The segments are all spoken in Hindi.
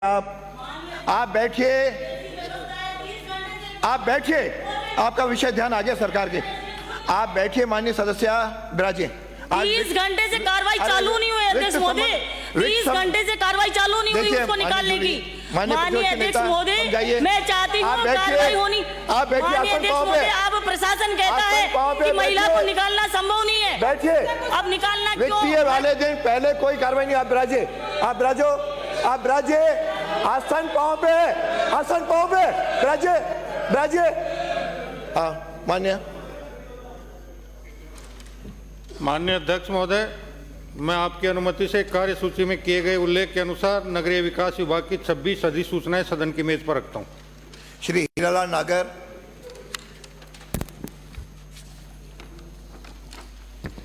आप बैठिए, आपका विषय ध्यान आ गया सरकार के। आप बैठिए माननीय सदस्य बिराजे। 30 घंटे से कार्रवाई चालू नहीं हुई अध्यक्ष महोदय, 30 घंटे से कार्रवाई चालू नहीं हुई उसको निकालने की। माननीय अध्यक्ष महोदय, मैं चाहती हूँ कार्रवाई होनी। माननीय अध्यक्ष महोदय, आप प्रशासन कहता है कि महिला को निकालना संभव नहीं है, बैठिए। अब निकालना क्यों? वित्तीय वाले दिन पहले कोई कार्रवाई नहीं। आप बिराजे, आप बिराजे। आसन पाँव पे, बिराजे। माननीय अध्यक्ष महोदय, मैं आपकी अनुमति से कार्यसूची में किए गए उल्लेख के अनुसार नगरीय विकास विभाग की 26 अधिसूचनाएं सदन की मेज पर रखता हूं। श्री हीरालाल नागर।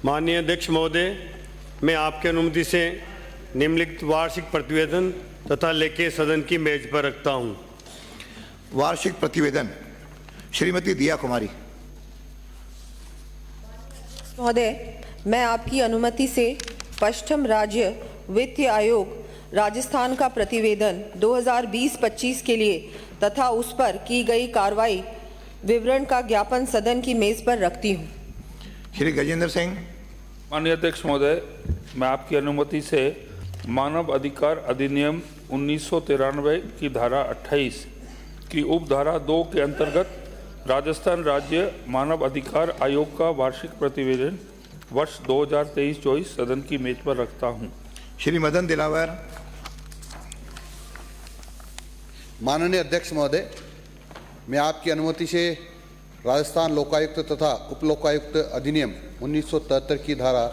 माननीय अध्यक्ष महोदय, मैं आपकी अनुमति से निम्नलिखित वार्षिक प्रतिवेदन तथा लेखे सदन की मेज पर रखता हूं। वार्षिक प्रतिवेदन श्रीमती दिया कुमारी। महोदय, मैं आपकी अनुमति से पश्चिम राज्य वित्त आयोग राजस्थान का प्रतिवेदन 2020-25 के लिए तथा उस पर की गई कार्रवाई विवरण का ज्ञापन सदन की मेज पर रखती हूं। श्री गजेंद्र सिंह। माननीय अध्यक्ष महोदय, मैं आपकी अनुमति से मानव अधिकार अधिनियम 1993 की धारा 28 की उपधारा 2 के अंतर्गत राजस्थान राज्य मानव अधिकार आयोग का वार्षिक प्रतिवेदन वर्ष 2023-24 सदन की मेज पर रखता हूं। श्री मदन दिलावर। माननीय अध्यक्ष महोदय, मैं आपकी अनुमति से राजस्थान लोकायुक्त तथा उप लोकायुक्त अधिनियम 1973 की धारा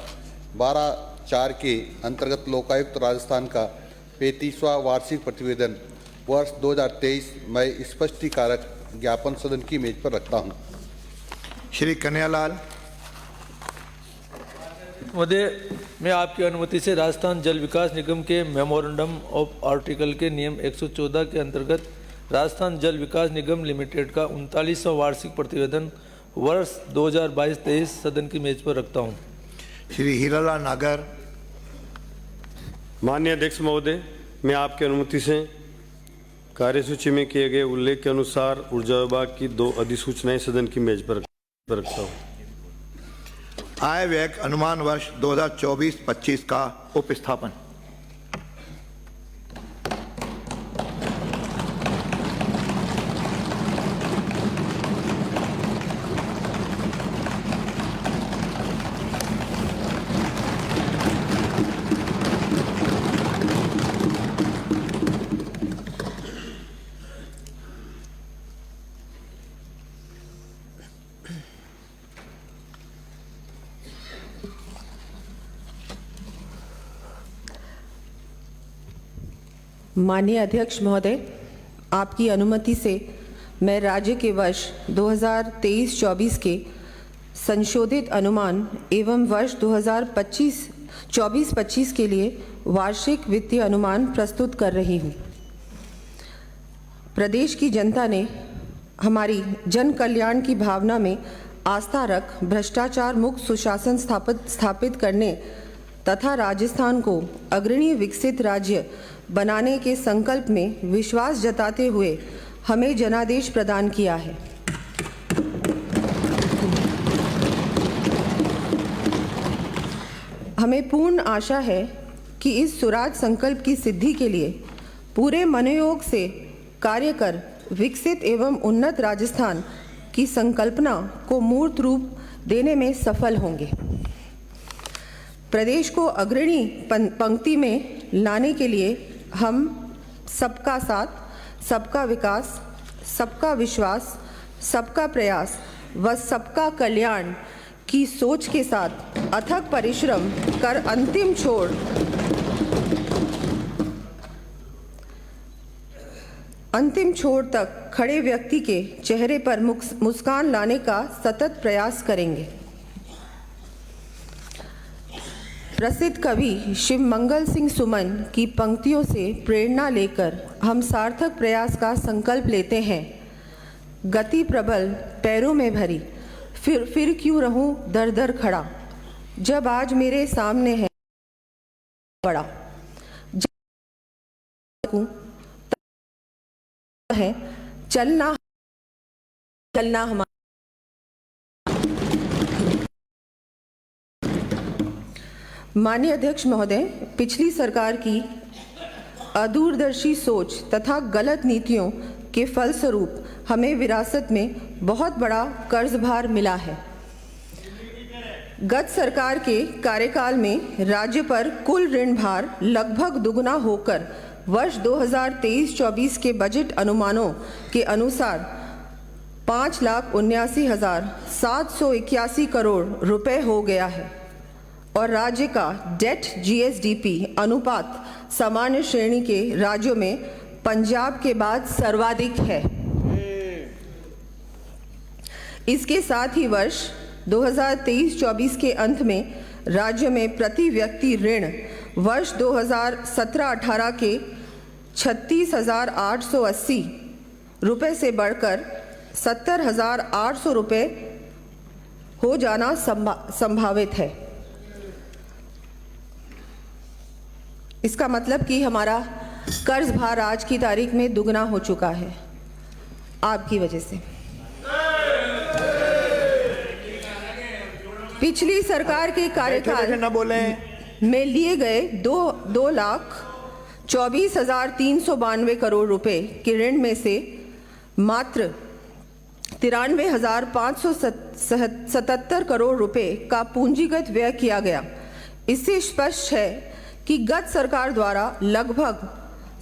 12(4) के अंतर्गत लोकायुक्त राजस्थान का 35वां वार्षिक प्रतिवेदन वर्ष 2023 में स्पष्टीकारक ज्ञापन सदन की मेज पर रखता हूं। श्री कन्हैयालाल। महोदय, मैं आपकी अनुमति से राजस्थान जल विकास निगम के मेमोरेंडम ऑफ आर्टिकल के नियम 114 के अंतर्गत राजस्थान जल विकास निगम लिमिटेड का 39वां वार्षिक प्रतिवेदन वर्ष 2022-23 सदन की मेज पर रखता हूं। श्री हीरालाल नागर। माननीय अध्यक्ष महोदय, मैं आपकी अनुमति से कार्यसूची में किए गए उल्लेख के अनुसार ऊर्जा विभाग की 2 अधिसूचनाएं सदन की मेज पर रखता हूं। आय व्यय अनुमान वर्ष 2024-25 का उपस्थापन। माननीय अध्यक्ष महोदय, आपकी अनुमति से मैं राज्य के वर्ष 2023-24 के संशोधित अनुमान एवं वर्ष 2024-25 के लिए वार्षिक वित्तीय अनुमान प्रस्तुत कर रही हूँ। प्रदेश की जनता ने हमारी जन कल्याण की भावना में आस्था रख भ्रष्टाचार मुक्त सुशासन स्थापित करने तथा राजस्थान को अग्रणी विकसित राज्य बनाने के संकल्प में विश्वास जताते हुए हमें जनादेश प्रदान किया है। हमें पूर्ण आशा है कि इस सुराज संकल्प की सिद्धि के लिए पूरे मनोयोग से कार्य कर विकसित एवं उन्नत राजस्थान की संकल्पना को मूर्त रूप देने में सफल होंगे। प्रदेश को अग्रणी पंक्ति में लाने के लिए हम सबका साथ, सबका विकास, सबका विश्वास, सबका प्रयास व सबका कल्याण की सोच के साथ अथक परिश्रम कर अंतिम छोर तक खड़े व्यक्ति के चेहरे पर मुस्कान लाने का सतत प्रयास करेंगे। प्रसिद्ध कवि शिव मंगल सिंह सुमन की पंक्तियों से प्रेरणा लेकर हम सार्थक प्रयास का संकल्प लेते हैं। गति प्रबल पैरों में भरी, फिर क्यों रहूं दर दर खड़ा, जब आज मेरे सामने है बड़ा। है, चलना हमारा। माननीय अध्यक्ष महोदय, पिछली सरकार की अदूरदर्शी सोच तथा गलत नीतियों के फलस्वरूप हमें विरासत में बहुत बड़ा कर्जभार मिला है। गत सरकार के कार्यकाल में राज्य पर कुल ऋण भार लगभग दुगुना होकर वर्ष 2023-24 के बजट अनुमानों के अनुसार 5,79,781 करोड़ रुपए हो गया है और राज्य का डेट जीएसडीपी अनुपात सामान्य श्रेणी के राज्यों में पंजाब के बाद सर्वाधिक है। इसके साथ ही वर्ष 2023-24 के अंत में राज्य में प्रति व्यक्ति ऋण वर्ष 2017-18 के 36,880 रुपये से बढ़कर 70,800 रुपये हो जाना संभावित है। इसका मतलब कि हमारा कर्ज भार आज की तारीख में दुगना हो चुका है आपकी वजह से। पिछली सरकार के कार्यकाल में लिए गए 2,24,392 करोड़ रुपए के ऋण में से मात्र 93,577 करोड़ रुपए का पूंजीगत व्यय किया गया। इससे स्पष्ट है कि गत सरकार द्वारा लगभग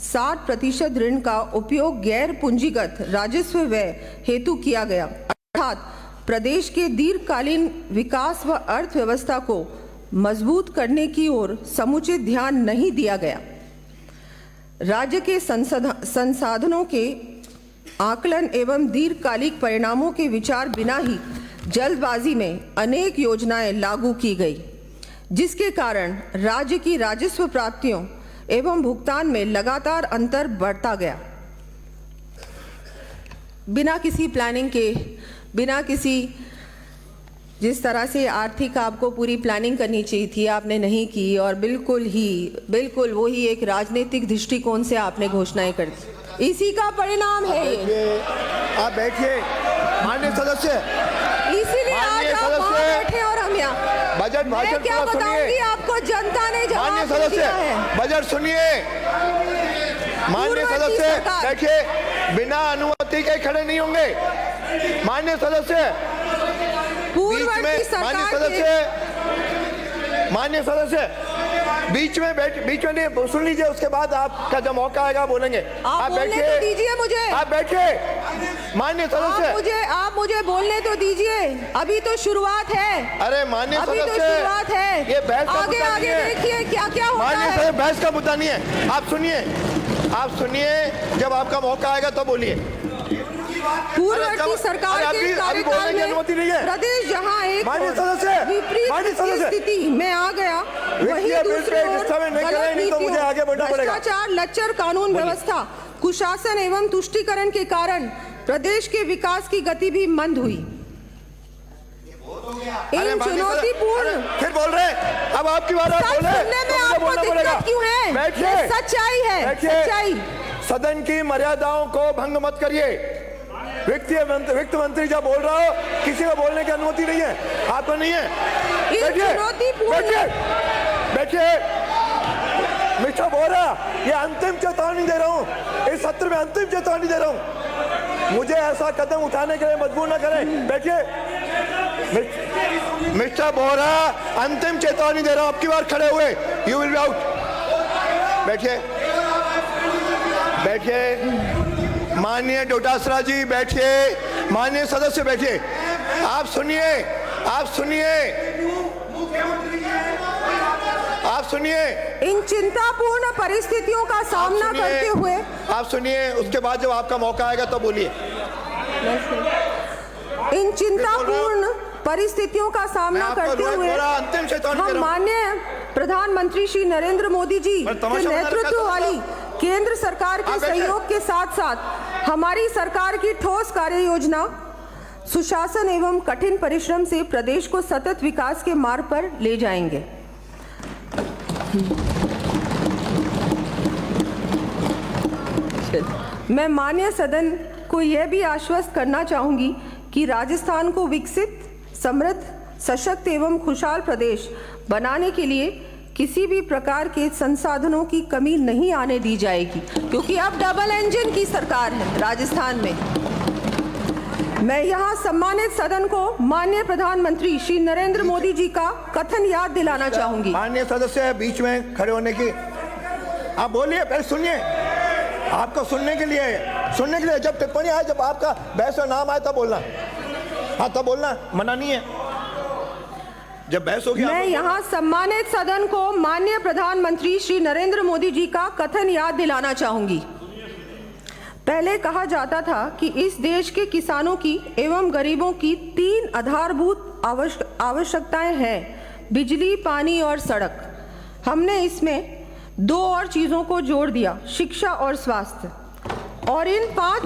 60% ऋण का उपयोग गैर पूंजीगत राजस्व व्यय हेतु किया गया, अर्थात प्रदेश के दीर्घकालीन विकास व अर्थव्यवस्था को मजबूत करने की ओर समुचित ध्यान नहीं दिया गया। राज्य के संसाधनों के आकलन एवं दीर्घकालिक परिणामों के विचार बिना ही जल्दबाजी में अनेक योजनाएं लागू की गई, जिसके कारण राज्य की राजस्व प्राप्तियों एवं भुगतान में लगातार अंतर बढ़ता गया। बिना किसी प्लानिंग के, बिना किसी जिस तरह से आर्थिक आपको पूरी प्लानिंग करनी चाहिए थी आपने नहीं की और बिल्कुल वही एक राजनीतिक दृष्टिकोण से आपने घोषणाएं कर दी। इसी का परिणाम है ये। आप बैठिए माननीय सदस्य, इसीलिए आज आप वहाँ बैठे और हम यहाँ। बजट भाषण क्या बताऊंगी आपको, जनता ने माननीय जवाब दिया है। बजट सुनिए माननीय सदस्य, देखिए बिना अनुमति के खड़े नहीं होंगे। माननीय सदस्य माननीय सदस्य बीच में नहीं, सुन लीजिए, उसके बाद आपका जब मौका आएगा बोलेंगे। आप बैठिए तो दीजिए मुझे, आप बैठिए। माननीय सदस्य आप मुझे बोलने तो दीजिए, अभी तो शुरुआत है। अरे माननीय सदस्य, अभी तो शुरुआत है, ये बहस का आगे देखिए क्या क्या होता है। माननीय सदस्य, बहस का मुद्दा नहीं है। आप सुनिए, जब आपका मौका आएगा तो बोलिए। पूर्ववर्ती सरकार के कार्यकाल में प्रदेश जहां एक विपरीत स्थिति में आ गया, वहीं दूसरी ओर गलत नीतियों, भ्रष्टाचार, लच्चर कानून व्यवस्था, कुशासन एवं तुष्टीकरण के कारण प्रदेश के विकास की गति भी मंद हुई। इन चुनौतीपूर्ण फिर बोल रहे हैं, अब आपकी बात आप बोले, सुनने में आपको दिक्कत क्यों है? सच्चाई है, सच्चाई। सदन की मर्यादाओं को भंग मत करिए। वित्त मंत्री जब बोल रहा हो, किसी को बोलने की अनुमति नहीं है, आपको नहीं है। बैठिए। मिस्टर बोरा, ये अंतिम चेतावनी दे रहा हूँ, इस सत्र में अंतिम चेतावनी दे रहा हूँ। मुझे ऐसा कदम उठाने के लिए मजबूर न करें। बैठिए। मिस्टर बोरा, अंतिम चेतावनी दे रहा हूँ, आपकी बार खड़े हुए, यू विल बी आउट। बैठिए। माननीय डोटासरा जी बैठिए, माननीय सदस्य बैठिए। आप सुनिए। इन चिंतापूर्ण परिस्थितियों का सामना करते हुए आप सुनिए, उसके बाद जब आपका मौका आएगा तो बोलिए। इन चिंतापूर्ण परिस्थितियों का सामना करते हुए हम माननीय प्रधानमंत्री श्री नरेंद्र मोदी जी के नेतृत्व वाली केंद्र सरकार के सहयोग के साथ साथ हमारी सरकार की ठोस कार्य योजना, सुशासन एवं कठिन परिश्रम से प्रदेश को सतत विकास के मार्ग पर ले जाएंगे। मैं माननीय सदन को यह भी आश्वस्त करना चाहूँगी कि राजस्थान को विकसित, समृद्ध, सशक्त एवं खुशहाल प्रदेश बनाने के लिए किसी भी प्रकार के संसाधनों की कमी नहीं आने दी जाएगी, क्योंकि अब डबल इंजन की सरकार है राजस्थान में। मैं यहाँ सम्मानित सदन को माननीय प्रधानमंत्री श्री नरेंद्र मोदी जी का कथन याद दिलाना चाहूंगी। माननीय सदस्य बीच में खड़े होने की, आप बोलिए, पहले सुनिए, आपको सुनने के लिए जब टिप्पणी आए, जब आपका बहस का नाम आए तब बोलना। हाँ, तब बोलना, मना नहीं है। जब बहस होगी, मैं यहाँ सम्मानित सदन को माननीय प्रधानमंत्री श्री नरेंद्र मोदी जी का कथन याद दिलाना चाहूंगी। पहले कहा जाता था कि इस देश के किसानों की एवं गरीबों की 3 आधारभूत आवश्यकताएं हैं: बिजली, पानी और सड़क। हमने इसमें 2 और चीजों को जोड़ दिया, शिक्षा और स्वास्थ्य। और इन 5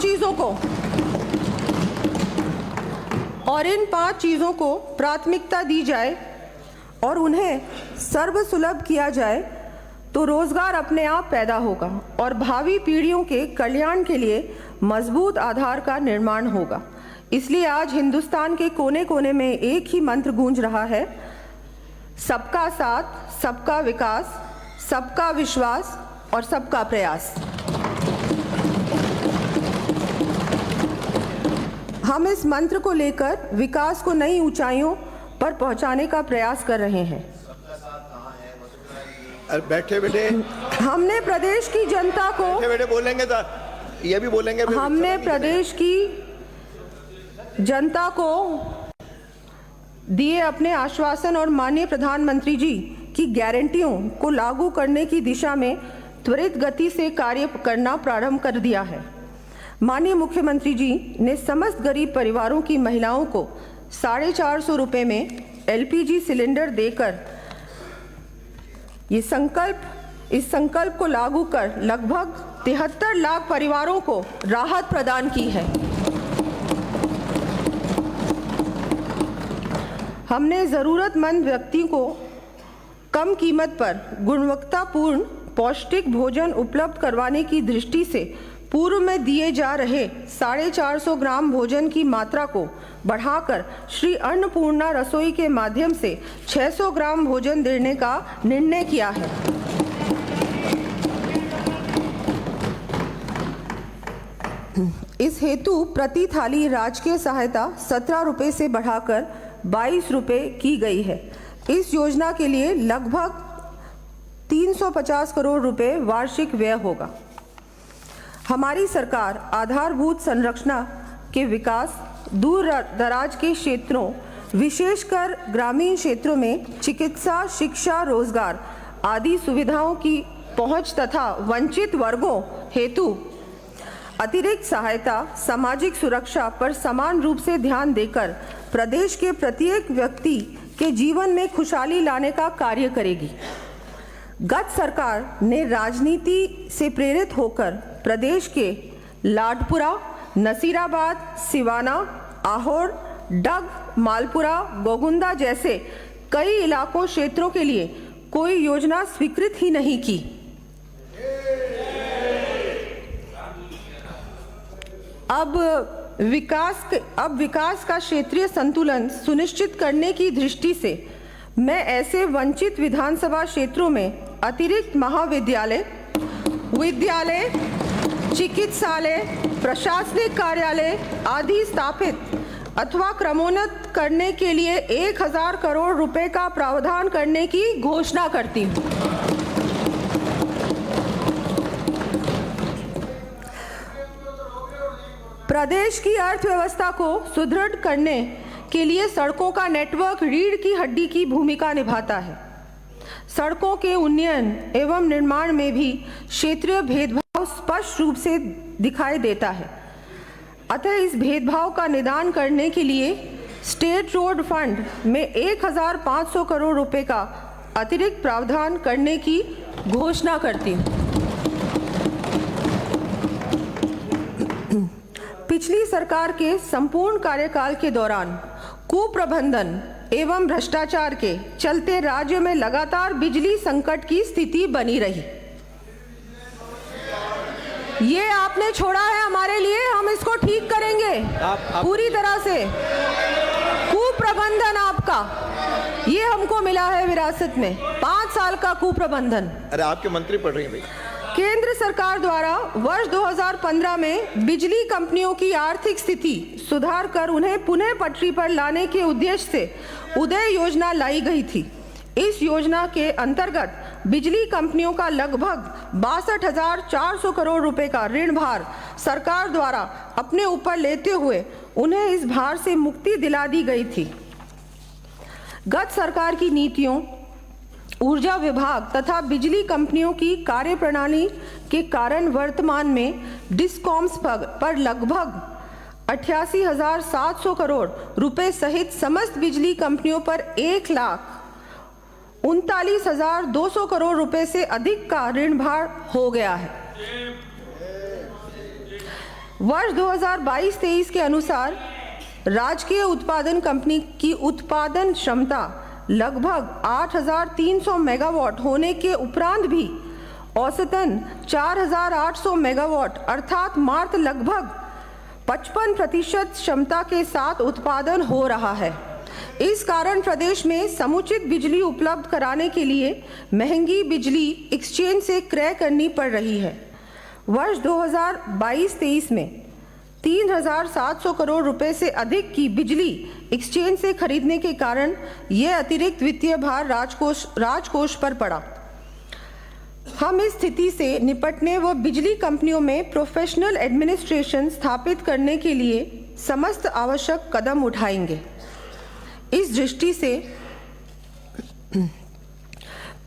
चीजों को प्राथमिकता दी जाए और उन्हें सर्वसुलभ किया जाए तो रोजगार अपने आप पैदा होगा और भावी पीढ़ियों के कल्याण के लिए मजबूत आधार का निर्माण होगा। इसलिए आज हिंदुस्तान के कोने कोने में एक ही मंत्र गूंज रहा है: सबका साथ, सबका विकास, सबका विश्वास और सबका प्रयास। हम इस मंत्र को लेकर विकास को नई ऊंचाइयों पर पहुंचाने का प्रयास कर रहे हैं। बैठे बैठे हमने प्रदेश की जनता को, बैठे बोलेंगे तो ये भी बोलेंगे। हमने प्रदेश की जनता को दिए अपने आश्वासन और माननीय प्रधानमंत्री जी की गारंटियों को लागू करने की दिशा में त्वरित गति से कार्य करना प्रारंभ कर दिया है। माननीय मुख्यमंत्री जी ने समस्त गरीब परिवारों की महिलाओं को 450 रुपये में LPG सिलेंडर देकर इस संकल्प को लागू कर लगभग 73 लाख परिवारों को राहत प्रदान की है। हमने ज़रूरतमंद व्यक्ति को कम कीमत पर गुणवत्तापूर्ण पौष्टिक भोजन उपलब्ध करवाने की दृष्टि से पूर्व में दिए जा रहे 450 ग्राम भोजन की मात्रा को बढ़ाकर श्री अन्नपूर्णा रसोई के माध्यम से 600 ग्राम भोजन देने का निर्णय किया है। इस हेतु प्रति थाली राजकीय सहायता 17 रुपये से बढ़ाकर 22 रुपये की गई है। इस योजना के लिए लगभग 350 करोड़ रुपए वार्षिक व्यय होगा। हमारी सरकार आधारभूत संरचना के विकास, दूर दराज के क्षेत्रों विशेषकर ग्रामीण क्षेत्रों में चिकित्सा, शिक्षा, रोजगार आदि सुविधाओं की पहुंच तथा वंचित वर्गों हेतु अतिरिक्त सहायता, सामाजिक सुरक्षा पर समान रूप से ध्यान देकर प्रदेश के प्रत्येक व्यक्ति के जीवन में खुशहाली लाने का कार्य करेगी। गत सरकार ने राजनीति से प्रेरित होकर प्रदेश के लाडपुरा, नसीराबाद, सिवाना, आहोर, डग, मालपुरा, गोगुंदा जैसे कई इलाकों क्षेत्रों के लिए कोई योजना स्वीकृत ही नहीं की। अब विकास का क्षेत्रीय संतुलन सुनिश्चित करने की दृष्टि से मैं ऐसे वंचित विधानसभा क्षेत्रों में अतिरिक्त महाविद्यालय, विद्यालय, चिकित्सालय, प्रशासनिक कार्यालय आदि स्थापित अथवा क्रमोन्नत करने के लिए 1000 करोड़ रुपए का प्रावधान करने की घोषणा करती हूँ। प्रदेश की अर्थव्यवस्था को सुदृढ़ करने के लिए सड़कों का नेटवर्क रीढ़ की हड्डी की भूमिका निभाता है। सड़कों के उन्नयन एवं निर्माण में भी क्षेत्रीय भेदभाव स्पष्ट रूप से दिखाई देता है। अतः इस भेदभाव का निदान करने के लिए स्टेट रोड फंड में 1500 करोड़ रुपए का अतिरिक्त प्रावधान करने की घोषणा करती हूँ। पिछली सरकार के संपूर्ण कार्यकाल के दौरान कुप्रबंधन एवं भ्रष्टाचार के चलते राज्य में लगातार बिजली संकट की स्थिति बनी रही। ये आपने छोड़ा है हमारे लिए, हम इसको ठीक करेंगे पूरी तरह से। कुप्रबंधन आपका, ये हमको मिला है विरासत में, 5 साल का कुप्रबंधन। अरे आपके मंत्री पढ़ रही हैं भाई। केंद्र सरकार द्वारा वर्ष 2015 में बिजली कंपनियों की आर्थिक स्थिति सुधार कर उन्हें पुनः पटरी पर लाने के उद्देश्य से उदय योजना लाई गई थी। इस योजना के अंतर्गत बिजली कंपनियों का लगभग 62,400 करोड़ रुपए का ऋण भार सरकार द्वारा अपने ऊपर लेते हुए उन्हें इस भार से मुक्ति दिला दी गई थी। गत सरकार की नीतियों, ऊर्जा विभाग तथा बिजली कंपनियों की कार्यप्रणाली के कारण वर्तमान में डिस्कॉम्स पर लगभग 88,700 करोड़ रुपए सहित समस्त बिजली कंपनियों पर 1,39,200 करोड़ रुपए से अधिक का ऋण भार हो गया है। वर्ष 2022-23 के अनुसार राजकीय उत्पादन कंपनी की उत्पादन क्षमता लगभग 8,300 मेगावाट होने के उपरांत भी औसतन 4,800 मेगावाट अर्थात मात्र लगभग 55% क्षमता के साथ उत्पादन हो रहा है। इस कारण प्रदेश में समुचित बिजली उपलब्ध कराने के लिए महंगी बिजली एक्सचेंज से क्रय करनी पड़ रही है। वर्ष 2022-23 में 3,700 करोड़ रुपए से अधिक की बिजली एक्सचेंज से खरीदने के कारण यह अतिरिक्त वित्तीय भार राजकोष पर पड़ा। हम इस स्थिति से निपटने व बिजली कंपनियों में प्रोफेशनल एडमिनिस्ट्रेशन स्थापित करने के लिए समस्त आवश्यक कदम उठाएंगे। इस दृष्टि से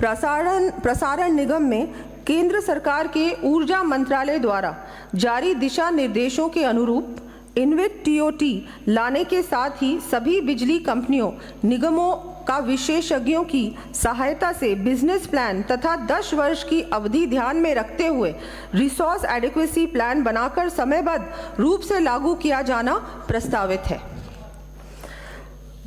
प्रसारण निगम में केंद्र सरकार के ऊर्जा मंत्रालय द्वारा जारी दिशा निर्देशों के अनुरूप इनविट टीओटी लाने के साथ ही सभी बिजली कंपनियों निगमों का विशेषज्ञों की सहायता से बिजनेस प्लान तथा 10 वर्ष की अवधि ध्यान में रखते हुए रिसोर्स एडिक्वेसी प्लान बनाकर समयबद्ध रूप से लागू किया जाना प्रस्तावित है।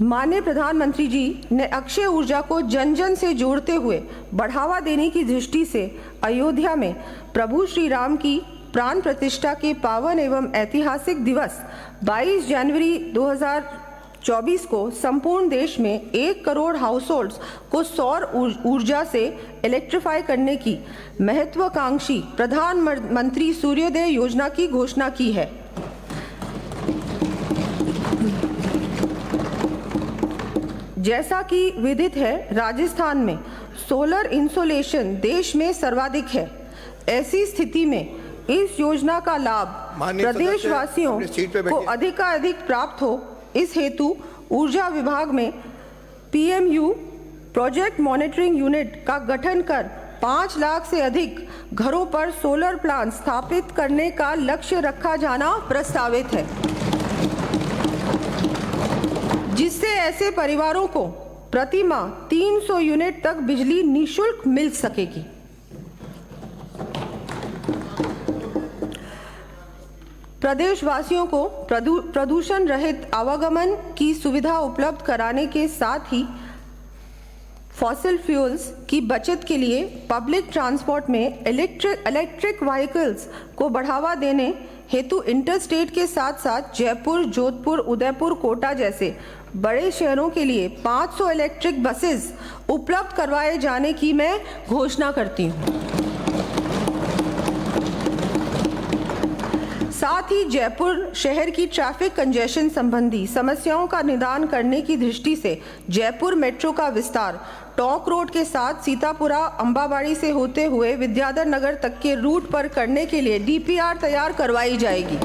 माननीय प्रधानमंत्री जी ने अक्षय ऊर्जा को जन जन से जोड़ते हुए बढ़ावा देने की दृष्टि से अयोध्या में प्रभु श्री राम की प्राण प्रतिष्ठा के पावन एवं ऐतिहासिक दिवस 22 जनवरी 2024 को संपूर्ण देश में 1 करोड़ हाउसहोल्ड्स को सौर ऊर्जा से इलेक्ट्रीफाई करने की महत्वाकांक्षी प्रधानमंत्री सूर्योदय योजना की घोषणा की है। जैसा कि विदित है, राजस्थान में सोलर इंसोलेशन देश में सर्वाधिक है। ऐसी स्थिति में इस योजना का लाभ प्रदेशवासियों को अधिकाधिक प्राप्त हो, इस हेतु ऊर्जा विभाग में पीएमयू प्रोजेक्ट मॉनिटरिंग यूनिट का गठन कर 5 लाख से अधिक घरों पर सोलर प्लांट स्थापित करने का लक्ष्य रखा जाना प्रस्तावित है, जिससे ऐसे परिवारों को प्रति माह 300 यूनिट तक बिजली निःशुल्क मिल सकेगी। प्रदेशवासियों को प्रदूषण रहित आवागमन की सुविधा उपलब्ध कराने के साथ ही फॉसिल फ्यूल्स की बचत के लिए पब्लिक ट्रांसपोर्ट में इलेक्ट्रिक व्हीकल्स को बढ़ावा देने हेतु इंटरस्टेट के साथ साथ जयपुर, जोधपुर, उदयपुर, कोटा जैसे बड़े शहरों के लिए 500 इलेक्ट्रिक बसेस उपलब्ध करवाए जाने की मैं घोषणा करती हूँ। साथ ही जयपुर शहर की ट्रैफिक कंजेशन संबंधी समस्याओं का निदान करने की दृष्टि से जयपुर मेट्रो का विस्तार टॉक रोड के साथ सीतापुरा, अंबाबाड़ी से होते हुए विद्याधर नगर तक के रूट पर करने के लिए डीपीआर तैयार करवाई जाएगी।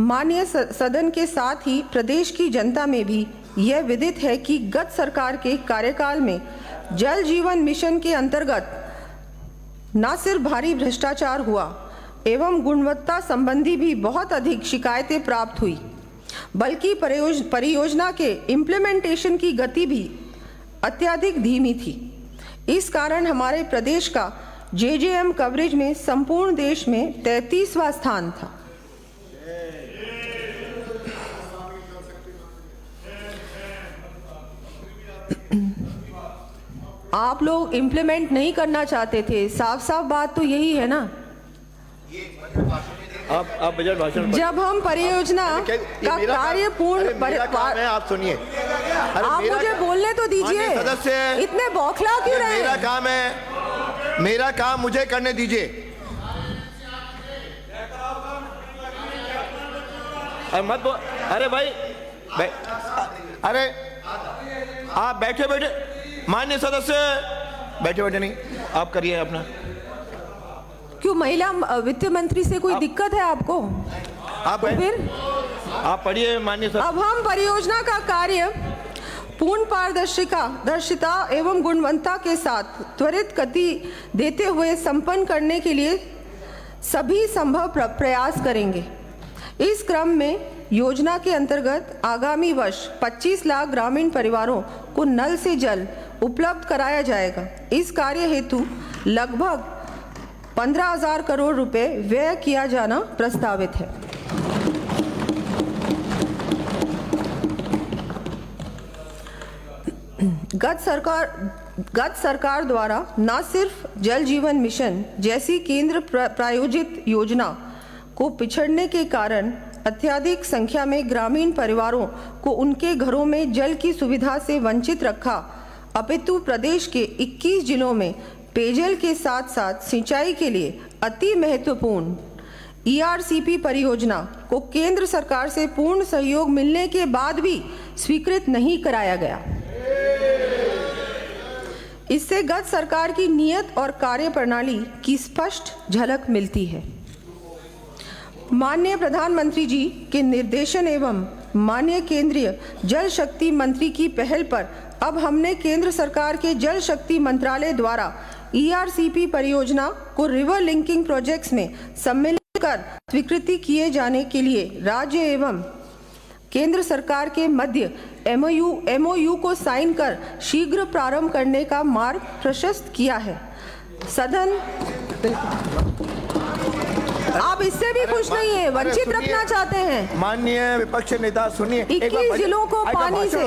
माननीय सदन के साथ ही प्रदेश की जनता में भी यह विदित है कि गत सरकार के कार्यकाल में जल जीवन मिशन के अंतर्गत न सिर्फ भारी भ्रष्टाचार हुआ एवं गुणवत्ता संबंधी भी बहुत अधिक शिकायतें प्राप्त हुई, बल्कि परियोजना के इम्प्लीमेंटेशन की गति भी अत्यधिक धीमी थी। इस कारण हमारे प्रदेश का जेजेएम कवरेज में संपूर्ण देश में 33वां स्थान था। आप लोग इम्प्लीमेंट नहीं करना चाहते थे। साफ साफ बात तो यही है ना। आप बजट भाषण जब हम परियोजना का कार्य पूर्ण है, आप सुनिए। आप मुझे बोलने तो दीजिए। सदस्य इतने बौखला क्यों रहे? मेरा काम है, मेरा काम मुझे करने दीजिए। मत अरे भाई, अरे आप बैठे बैठे, माननीय सदस्य बैठे बैठे नहीं, आप करिए अपना। क्यों महिला वित्त मंत्री से कोई दिक्कत है आपको? आप तो फिर आप पढ़िए माननीय सदस्य। अब हम परियोजना का कार्य पूर्ण पारदर्शिता एवं गुणवत्ता के साथ त्वरित गति देते हुए संपन्न करने के लिए सभी संभव प्रयास करेंगे। इस क्रम में योजना के अंतर्गत आगामी वर्ष 25 लाख ग्रामीण परिवारों को नल से जल उपलब्ध कराया जाएगा। इस कार्य हेतु लगभग 15,000 करोड़ रुपए व्यय किया जाना प्रस्तावित है। गत सरकार द्वारा न सिर्फ जल जीवन मिशन जैसी केंद्र प्रायोजित योजना को पिछड़ने के कारण अत्यधिक संख्या में ग्रामीण परिवारों को उनके घरों में जल की सुविधा से वंचित रखा, अपितु प्रदेश के 21 जिलों में पेयजल के साथ साथ सिंचाई के लिए अति महत्वपूर्ण ERCP परियोजना को केंद्र सरकार से पूर्ण सहयोग मिलने के बाद भी स्वीकृत नहीं कराया गया। इससे गत सरकार की नीयत और कार्यप्रणाली की स्पष्ट झलक मिलती है। माननीय प्रधानमंत्री जी के निर्देशन एवं माननीय केंद्रीय जल शक्ति मंत्री की पहल पर अब हमने केंद्र सरकार के जल शक्ति मंत्रालय द्वारा ERCP परियोजना को रिवर लिंकिंग प्रोजेक्ट्स में सम्मिलित कर स्वीकृति किए जाने के लिए राज्य एवं केंद्र सरकार के मध्य MOU को साइन कर शीघ्र प्रारंभ करने का मार्ग प्रशस्त किया है। सदन आप इससे भी खुश नहीं है, वंचित रखना चाहते हैं। माननीय विपक्ष नेता सुनिए, 21 जिलों को पानी से,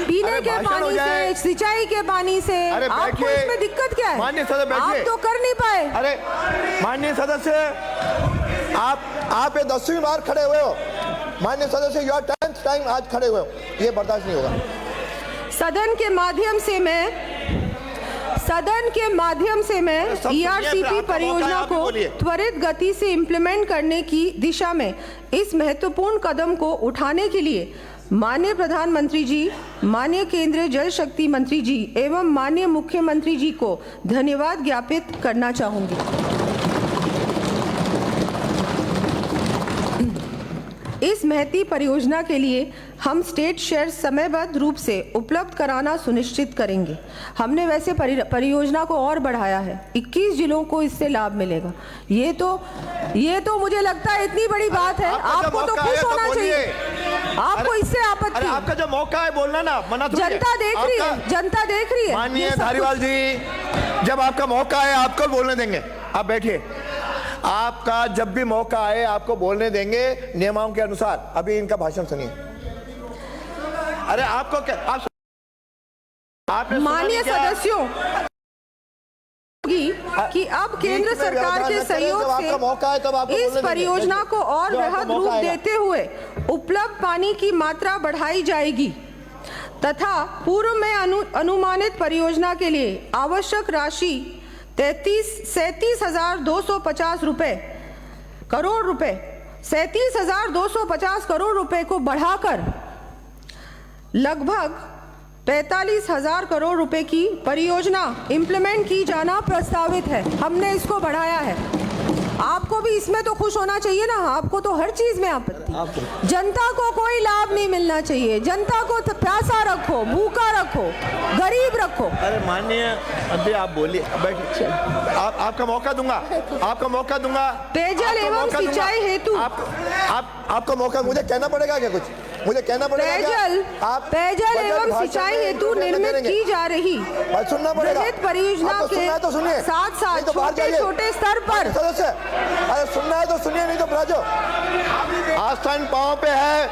पीने के पानी से, सिंचाई के पानी से, आपको इसमें दिक्कत क्या है? माननीय सदस्य बैठिए। आप तो कर नहीं पाए। अरे माननीय सदस्य, आप ये 10वीं बार खड़े हुए हो। माननीय सदस्य, योर 10th टाइम आज खड़े हुए हो, ये बर्दाश्त नहीं होगा। सदन के माध्यम से मैं ERCP परियोजना को त्वरित गति से इम्प्लीमेंट करने की दिशा में इस महत्वपूर्ण कदम को उठाने के लिए माननीय प्रधानमंत्री जी, माननीय केंद्रीय जल शक्ति मंत्री जी एवं माननीय मुख्यमंत्री जी को धन्यवाद ज्ञापित करना चाहूंगी। इस महती परियोजना के लिए हम स्टेट शेयर समयबद्ध रूप से उपलब्ध कराना सुनिश्चित करेंगे। हमने वैसे परियोजना को और बढ़ाया है, 21 जिलों को इससे लाभ मिलेगा। ये तो मुझे लगता है इतनी बड़ी बात है, आपको तो खुश होना चाहिए। आपको इससे आपत्ति? आपका जो मौका है बोलना ना, मना थोड़ी है। जनता देख रही है, जनता देख रही है। माननीय धारीवाल जी, जब आपका मौका है आपको बोलने देंगे। आप बैठिए, आपका जब भी मौका आए आपको बोलने देंगे नियमों के अनुसार। अभी इनका भाषण सुनिए। अरे आपको क्या, आपने माननीय सदस्यों कि अब केंद्र सरकार के सहयोग से इस परियोजना को और वृहद रूप देते हुए उपलब्ध पानी की मात्रा बढ़ाई जाएगी तथा पूर्व में अनुमानित परियोजना के लिए आवश्यक राशि 37,250 करोड़ रुपए 37,250 करोड़ रुपए को बढ़ाकर लगभग 45,000 करोड़ रुपए की परियोजना इम्प्लीमेंट की जाना प्रस्तावित है। हमने इसको बढ़ाया है। आपको भी इसमें तो खुश होना चाहिए ना, आपको तो हर चीज में आपत्ति। जनता को कोई लाभ नहीं मिलना चाहिए, जनता को प्यासा रखो, भूखा रखो, गरीब रखो। अरे माननीय मंत्री आप बोलिए, बैठिए। आपका मौका दूंगा, आपका मौका दूंगा। पेयजल एवं सिंचाई हेतु आपको मौका, मुझे कहना पड़ेगा क्या? कुछ मुझे कहना पड़ेगा। पेयजल एवं सिंचाई हेतु निर्मित की जा रही सुनना पड़ेगा परियोजना के साथ साथ छोटे स्तर पर। अरे सुनना है तो सुनिए, नहीं तो बता जाओ। आस्थान पांव पे है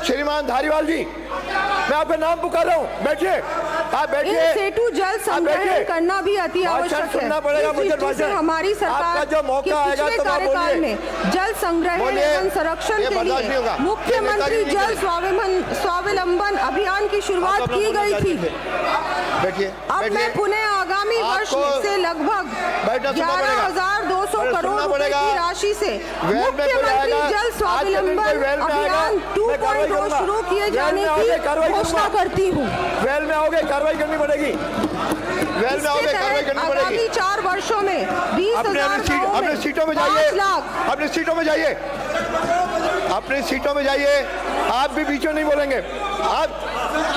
श्रीमान धारीवाल जी, मैं आपका नाम पुकार रहा हूँ, बैठिए। आप बैठिए। इन सेतु जल बैठिए। संग्रहण करना भी अति भाषण आवश्यक है। सुनना पड़ेगा इस मुझे दृष्टि से भाषण। हमारी आपका सरकार जो के मौका आएगा पिछले तो आप कार्यकाल बोलिए। में जल संग्रहण बोलिए। एवं संरक्षण ये के बर्दाश्त नहीं लिए होगा। मुख्यमंत्री ये नेताजी जल स्वावलंबन अभियान की शुरुआत आप की अपना गई थी। बैठिए अब मैं पुनः आगामी वर्ष आपको से लगभग बैठना सुनना पड़ेगा। 11,200 अरे करोड़ सुनना रुपए पड़ेगा। की राशि से वेल में कोई मुख्यमंत्री आएगा, जल आज के दिन कोई स्वावलंबन वेल में आएगा, अभियान मैं कार्रवाई 2.0 करूंगा। शुरू किए वेल जाने में आओगे, की कार्रवाई घोषणा करूंगा। करती हूँ। वेल में आओगे कार्रवाई करनी पड़ेगी। वेल में आओगे इसके कार्रवाई तहत करनी पड़ेगी। आगामी 4 वर्षों में अपने 20,000 गाँवों अपने में सीटों में 5 जाइए। लाख अपनी सीटों में जाइए। अपनी सीटों में जाइए। आप भी बीच में नहीं बोलेंगे। आप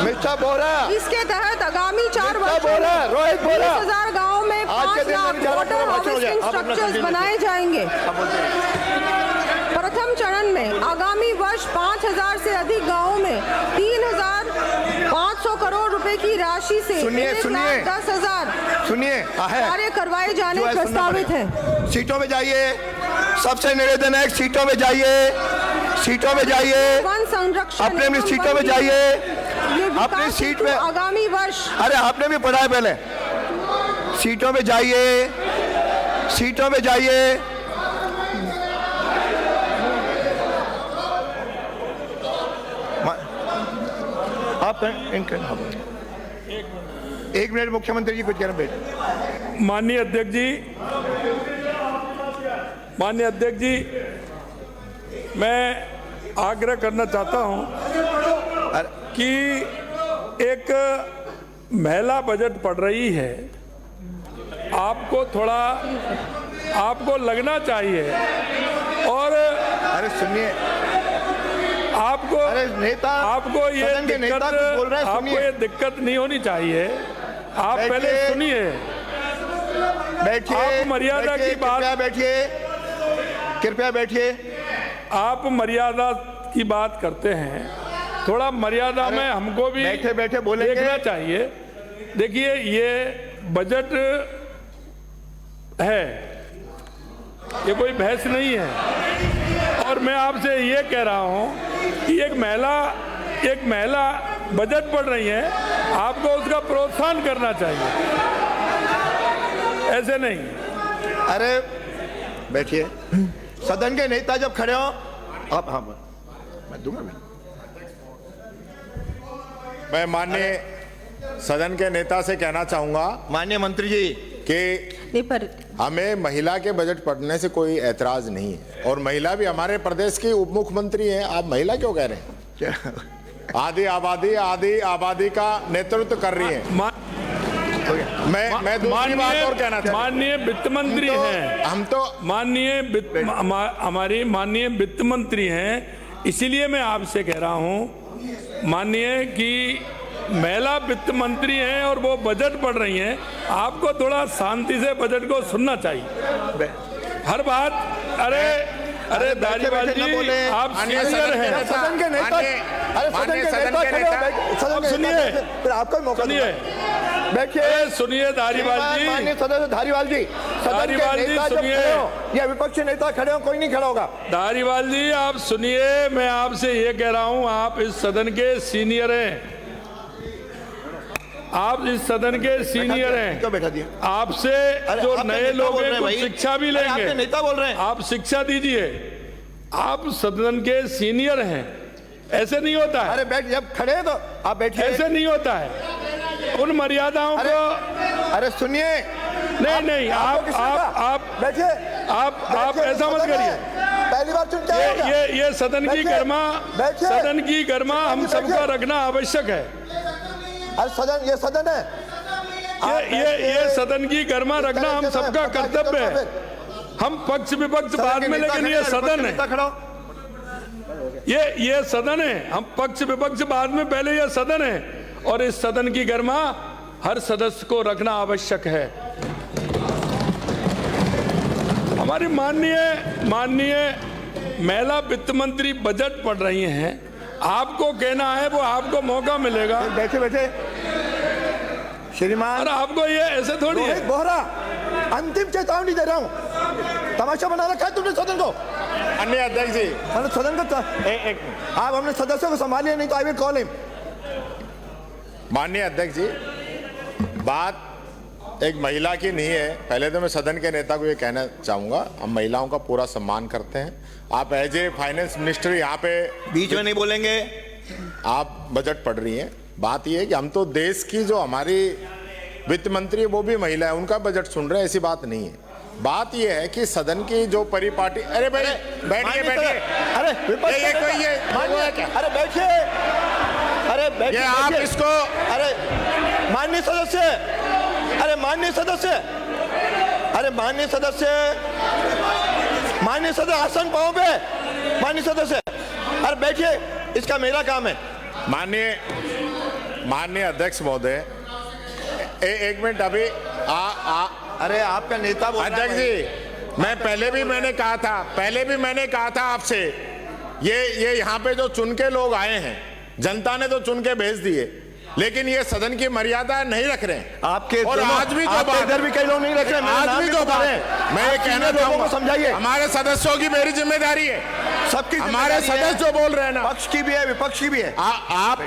मिस्टर बोरा, इसके तहत आगामी 4 वर्षों बोरा, में रोहित बोरा। 20,000 गाँवों में आज 5 के दिन लाख मेरी ज़रा वाटर पूरा भाषण हो जाए। हार्वेस्टिंग आप अपना स्ट्रक्चर्स कंटिन्यू बनाए जाएंगे। आप बोलते हैं। प्रथम चरण में आगामी वर्ष 5,000 से अधिक गाँवों में 3,500 करोड़ रुपए की राशि से सुनिए, सुनिए। 1,10,000 सुनिए कार्य करवाए जाने जो है सुनना प्रस्तावित है। पड़ेगा। सीटों में जाइए। सबसे निवेदन है सीटों में जाइए। सीटों में जाइए। वन संरक्षण अपने अपनी एवं सीटों में वन जाइए। ये विकास अपनी सीट हेतु में। आगामी वर्ष अरे आपने भी पढ़ा है पहले। सीटों में जाइए। सीटों में जाइए। आप एक मिनट मुख्यमंत्री जी कुछ कहना बैठ। माननीय अध्यक्ष जी मैं आग्रह करना चाहता हूं कि एक महिला बजट पढ़ रही है, आपको लगना चाहिए और अरे सुनिए, आपको अरे नेता, सदन के नेता कुछ बोल रहे हैं, आपको सुनिए। ये दिक्कत नहीं होनी चाहिए। आप बैठिए। पहले सुनिए। बैठिए। आप मर्यादा बैठिए, की बात- कृपया बैठिए। कृपया बैठिए। आप मर्यादा की बात करते हैं, थोड़ा मर्यादा में हमको भी बैठे बैठे बोलेंगे। देखना चाहिए। देखिए ये बजट है, ये कोई बहस नहीं है। और मैं आपसे ये कह रहा हूं कि एक महिला बजट पढ़ रही है, आपको उसका प्रोत्साहन करना चाहिए, ऐसे नहीं। अरे बैठिए। सदन के नेता जब खड़े हो आप, हाँ मैं दूंगा। मैं माननीय सदन के नेता से कहना चाहूंगा माननीय मंत्री जी कि नहीं पर हमें महिला के बजट पढ़ने से कोई ऐतराज नहीं है, और महिला भी हमारे प्रदेश की उप मुख्यमंत्री हैं। आप महिला क्यों कह रहे हैं? आधी आबादी का नेतृत्व कर रही है। मैं दूसरी बात और कहना चाहता हूं। माननीय वित्त मंत्री हैं, हम तो हमारी माननीय वित्त मंत्री हैं, इसीलिए मैं आपसे कह रहा हूं माननीय कि महिला वित्त मंत्री हैं और वो बजट पढ़ रही हैं, आपको थोड़ा शांति से बजट को सुनना चाहिए। हर बात अरे दारीवाल जी, आप सीनियर हैं। सदन के नेता, अरे सदन के नेता खड़े हो, सदन के सुनिए। नेता, फिर आपको ही मौका सुनिए। दूंगा। बैठिए। सुनिए धारीवाल जी, माननीय सदस्य धारीवाल जी, सदन धारीवाल के जी, नेता जब सुनिए। खड़े हो या विपक्षी नेता खड़े हो, कोई नहीं खड़ा होगा। धारीवाल जी आप सुनिए, मैं आपसे ये कह रहा हूं, आप इस सदन के सीनियर हैं, आप इस सदन के सीनियर हैं। क्यों बैठा दिया? आपसे अरे जो आपके नए नेता लोग बोल हैं रहे हैं कुछ भाई। शिक्षा भी अरे आपके लेंगे। नेता बोल रहे हैं। आप शिक्षा दीजिए, आप सदन के सीनियर हैं, ऐसे नहीं होता है। अरे बैठ, जब खड़े हैं तो आप बैठिए। ऐसे नहीं होता है। उन मर्यादाओं को अरे सुनिए। नहीं आप बैठिए। आप ऐसा मत करिए। पहली बार चुन क्या होगा? ये सदन की बैठिए। सदन की गरिमा हम सबका रखना आवश्यक है। अरे सदन, ये सदन है। ये सदन की गरिमा रखना हम सबका कर्तव्य है। हम पक्ष विपक्ष बाद में, लेकिन ये सदन है, ये सदन है। हम पक्ष विपक्ष बाद में, पहले ये सदन है, और इस सदन की गरिमा हर सदस्य को रखना आवश्यक है। हमारी माननीय महिला वित्त मंत्री बजट पढ़ रही हैं, आपको कहना है, वो आपको मौका मिलेगा। बैठे बैठे श्रीमान, और आपको ये ऐसे थोड़ी है। रोहित बोहरा, अंतिम चेतावनी दे रहा हूं। तमाशा बना रखा है तुमने सदन को। माननीय अध्यक्ष जी, सदन को आप अपने सदस्यों को संभालिए, नहीं तो आई विल कॉल हिम। माननीय अध्यक्ष जी, बात एक महिला की नहीं है। पहले तो मैं सदन के नेता को ये कहना चाहूंगा, हम महिलाओं का पूरा सम्मान करते हैं। आप एज ए फाइनेंस मिनिस्टर यहाँ पे बीच में नहीं बोलेंगे। आप बजट पढ़ रही हैं। बात ये है कि हम तो देश की जो हमारी वित्त मंत्री है वो भी महिला है, उनका बजट सुन रहे हैं, ऐसी बात नहीं है। बात ये है कि सदन की जो परिपाटी, अरे भाई बैठिए बैठिए, अरे ये कोई ये क्या? अरे बैठिए, अरे बैठिए, ये आप इसको, अरे माननीय सदस्य, अरे माननीय सदस्य, अरे माननीय सदस्य, माननीय सदस्य आसन पाओ पे, माननीय सदस्य, अरे बैठिए, इसका मेरा काम है। माननीय अध्यक्ष महोदय, एक मिनट, अभी अरे आपका नेता बोल रहा है। अध्यक्ष जी, मैं पहले भी मैंने कहा था आपसे, ये यहाँ पे जो चुन के लोग आए हैं, जनता ने तो चुन के भेज दिए, लेकिन ये सदन की मर्यादा नहीं रख रहे हैं आपके। और आज भी जो बात, इधर भी कई लोग नहीं रख रहे, आज भी जो बात, मैं ये कहना चाहूंगा, समझाइए, हमारे सदस्यों की मेरी जिम्मेदारी है, सबकी हमारे सदस्य जो बोल रहे हैं ना, पक्ष की भी है विपक्ष की भी है। आप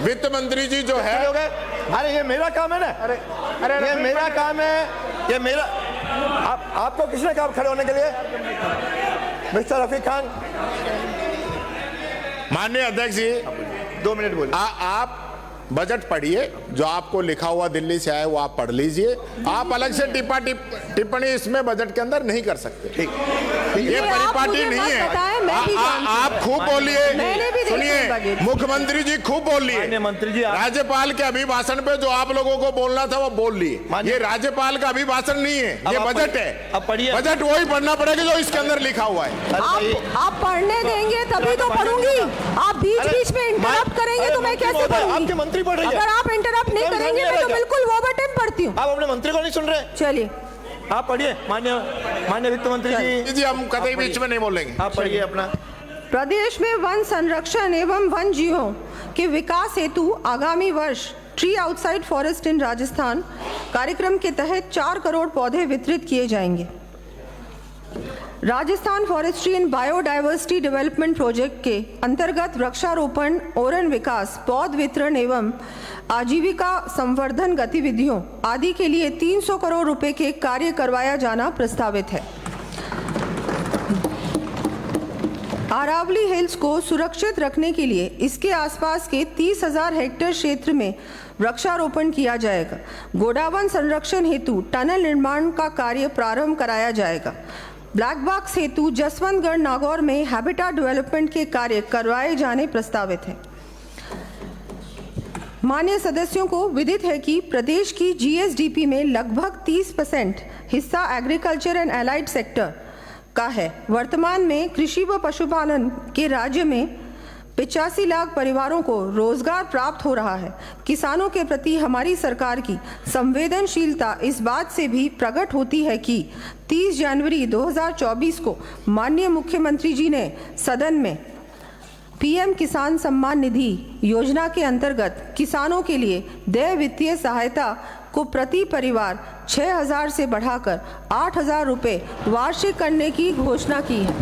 वित्त मंत्री जी जो है, अरे ये मेरा काम है ना, अरे ये मेरा काम है, ये मेरा। आपको किसने कहा खड़े होने के लिए? मिस्टर रफीक खान। माननीय अध्यक्ष जी, 2 मिनट बोलिए। आप बजट पढ़िए, जो आपको लिखा हुआ दिल्ली से आया वो आप पढ़ लीजिए। आप अलग से टिप्पणी इसमें बजट के अंदर नहीं कर सकते। ठीक, ये परिपाटी नहीं है। आप खूब बोलिए, सुनिए, मुख्यमंत्री जी खूब बोलिए, मंत्री जी, राज्यपाल के अभिभाषण पे जो आप लोगों को बोलना था वो बोल लिए। ये राज्यपाल का अभिभाषण नहीं है, ये बजट है। अब पढ़िए, बजट वही पढ़ना पड़ेगा जो इसके अंदर लिखा हुआ है। आप पढ़ने देंगे तभी तो पढ़ूंगी। आप बीच बीच में इंटरप्ट करेंगे तो मैं कैसे पढ़ूंगी? आपके मंत्री पढ़ रही है। अगर आप इंटरप्ट नहीं करेंगे मैं तो बिल्कुल ओवर टाइम पढ़ती हूँ। आप अपने मंत्री को नहीं सुन रहे? चलिए आप पढ़िए। मान्य वित्त मंत्री जी, हम कतई बीच में नहीं बोलेंगे। आप पढ़िए अपना। प्रदेश में वन संरक्षण एवं वन जीवों के विकास हेतु आगामी वर्ष ट्री आउटसाइड फॉरेस्ट इन राजस्थान कार्यक्रम के तहत 4 करोड़ पौधे वितरित किए जाएंगे। Rajasthan forestry and biodiversity development project के अंतर्गत वृक्षारोपण, ओरन विकास, पौध वितरण एवं आजीविका संवर्धन गतिविधियों आदि के लिए 300 करोड़ रुपए के कार्य करवाया जाना प्रस्तावित है। अरावली हिल्स को सुरक्षित रखने के लिए इसके आसपास के 30,000 हेक्टेयर क्षेत्र में वृक्षारोपण किया जाएगा। गोडावन संरक्षण हेतु टनल निर्माण का कार्य प्रारंभ कराया जाएगा। ब्लैक बॉक्स हेतु जसवंतगढ़ नागौर में हैबिटेट डेवलपमेंट के कार्य करवाए जाने प्रस्तावित है। मान्य सदस्यों को विदित है कि प्रदेश की जीएसडीपी में लगभग 30% हिस्सा एग्रीकल्चर एंड एलाइड सेक्टर का है। वर्तमान में कृषि व पशुपालन के राज्य में 85 लाख परिवारों को रोजगार प्राप्त हो रहा है। किसानों के प्रति हमारी सरकार की संवेदनशीलता इस बात से भी प्रकट होती है कि 30 जनवरी 2024 को माननीय मुख्यमंत्री जी ने सदन में पीएम किसान सम्मान निधि योजना के अंतर्गत किसानों के लिए देय वित्तीय सहायता को प्रति परिवार 6,000 से बढ़ाकर 8,000 रुपये वार्षिक करने की घोषणा की है,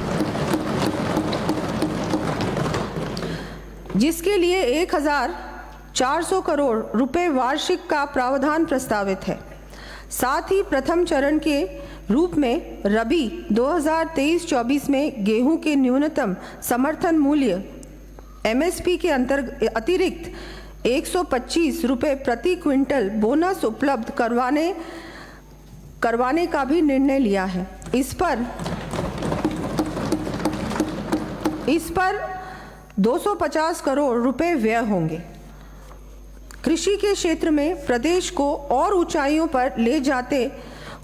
जिसके लिए 1,400 करोड़ रुपए वार्षिक का प्रावधान प्रस्तावित है। साथ ही प्रथम चरण के रूप में रबी 2023-24 में गेहूं के न्यूनतम समर्थन मूल्य एमएसपी के अतिरिक्त 125 रुपये प्रति क्विंटल बोनस उपलब्ध करवाने का भी निर्णय लिया है। इस पर 250 करोड़ रुपए व्यय होंगे। कृषि के क्षेत्र में प्रदेश को और ऊंचाइयों पर ले जाते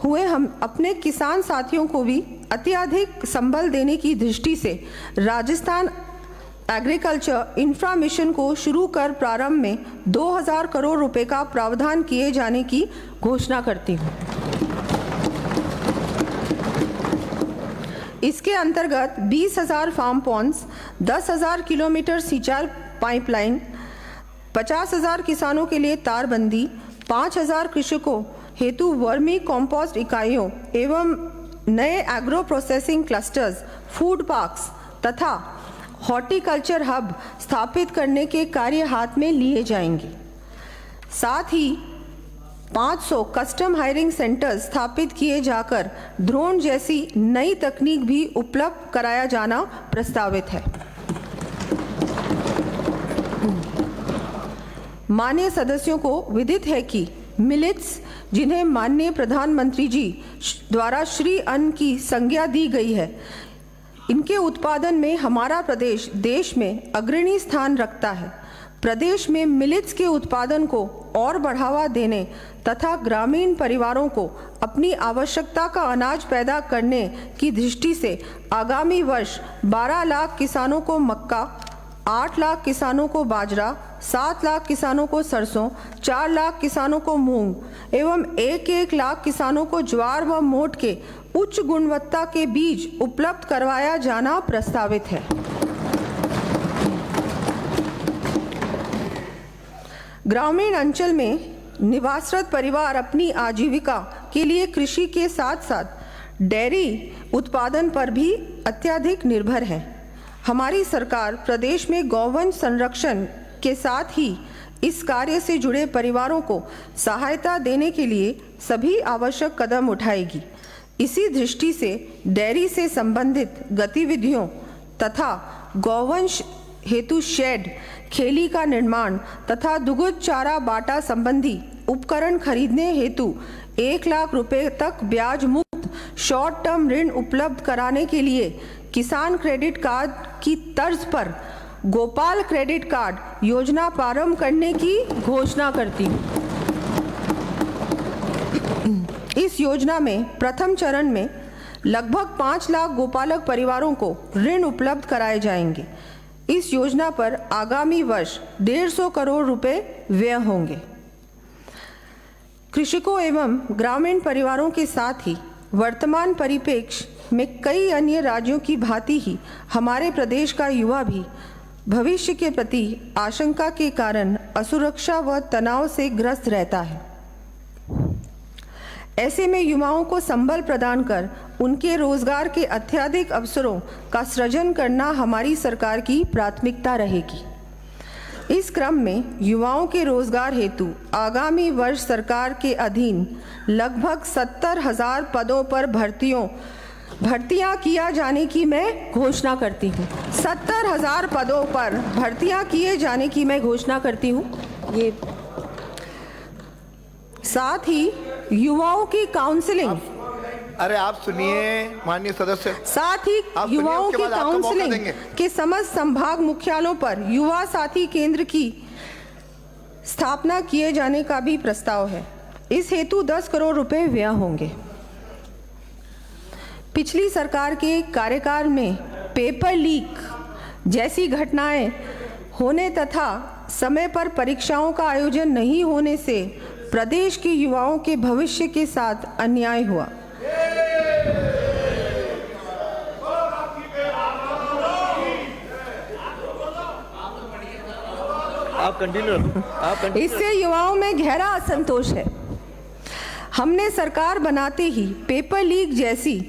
हुए हम अपने किसान साथियों को भी अत्यधिक संबल देने की दृष्टि से राजस्थान एग्रीकल्चर इंफ्रा मिशन को शुरू कर प्रारंभ में 2,000 करोड़ रुपए का प्रावधान किए जाने की घोषणा करती हूँ। इसके अंतर्गत 20,000 फार्म पॉन्ड्स, 10,000 किलोमीटर सिंचाई पाइपलाइन, 50,000 किसानों के लिए तारबंदी, 5,000 कृषकों हेतु वर्मी कॉम्पोस्ट इकाइयों एवं नए agro processing clusters, food parks तथा हॉर्टिकल्चर हब स्थापित करने के कार्य हाथ में लिए जाएंगे। साथ ही 500 कस्टम हायरिंग सेंटर्स स्थापित किए जाकर ड्रोन जैसी नई तकनीक भी उपलब्ध कराया जाना प्रस्तावित है। माननीय सदस्यों को विदित है कि मिलेट्स, जिन्हें माननीय प्रधानमंत्री जी द्वारा श्री अन्न की संज्ञा दी गई है, इनके उत्पादन में हमारा प्रदेश देश में अग्रणी स्थान रखता है। प्रदेश में मिलेट्स के उत्पादन को और बढ़ावा देने तथा ग्रामीण परिवारों को अपनी आवश्यकता का अनाज पैदा करने की दृष्टि से आगामी वर्ष 12 लाख किसानों को मक्का, 8 लाख किसानों को बाजरा, 7 लाख किसानों को सरसों, 4 लाख किसानों को मूंग एवं 1-1 लाख किसानों को ज्वार व मोट के उच्च गुणवत्ता के बीज उपलब्ध करवाया जाना प्रस्तावित है। ग्रामीण अंचल में निवासरत परिवार अपनी आजीविका के लिए कृषि के साथ साथ डेयरी उत्पादन पर भी अत्यधिक निर्भर है। हमारी सरकार प्रदेश में गौवंश संरक्षण के साथ ही इस कार्य से जुड़े परिवारों को सहायता देने के लिए सभी आवश्यक कदम उठाएगी। इसी दृष्टि से डेयरी से संबंधित गतिविधियों तथा गौवंश हेतु शेड, खेली का निर्माण तथा दुग्ध चारा बाटा संबंधी उपकरण खरीदने हेतु 1 लाख रुपए तक ब्याज मुक्त शॉर्ट टर्म ऋण उपलब्ध कराने के लिए किसान क्रेडिट कार्ड की तर्ज पर गोपाल क्रेडिट कार्ड योजना प्रारंभ करने की घोषणा करती हूँ। इस योजना में प्रथम चरण में लगभग 5 लाख गोपालक परिवारों को ऋण उपलब्ध कराए जाएंगे। इस योजना पर आगामी वर्ष 150 करोड़ रुपए व्यय होंगे। कृषकों एवं ग्रामीण परिवारों के साथ ही वर्तमान परिप्रेक्ष्य में कई अन्य राज्यों की भांति ही हमारे प्रदेश का युवा भी भविष्य के प्रति आशंका के कारण असुरक्षा व तनाव से ग्रस्त रहता है। ऐसे में युवाओं को संबल प्रदान कर उनके रोजगार के अत्यधिक अवसरों का सृजन करना हमारी सरकार की प्राथमिकता रहेगी। इस क्रम में युवाओं के रोजगार हेतु आगामी वर्ष सरकार के अधीन लगभग 70,000 पदों पर भर्तियां किया जाने की मैं घोषणा करती हूँ। 70,000 पदों पर भर्तियां किए जाने की मैं घोषणा करती हूँ। ये साथ ही युवाओं की काउंसलिंग, अरे आप सुनिए माननीय सदस्य, साथ ही युवाओं की काउंसलिंग के समस्त संभाग मुख्यालयों पर युवा साथी केंद्र की स्थापना किए जाने का भी प्रस्ताव है। इस हेतु 10 करोड़ रुपए व्यय होंगे। पिछली सरकार के कार्यकाल में पेपर लीक जैसी घटनाएं होने तथा समय पर परीक्षाओं का आयोजन नहीं होने से प्रदेश के युवाओं के भविष्य के साथ अन्याय हुआ। आप कंटिन्यू। इससे युवाओं में गहरा असंतोष है। हमने सरकार बनाते ही पेपर लीक जैसी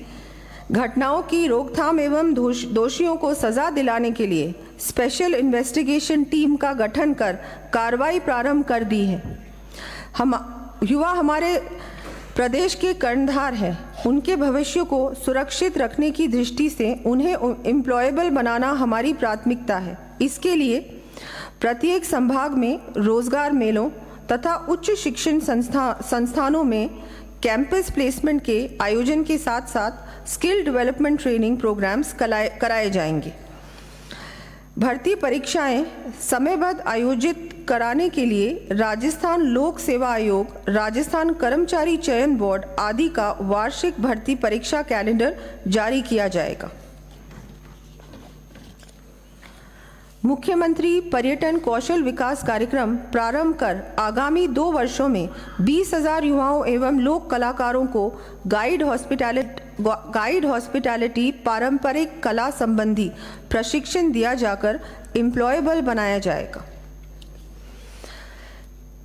घटनाओं की रोकथाम एवं दोषियों को सजा दिलाने के लिए स्पेशल इन्वेस्टिगेशन टीम का गठन कर कार्रवाई प्रारंभ कर दी है। युवा हमारे प्रदेश के कर्णधार हैं। उनके भविष्य को सुरक्षित रखने की दृष्टि से उन्हें एम्प्लॉयबल बनाना हमारी प्राथमिकता है। इसके लिए प्रत्येक संभाग में रोजगार मेलों तथा उच्च शिक्षण संस्थानों में कैंपस प्लेसमेंट के आयोजन के साथ साथ स्किल डेवलपमेंट ट्रेनिंग प्रोग्राम्स कराए जाएंगे। भर्ती परीक्षाएं समयबद्ध आयोजित कराने के लिए राजस्थान लोक सेवा आयोग, राजस्थान कर्मचारी चयन बोर्ड आदि का वार्षिक भर्ती परीक्षा कैलेंडर जारी किया जाएगा। मुख्यमंत्री पर्यटन कौशल विकास कार्यक्रम प्रारंभ कर आगामी 2 वर्षों में 20,000 युवाओं एवं लोक कलाकारों को गाइड हॉस्पिटैलिटी पारंपरिक कला संबंधी प्रशिक्षण दिया जाकर एम्प्लॉयबल बनाया जाएगा।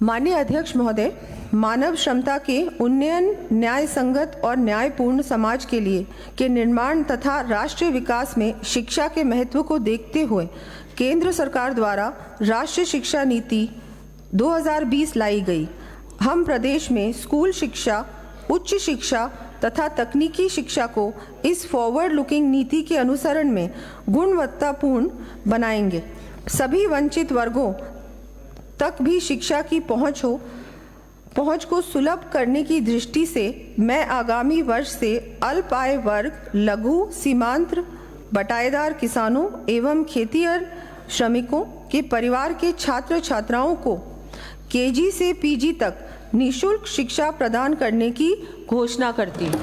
माननीय अध्यक्ष महोदय, मानव क्षमता के उन्नयन, न्याय संगत और न्यायपूर्ण समाज के लिए के निर्माण तथा राष्ट्रीय विकास में शिक्षा के महत्व को देखते हुए केंद्र सरकार द्वारा राष्ट्रीय शिक्षा नीति 2020 लाई गई। हम प्रदेश में स्कूल शिक्षा, उच्च शिक्षा तथा तकनीकी शिक्षा को इस फॉरवर्ड लुकिंग नीति के अनुसरण में गुणवत्तापूर्ण बनाएंगे। सभी वंचित वर्गों तक भी शिक्षा की पहुंच को सुलभ करने की दृष्टि से मैं आगामी वर्ष से अल्प आय वर्ग, लघु, सीमांत, बटाईदार किसानों एवं खेतिहर श्रमिकों के परिवार के छात्र छात्राओं को केजी से पीजी तक निःशुल्क शिक्षा प्रदान करने की घोषणा करती हूँ।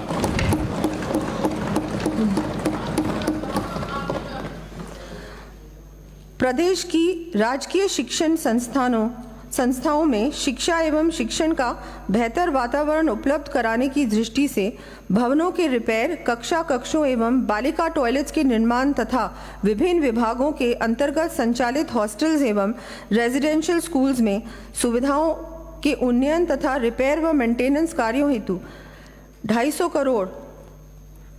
प्रदेश की राजकीय शिक्षण संस्थाओं में शिक्षा एवं शिक्षण का बेहतर वातावरण उपलब्ध कराने की दृष्टि से भवनों के रिपेयर, कक्षों एवं बालिका टॉयलेट्स के निर्माण तथा विभिन्न विभागों के अंतर्गत संचालित हॉस्टल्स एवं रेजिडेंशियल स्कूल्स में सुविधाओं के उन्नयन तथा रिपेयर व मेंटेनेंस कार्यों हेतु 250 करोड़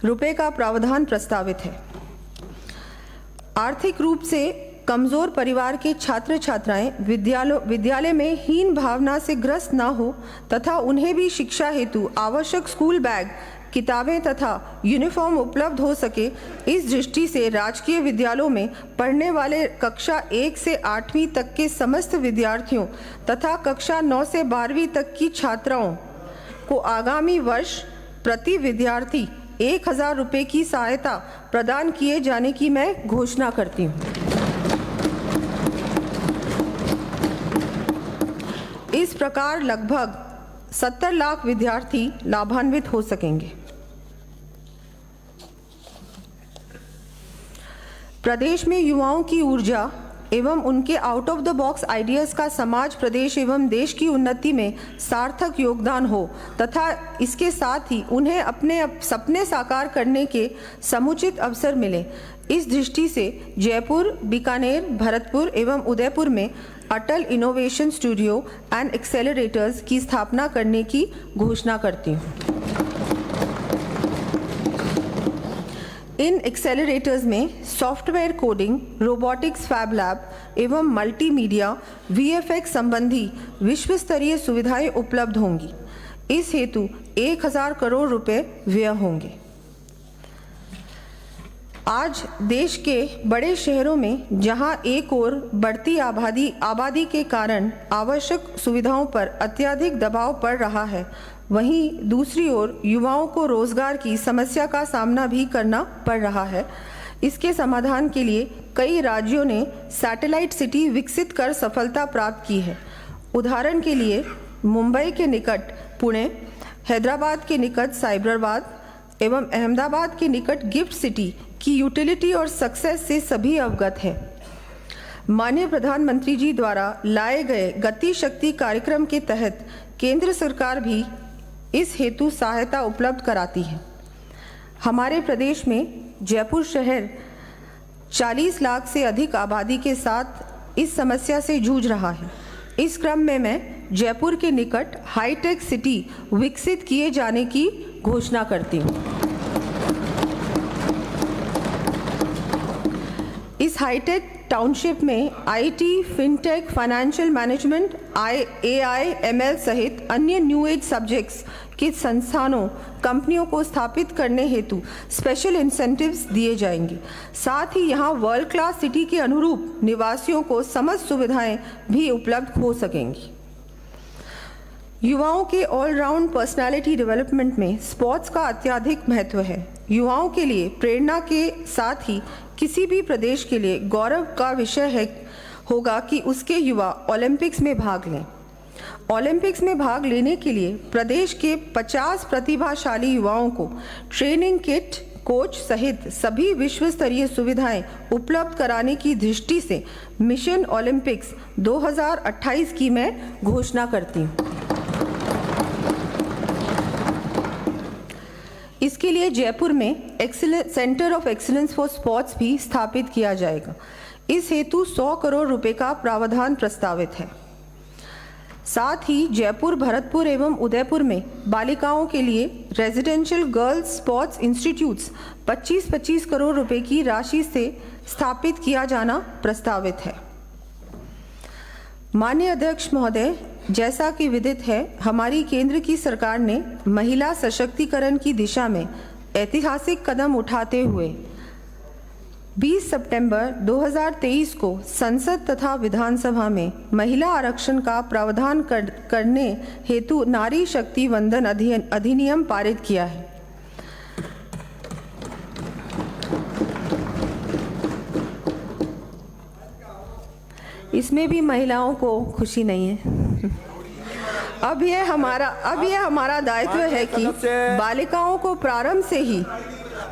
रुपए का प्रावधान प्रस्तावित है। आर्थिक रूप से कमजोर परिवार के छात्र छात्राएं विद्यालय में हीन भावना से ग्रस्त न हो तथा उन्हें भी शिक्षा हेतु आवश्यक स्कूल बैग, किताबें तथा यूनिफॉर्म उपलब्ध हो सके, इस दृष्टि से राजकीय विद्यालयों में पढ़ने वाले कक्षा 1 से 8वीं तक के समस्त विद्यार्थियों तथा कक्षा 9 से 12वीं तक की छात्राओं को आगामी वर्ष प्रति विद्यार्थी 1000 रुपये की सहायता प्रदान किए जाने की मैं घोषणा करती हूँ। इस प्रकार लगभग 70 लाख विद्यार्थी लाभान्वित हो सकेंगे। प्रदेश में युवाओं की ऊर्जा एवं उनके out of the box ideas का समाज, प्रदेश एवं देश की उन्नति में सार्थक योगदान हो तथा इसके साथ ही उन्हें अपने सपने साकार करने के समुचित अवसर मिले, इस दृष्टि से जयपुर, बीकानेर, भरतपुर एवं उदयपुर में Atal innovation studio and accelerators की स्थापना करने की घोषणा करती हूँ। इन एक्सेलरेटर्स में software coding, robotics fab lab एवं मल्टीमीडिया VFX संबंधी विश्व स्तरीय सुविधाएं उपलब्ध होंगी। इस हेतु 1000 करोड़ रुपए व्यय होंगे। आज देश के बड़े शहरों में जहां एक ओर बढ़ती आबादी के कारण आवश्यक सुविधाओं पर अत्यधिक दबाव पड़ रहा है, वहीं दूसरी ओर युवाओं को रोजगार की समस्या का सामना भी करना पड़ रहा है। इसके समाधान के लिए कई राज्यों ने सैटेलाइट सिटी विकसित कर सफलता प्राप्त की है। उदाहरण के लिए मुंबई के निकट पुणे, हैदराबाद के निकट साइबराबाद एवं अहमदाबाद के निकट गिफ्ट सिटी की यूटिलिटी और सक्सेस से सभी अवगत है। माननीय प्रधानमंत्री जी द्वारा लाए गए गति शक्ति कार्यक्रम के तहत केंद्र सरकार भी इस हेतु सहायता उपलब्ध कराती है। हमारे प्रदेश में जयपुर शहर 40 लाख से अधिक आबादी के साथ इस समस्या से जूझ रहा है। इस क्रम में मैं जयपुर के निकट हाईटेक सिटी विकसित किए जाने की घोषणा करती हूँ। इस हाईटेक टाउनशिप में IT, fintech, financial management, AI, ML सहित अन्य न्यू एज सब्जेक्ट्स के संस्थानों, कंपनियों को स्थापित करने हेतु स्पेशल इंसेंटिव्स दिए जाएंगे। साथ ही यहाँ वर्ल्ड क्लास सिटी के अनुरूप निवासियों को समस्त सुविधाएं भी उपलब्ध हो सकेंगी। युवाओं के ऑलराउंड पर्सनालिटी डेवलपमेंट में स्पोर्ट्स का अत्यधिक महत्व है। युवाओं के लिए प्रेरणा के साथ ही किसी भी प्रदेश के लिए गौरव का विषय होगा कि उसके युवा ओलंपिक्स में भाग लें। ओलंपिक्स में भाग लेने के लिए प्रदेश के 50 प्रतिभाशाली युवाओं को ट्रेनिंग किट, कोच सहित सभी विश्व स्तरीय सुविधाएं उपलब्ध कराने की दृष्टि से मिशन ओलंपिक्स 2028 की मैं घोषणा करती हूँ। इसके लिए जयपुर में centre of excellence for sports भी स्थापित किया जाएगा। इस हेतु 100 करोड़ रुपए का प्रावधान प्रस्तावित है। साथ ही जयपुर, भरतपुर एवं उदयपुर में बालिकाओं के लिए residential girls sports institutes 25-25 crore रुपए की राशि से स्थापित किया जाना प्रस्तावित है। माननीय अध्यक्ष महोदय, जैसा कि विदित है, हमारी केंद्र की सरकार ने महिला सशक्तिकरण की दिशा में ऐतिहासिक कदम उठाते हुए 20 सितंबर 2023 को संसद तथा विधानसभा में महिला आरक्षण का प्रावधान करने हेतु नारी शक्ति वंदन अधिनियम पारित किया है। इसमें भी महिलाओं को खुशी नहीं है। अब यह हमारा दायित्व है कि बालिकाओं को प्रारंभ से ही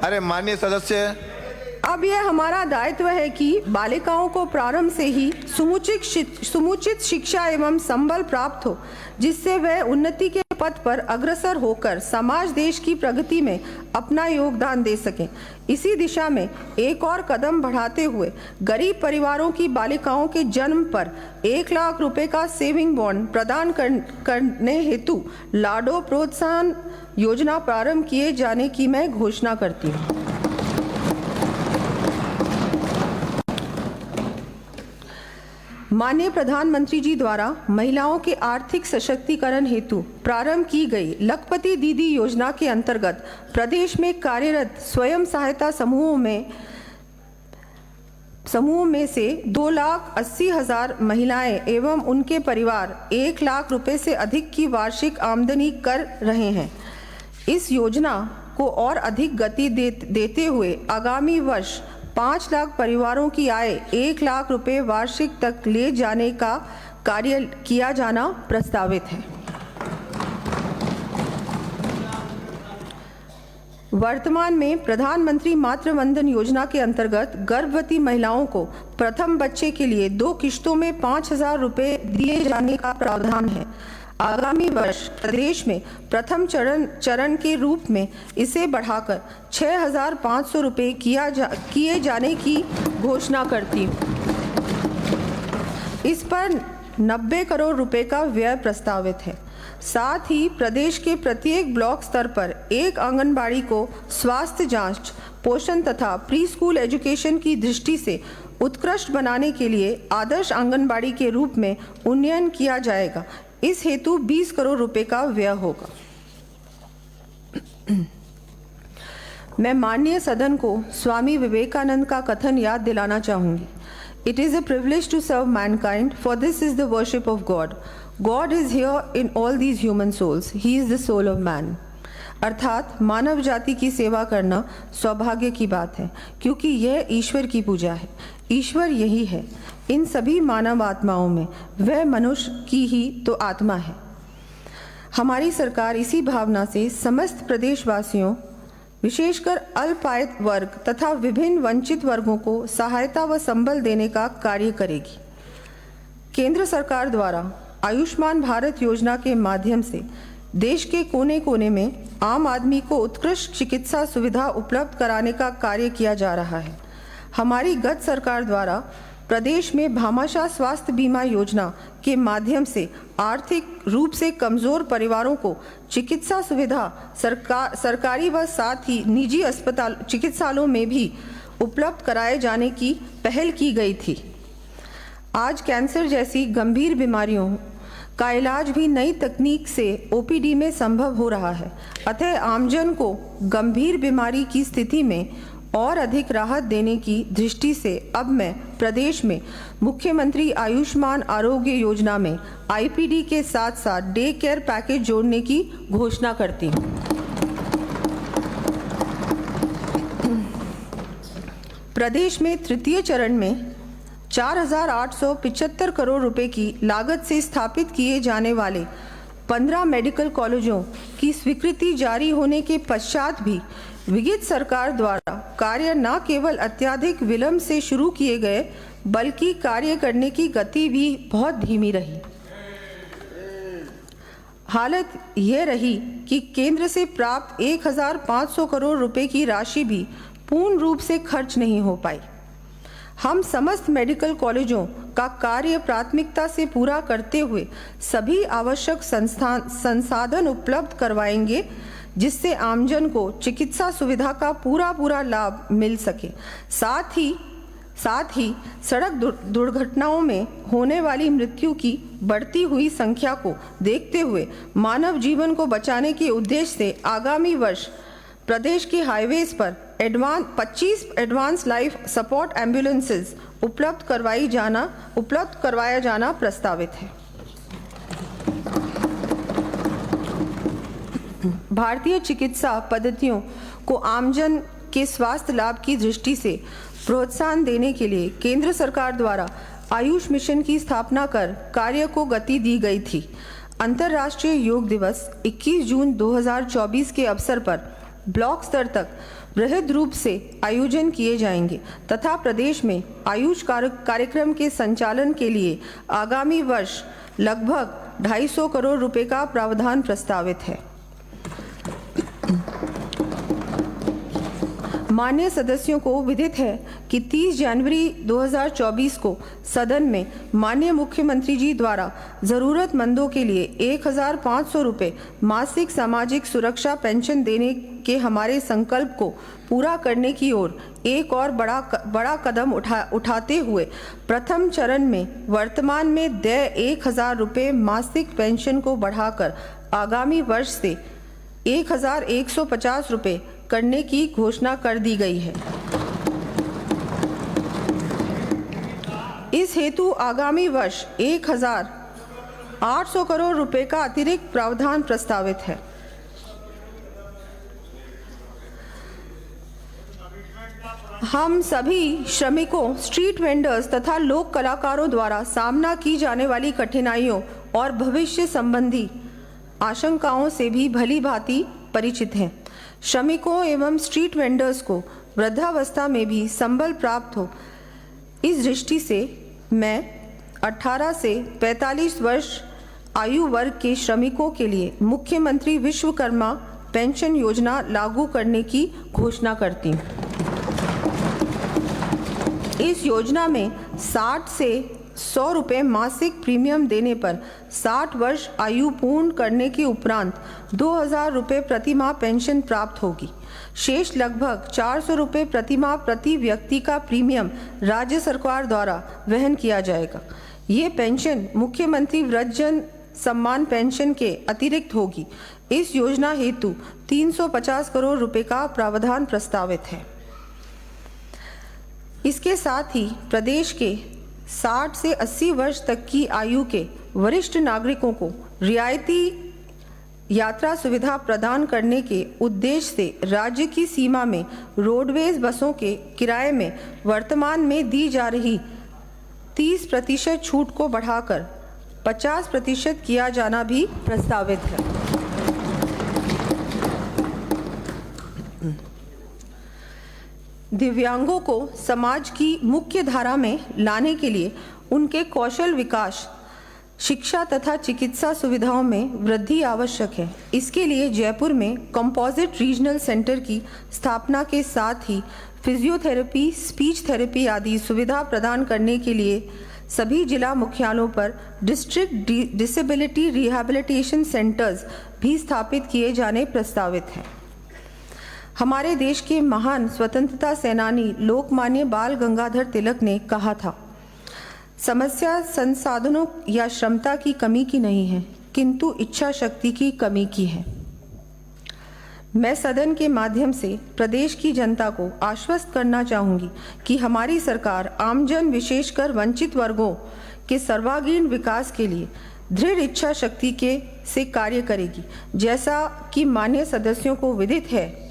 अरे माननीय सदस्य, अब यह हमारा दायित्व है कि बालिकाओं को प्रारंभ से ही समुचित शिक्षा एवं संबल प्राप्त हो, जिससे वह उन्नति के पथ पर अग्रसर होकर समाज देश की प्रगति में अपना योगदान दे सकें। इसी दिशा में एक और कदम बढ़ाते हुए गरीब परिवारों की बालिकाओं के जन्म पर 1 लाख रुपए का सेविंग बॉन्ड प्रदान करने हेतु लाडो प्रोत्साहन योजना प्रारंभ किए जाने की मैं घोषणा करती हूँ। माननीय प्रधानमंत्री जी द्वारा महिलाओं के आर्थिक सशक्तिकरण हेतु प्रारंभ की गई लखपति दीदी योजना के अंतर्गत प्रदेश में कार्यरत स्वयं सहायता समूहों में से 2,80,000 महिलाएं एवं उनके परिवार 1 लाख रुपए से अधिक की वार्षिक आमदनी कर रहे हैं। इस योजना को और अधिक गति देते हुए आगामी वर्ष 5 लाख परिवारों की आय 1 लाख रुपए वार्षिक तक ले जाने का कार्य किया जाना प्रस्तावित है। वर्तमान में प्रधानमंत्री मातृ वंदन योजना के अंतर्गत गर्भवती महिलाओं को प्रथम बच्चे के लिए 2 किश्तों में 5,000 रुपए दिए जाने का प्रावधान है। आगामी वर्ष प्रदेश में प्रथम चरण के रूप में इसे बढ़ाकर 6,500 रुपए किए जाने की घोषणा करती हूँ। इस पर 90 करोड़ रुपए का व्यय प्रस्तावित है। साथ ही प्रदेश के प्रत्येक ब्लॉक स्तर पर एक आंगनबाड़ी को स्वास्थ्य जांच, पोषण तथा प्री स्कूल एजुकेशन की दृष्टि से उत्कृष्ट बनाने के लिए आदर्श आंगनबाड़ी के रूप में उन्नयन किया जाएगा। इस हेतु 20 करोड़ रुपए का व्यय होगा। मैं माननीय सदन को स्वामी विवेकानंद का कथन याद दिलाना चाहूंगी। It is a privilege to serve mankind, for this is the worship of God. God is here in all these human souls. He is the soul of man. अर्थात मानव जाति की सेवा करना सौभाग्य की बात है, क्योंकि यह ईश्वर की पूजा है। ईश्वर यही है, इन सभी मानव आत्माओं में वह मनुष्य की ही तो आत्मा है। हमारी सरकार इसी भावना से समस्त प्रदेशवासियों, विशेषकर अल्पायत वर्ग तथा विभिन्न वंचित वर्गों को सहायता व संबल देने का कार्य करेगी। केंद्र सरकार द्वारा आयुष्मान भारत योजना के माध्यम से देश के कोने कोने में आम आदमी को उत्कृष्ट चिकित्सा सुविधा उपलब्ध कराने का कार्य किया जा रहा है। हमारी गत सरकार द्वारा प्रदेश में भामाशाह स्वास्थ्य बीमा योजना के माध्यम से आर्थिक रूप से कमजोर परिवारों को चिकित्सा सुविधा सरकारी व साथ ही निजी चिकित्सालयों में भी उपलब्ध कराए जाने की पहल की गई थी। आज कैंसर जैसी गंभीर बीमारियों का इलाज भी नई तकनीक से ओपीडी में संभव हो रहा है। अतः आमजन को गंभीर बीमारी की स्थिति में और अधिक राहत देने की दृष्टि से अब मैं प्रदेश में मुख्यमंत्री आयुष्मान आरोग्य योजना में आईपीडी के साथ साथ डे केयर पैकेज जोड़ने की घोषणा करती हूँ। प्रदेश में तृतीय चरण में 4,875 करोड़ रुपए की लागत से स्थापित किए जाने वाले 15 मेडिकल कॉलेजों की स्वीकृति जारी होने के पश्चात भी विगत सरकार द्वारा कार्य न केवल अत्यधिक विलंब से शुरू किए गए, बल्कि कार्य करने की गति भी बहुत धीमी रही। हालत यह रही कि केंद्र से प्राप्त 1,500 करोड़ रुपए की राशि भी पूर्ण रूप से खर्च नहीं हो पाई। हम समस्त मेडिकल कॉलेजों का कार्य प्राथमिकता से पूरा करते हुए सभी आवश्यक संसाधन उपलब्ध करवाएंगे, जिससे आमजन को चिकित्सा सुविधा का पूरा लाभ मिल सके। साथ ही साथ ही सड़क दुर्घटनाओं में होने वाली मृत्यु की बढ़ती हुई संख्या को देखते हुए मानव जीवन को बचाने के उद्देश्य से आगामी वर्ष प्रदेश के हाईवेज पर 25 एडवांस लाइफ सपोर्ट एम्बुलेंसेज उपलब्ध करवाया जाना प्रस्तावित है। भारतीय चिकित्सा पद्धतियों को आमजन के स्वास्थ्य लाभ की दृष्टि से प्रोत्साहन देने के लिए केंद्र सरकार द्वारा आयुष मिशन की स्थापना कर कार्य को गति दी गई थी। अंतर्राष्ट्रीय योग दिवस 21 जून 2024 के अवसर पर ब्लॉक स्तर तक बृहद रूप से आयोजन किए जाएंगे तथा प्रदेश में आयुष कार्यक्रम के संचालन के लिए आगामी वर्ष लगभग 250 करोड़ रुपए का प्रावधान प्रस्तावित है। मान्य सदस्यों को विदित है कि 30 जनवरी 2024 को सदन में माननीय मुख्यमंत्री जी द्वारा जरूरतमंदों के लिए 1500 रुपये मासिक सामाजिक सुरक्षा पेंशन देने के हमारे संकल्प को पूरा करने की ओर एक और बड़ा कदम उठाते हुए प्रथम चरण में वर्तमान में देय 1000 रुपये मासिक पेंशन को बढ़ाकर आगामी वर्ष से 1150 रुपये करने की घोषणा कर दी गई है। इस हेतु आगामी वर्ष 1800 करोड़ रुपए का अतिरिक्त प्रावधान प्रस्तावित है। हम सभी श्रमिकों, स्ट्रीट वेंडर्स तथा लोक कलाकारों द्वारा सामना की जाने वाली कठिनाइयों और भविष्य संबंधी आशंकाओं से भी भली भांति परिचित हैं। श्रमिकों एवं स्ट्रीट वेंडर्स को वृद्धावस्था में भी संबल प्राप्त हो, इस दृष्टि से मैं 18 से 45 वर्ष आयु वर्ग के श्रमिकों के लिए मुख्यमंत्री विश्वकर्मा पेंशन योजना लागू करने की घोषणा करती हूँ। इस योजना में 60 से 100 रुपये मासिक प्रीमियम देने पर 60 वर्ष आयु पूर्ण करने के उपरांत 2000 रुपये प्रति माह पेंशन प्राप्त होगी। शेष लगभग 400 रुपये प्रति माह प्रति व्यक्ति का प्रीमियम राज्य सरकार द्वारा वहन किया जाएगा। ये पेंशन मुख्यमंत्री वृद्धजन सम्मान पेंशन के अतिरिक्त होगी। इस योजना हेतु 350 करोड़ रुपए का प्रावधान प्रस्तावित है। इसके साथ ही प्रदेश के 60 से 80 वर्ष तक की आयु के वरिष्ठ नागरिकों को रियायती यात्रा सुविधा प्रदान करने के उद्देश्य से राज्य की सीमा में रोडवेज बसों के किराए में वर्तमान में दी जा रही 30% छूट को बढ़ाकर 50% किया जाना भी प्रस्तावित है। दिव्यांगों को समाज की मुख्य धारा में लाने के लिए उनके कौशल विकास, शिक्षा तथा चिकित्सा सुविधाओं में वृद्धि आवश्यक है। इसके लिए जयपुर में कंपोजिट रीजनल सेंटर की स्थापना के साथ ही फिजियोथेरेपी, स्पीच थेरेपी आदि सुविधा प्रदान करने के लिए सभी जिला मुख्यालयों पर डिस्ट्रिक्ट डिसेबिलिटी रिहैबिलिटेशन सेंटर्स भी स्थापित किए जाने प्रस्तावित हैं। हमारे देश के महान स्वतंत्रता सेनानी लोकमान्य बाल गंगाधर तिलक ने कहा था, समस्या संसाधनों या क्षमता की कमी की नहीं है, किंतु इच्छा शक्ति की कमी की है। मैं सदन के माध्यम से प्रदेश की जनता को आश्वस्त करना चाहूँगी कि हमारी सरकार आमजन विशेषकर वंचित वर्गों के सर्वांगीण विकास के लिए दृढ़ इच्छा शक्ति से कार्य करेगी। जैसा कि मान्य सदस्यों को विदित है,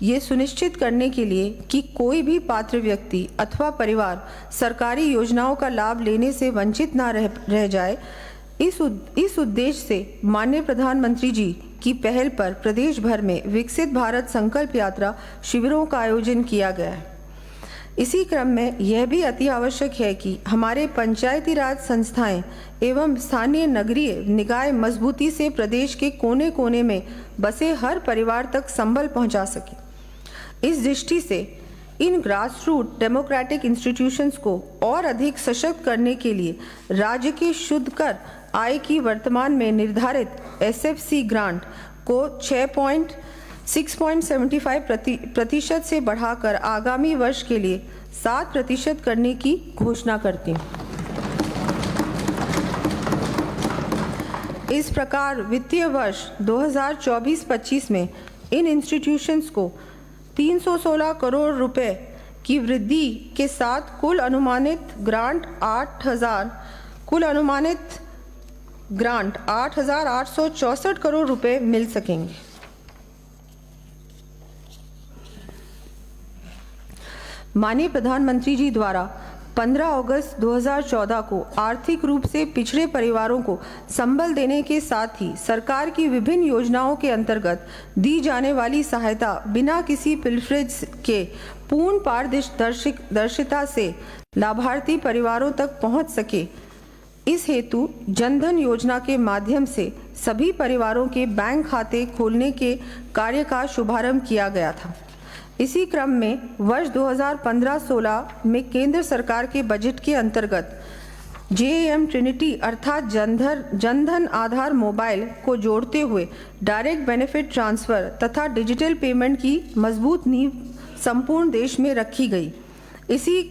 ये सुनिश्चित करने के लिए कि कोई भी पात्र व्यक्ति अथवा परिवार सरकारी योजनाओं का लाभ लेने से वंचित ना रह जाए, इस उद्देश्य से माननीय प्रधानमंत्री जी की पहल पर प्रदेश भर में विकसित भारत संकल्प यात्रा शिविरों का आयोजन किया गया है। इसी क्रम में यह भी अति आवश्यक है कि हमारे पंचायती राज संस्थाएं एवं स्थानीय नगरीय निकाय मजबूती से प्रदेश के कोने कोने में बसे हर परिवार तक संबल पहुंचा सके। इस दृष्टि से इन ग्रासरूट डेमोक्रेटिक इंस्टीट्यूशंस को और अधिक सशक्त करने के लिए राज्य के शुद्ध कर आय की वर्तमान में निर्धारित SFC ग्रांट को 6.75% से बढ़ाकर आगामी वर्ष के लिए 7% करने की घोषणा करती हूँ। इस प्रकार वित्तीय वर्ष 2024-25 में इन इंस्टीट्यूशंस को 316 करोड़ रुपए की वृद्धि के साथ कुल अनुमानित ग्रांट 8,864 करोड़ रुपए मिल सकेंगे। माननीय प्रधानमंत्री जी द्वारा 15 अगस्त 2014 को आर्थिक रूप से पिछड़े परिवारों को संबल देने के साथ ही सरकार की विभिन्न योजनाओं के अंतर्गत दी जाने वाली सहायता बिना किसी पिलफरेज के पूर्ण पारदर्शिता से लाभार्थी परिवारों तक पहुंच सके, इस हेतु जनधन योजना के माध्यम से सभी परिवारों के बैंक खाते खोलने के कार्य का शुभारंभ किया गया था। इसी क्रम में वर्ष 2015-16 में केंद्र सरकार के बजट के अंतर्गत JAM ट्रिनिटी अर्थात जनधन आधार मोबाइल को जोड़ते हुए डायरेक्ट बेनिफिट ट्रांसफर तथा डिजिटल पेमेंट की मजबूत नींव संपूर्ण देश में रखी गई। इसी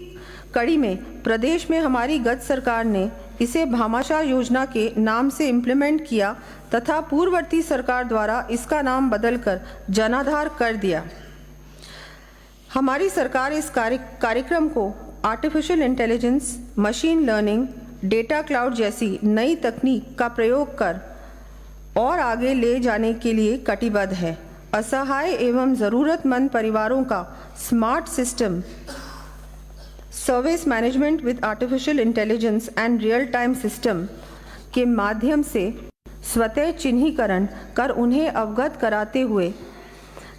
कड़ी में प्रदेश में हमारी गत सरकार ने इसे भामाशाह योजना के नाम से इम्प्लीमेंट किया तथा पूर्ववर्ती सरकार द्वारा इसका नाम बदलकर जनाधार कर दिया। हमारी सरकार इस कार्यक्रम को artificial intelligence, machine learning, data cloud जैसी नई तकनीक का प्रयोग कर और आगे ले जाने के लिए कटिबद्ध है। असहाय एवं ज़रूरतमंद परिवारों का smart system service management with artificial intelligence and real time system के माध्यम से स्वतः चिन्हीकरण कर उन्हें अवगत कराते हुए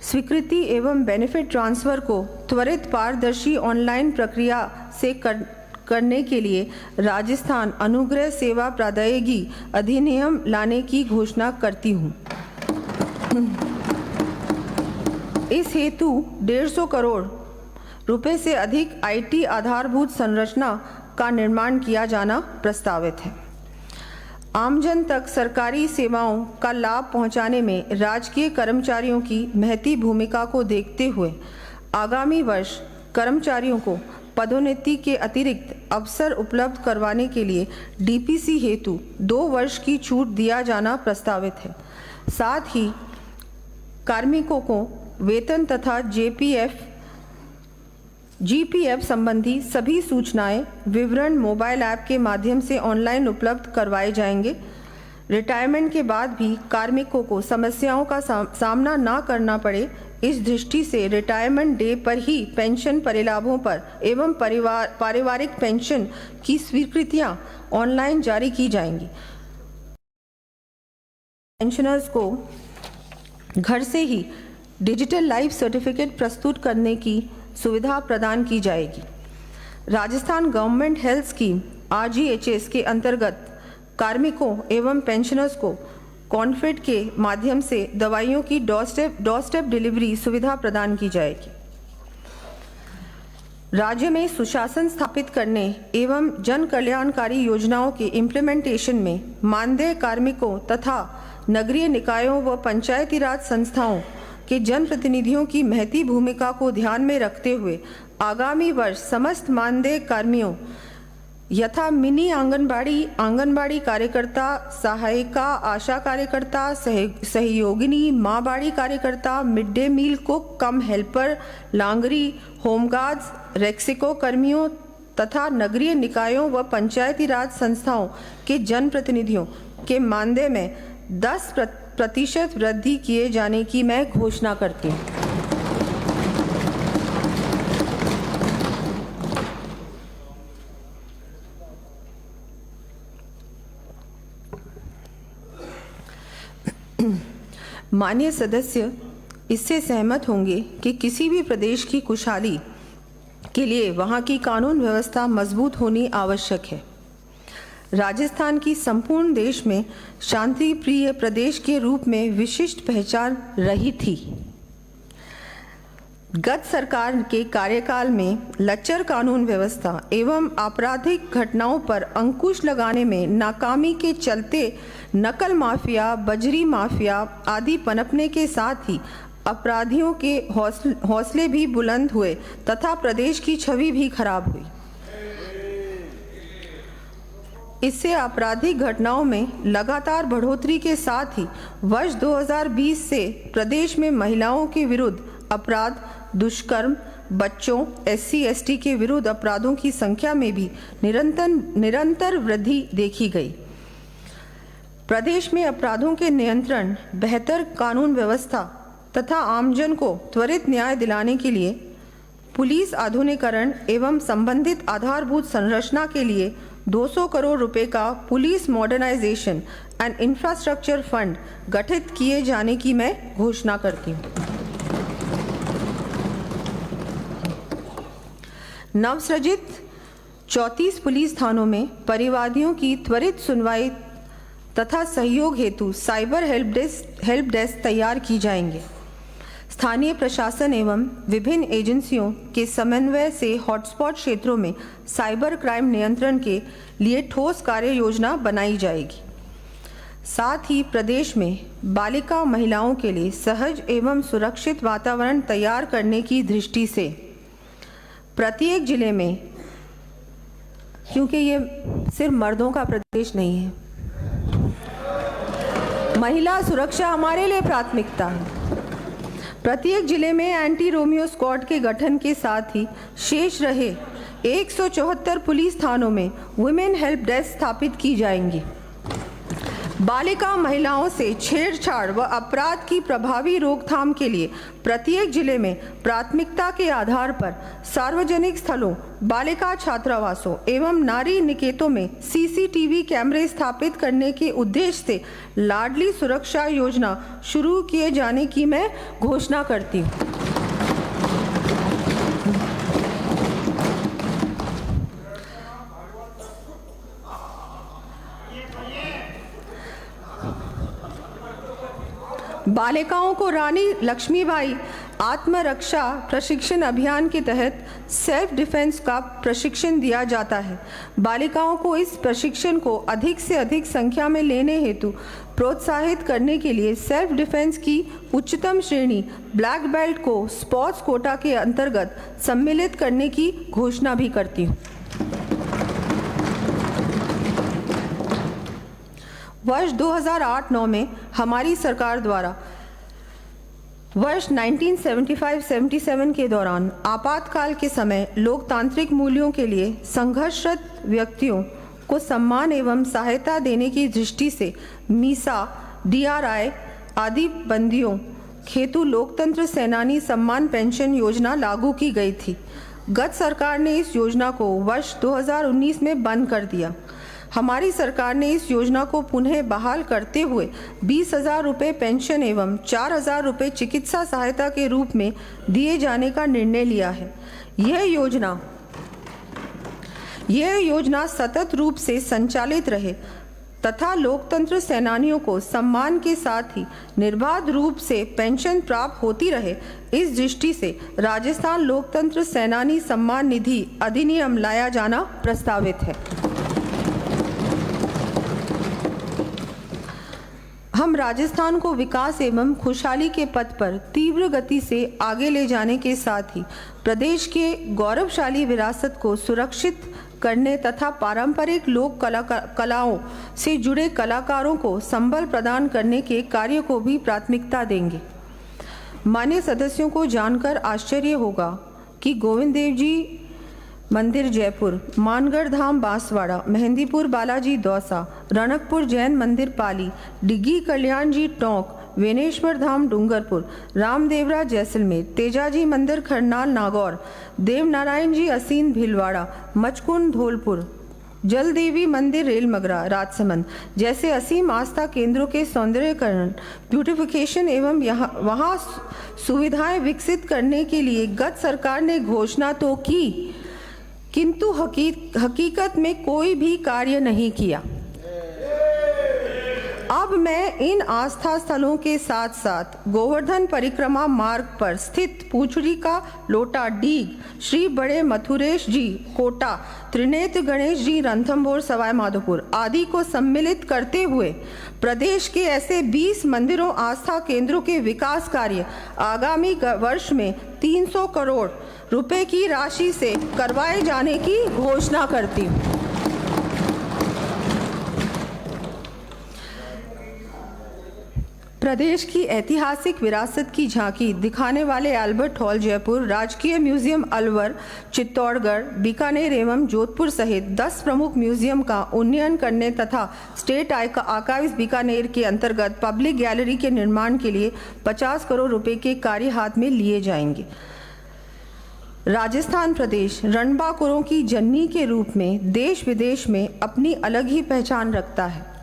स्वीकृति एवं बेनिफिट ट्रांसफर को त्वरित पारदर्शी ऑनलाइन प्रक्रिया से करने के लिए राजस्थान अनुग्रह सेवा प्रादायिकी अधिनियम लाने की घोषणा करती हूँ। इस हेतु 150 करोड़ रुपए से अधिक IT आधारभूत संरचना का निर्माण किया जाना प्रस्तावित है। आमजन तक सरकारी सेवाओं का लाभ पहुंचाने में राजकीय कर्मचारियों की महती भूमिका को देखते हुए आगामी वर्ष कर्मचारियों को पदोन्नति के अतिरिक्त अवसर उपलब्ध करवाने के लिए DPC हेतु 2 वर्ष की छूट दिया जाना प्रस्तावित है। साथ ही कार्मिकों को वेतन तथा GPF संबंधी सभी सूचनाएं विवरण मोबाइल ऐप के माध्यम से ऑनलाइन उपलब्ध करवाए जाएंगे। रिटायरमेंट के बाद भी कार्मिकों को समस्याओं का सामना ना करना पड़े, इस दृष्टि से रिटायरमेंट डे पर ही पेंशन परिलाभों पर एवं पारिवारिक पेंशन की स्वीकृतियां ऑनलाइन जारी की जाएंगी। पेंशनर्स को घर से ही डिजिटल लाइफ सर्टिफिकेट प्रस्तुत करने की सुविधा प्रदान की जाएगी। Rajasthan government health scheme RGHS के अंतर्गत कार्मिकों एवं पेंशनर्स को कॉन्फिड के माध्यम से दवाइयों की डोरस्टेप डिलीवरी सुविधा प्रदान की जाएगी। राज्य में सुशासन स्थापित करने एवं जन कल्याणकारी योजनाओं के इम्प्लीमेंटेशन में मानदेय कार्मिकों तथा नगरीय निकायों व पंचायती राज संस्थाओं के जनप्रतिनिधियों की महती भूमिका को ध्यान में रखते हुए आगामी वर्ष समस्त मानदेय कर्मियों यथा मिनी आंगनबाड़ी कार्यकर्ता, सहायिका, आशा कार्यकर्ता, सहयोगिनी, माँ बाड़ी कार्यकर्ता, मिड डे मील कुक कम हेल्पर, लांगरी, होमगार्ड्स, रेक्सिको कर्मियों तथा नगरीय निकायों व पंचायती राज संस्थाओं के जनप्रतिनिधियों के मानदेय में 10% वृद्धि किए जाने की मैं घोषणा करती हूँ। माननीय सदस्य इससे सहमत होंगे कि किसी भी प्रदेश की खुशहाली के लिए वहाँ की कानून व्यवस्था मजबूत होनी आवश्यक है। राजस्थान की संपूर्ण देश में शांति प्रिय प्रदेश के रूप में विशिष्ट पहचान रही थी। गत सरकार के कार्यकाल में लच्चर कानून व्यवस्था एवं आपराधिक घटनाओं पर अंकुश लगाने में नाकामी के चलते नकल माफिया, बजरी माफिया आदि पनपने के साथ ही अपराधियों के हौसले भी बुलंद हुए तथा प्रदेश की छवि भी खराब हुई। इससे आपराधिक घटनाओं में लगातार बढ़ोतरी के साथ ही वर्ष 2020 से प्रदेश में महिलाओं के विरुद्ध अपराध, दुष्कर्म, बच्चों, SC/ST के विरुद्ध अपराधों की संख्या में भी निरंतर वृद्धि देखी गई। प्रदेश में अपराधों के नियंत्रण, बेहतर कानून व्यवस्था तथा आमजन को त्वरित न्याय दिलाने के लिए पुलिस आधुनिकीकरण एवं संबंधित आधारभूत संरचना के लिए 200 करोड़ रुपए का police modernisation and infrastructure fund गठित किए जाने की मैं घोषणा करती हूँ। नवसृजित 34 पुलिस थानों में परिवादियों की त्वरित सुनवाई तथा सहयोग हेतु साइबर हेल्प डेस्क तैयार की जाएंगे। स्थानीय प्रशासन एवं विभिन्न एजेंसियों के समन्वय से हॉटस्पॉट क्षेत्रों में साइबर क्राइम नियंत्रण के लिए ठोस कार्य योजना बनाई जाएगी। साथ ही प्रदेश में बालिका महिलाओं के लिए सहज एवं सुरक्षित वातावरण तैयार करने की दृष्टि से प्रत्येक जिले में, क्योंकि ये सिर्फ मर्दों का प्रदेश नहीं है, महिला सुरक्षा हमारे लिए प्राथमिकता है। प्रत्येक जिले में एंटी रोमियो स्क्वाड के गठन के साथ ही शेष रहे 174 पुलिस थानों में वुमेन हेल्प डेस्क स्थापित की जाएंगी। बालिका महिलाओं से छेड़छाड़ व अपराध की प्रभावी रोकथाम के लिए प्रत्येक जिले में प्राथमिकता के आधार पर सार्वजनिक स्थलों, बालिका छात्रावासों एवं नारी निकेतों में CCTV कैमरे स्थापित करने के उद्देश्य से लाडली सुरक्षा योजना शुरू किए जाने की मैं घोषणा करती हूँ। बालिकाओं को रानी लक्ष्मीबाई आत्मरक्षा प्रशिक्षण अभियान के तहत सेल्फ डिफेंस का प्रशिक्षण दिया जाता है। बालिकाओं को इस प्रशिक्षण को अधिक से अधिक संख्या में लेने हेतु प्रोत्साहित करने के लिए सेल्फ डिफेंस की उच्चतम श्रेणी ब्लैक बेल्ट को स्पोर्ट्स कोटा के अंतर्गत सम्मिलित करने की घोषणा भी करती हूँ। वर्ष 2008-9 में हमारी सरकार द्वारा वर्ष 1975-77 के दौरान आपातकाल के समय लोकतांत्रिक मूल्यों के लिए संघर्षरत व्यक्तियों को सम्मान एवं सहायता देने की दृष्टि से मीसा, DRI आदि बंदियों हेतु लोकतंत्र सेनानी सम्मान पेंशन योजना लागू की गई थी। गत सरकार ने इस योजना को वर्ष 2019 में बंद कर दिया। हमारी सरकार ने इस योजना को पुनः बहाल करते हुए 20,000 रुपये पेंशन एवं 4,000 रुपये चिकित्सा सहायता के रूप में दिए जाने का निर्णय लिया है। यह योजना सतत रूप से संचालित रहे तथा लोकतंत्र सेनानियों को सम्मान के साथ ही निर्बाध रूप से पेंशन प्राप्त होती रहे, इस दृष्टि से राजस्थान लोकतंत्र सेनानी सम्मान निधि अधिनियम लाया जाना प्रस्तावित है। हम राजस्थान को विकास एवं खुशहाली के पथ पर तीव्र गति से आगे ले जाने के साथ ही प्रदेश के गौरवशाली विरासत को सुरक्षित करने तथा पारंपरिक लोक कलाओं से जुड़े कलाकारों को संबल प्रदान करने के कार्य को भी प्राथमिकता देंगे। मान्य सदस्यों को जानकर आश्चर्य होगा कि गोविंद देव जी मंदिर जयपुर, मानगढ़ धाम बांसवाड़ा, मेहंदीपुर बालाजी दौसा, रणकपुर जैन मंदिर पाली, डिग्गी कल्याण जी टोंक, वेनेश्वर धाम डूंगरपुर, रामदेवरा जैसलमेर, तेजाजी मंदिर खरनाल नागौर, देवनारायण जी असीन भीलवाड़ा, मचकुंड धौलपुर, जल देवी मंदिर रेलमगरा राजसमंद जैसे असीम आस्था केंद्रों के सौंदर्यकरण, ब्यूटिफिकेशन एवं वहाँ सुविधाएं विकसित करने के लिए गत सरकार ने घोषणा तो की, किंतु हकीकत में कोई भी कार्य नहीं किया। अब मैं इन आस्था स्थलों के साथ साथ गोवर्धन परिक्रमा मार्ग पर स्थित पूछड़ी लोटा डीग, श्री बड़े मथुरेश जी कोटा, त्रिनेत्र गणेश जी रणथंभौर सवाई माधोपुर आदि को सम्मिलित करते हुए प्रदेश के ऐसे 20 मंदिरों आस्था केंद्रों के विकास कार्य आगामी वर्ष में 300 करोड़ रुपए की राशि से करवाए जाने की घोषणा करती हूँ। प्रदेश की ऐतिहासिक विरासत की झांकी दिखाने वाले अल्बर्ट हॉल जयपुर, राजकीय म्यूजियम अलवर, चित्तौड़गढ़, बीकानेर एवं जोधपुर सहित 10 प्रमुख म्यूजियम का उन्नयन करने तथा स्टेट आर्काइव्स बीकानेर के अंतर्गत पब्लिक गैलरी के निर्माण के लिए 50 करोड़ रुपए के कार्य हाथ में लिए जाएंगे। राजस्थान प्रदेश रणबांकुरों की जननी के रूप में देश विदेश में अपनी अलग ही पहचान रखता है।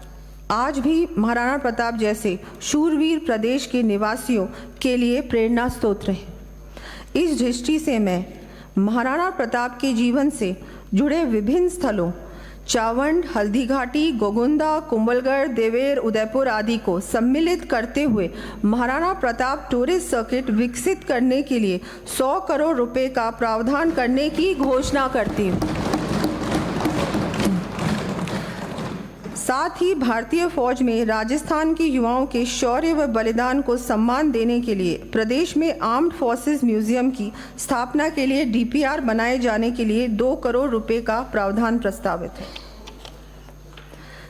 आज भी महाराणा प्रताप जैसे शूरवीर प्रदेश के निवासियों के लिए प्रेरणा स्रोत हैं। इस दृष्टि से मैं महाराणा प्रताप के जीवन से जुड़े विभिन्न स्थलों चावंड, हल्दीघाटी, गोगुंदा, कुंभलगढ़, देवेर, उदयपुर आदि को सम्मिलित करते हुए महाराणा प्रताप टूरिस्ट सर्किट विकसित करने के लिए 100 करोड़ रुपए का प्रावधान करने की घोषणा करती हूँ। साथ ही भारतीय फौज में राजस्थान के युवाओं के शौर्य व बलिदान को सम्मान देने के लिए प्रदेश में आर्म्ड फोर्सेस म्यूजियम की स्थापना के लिए डीपीआर बनाए जाने के लिए 2 करोड़ रुपए का प्रावधान प्रस्तावित है।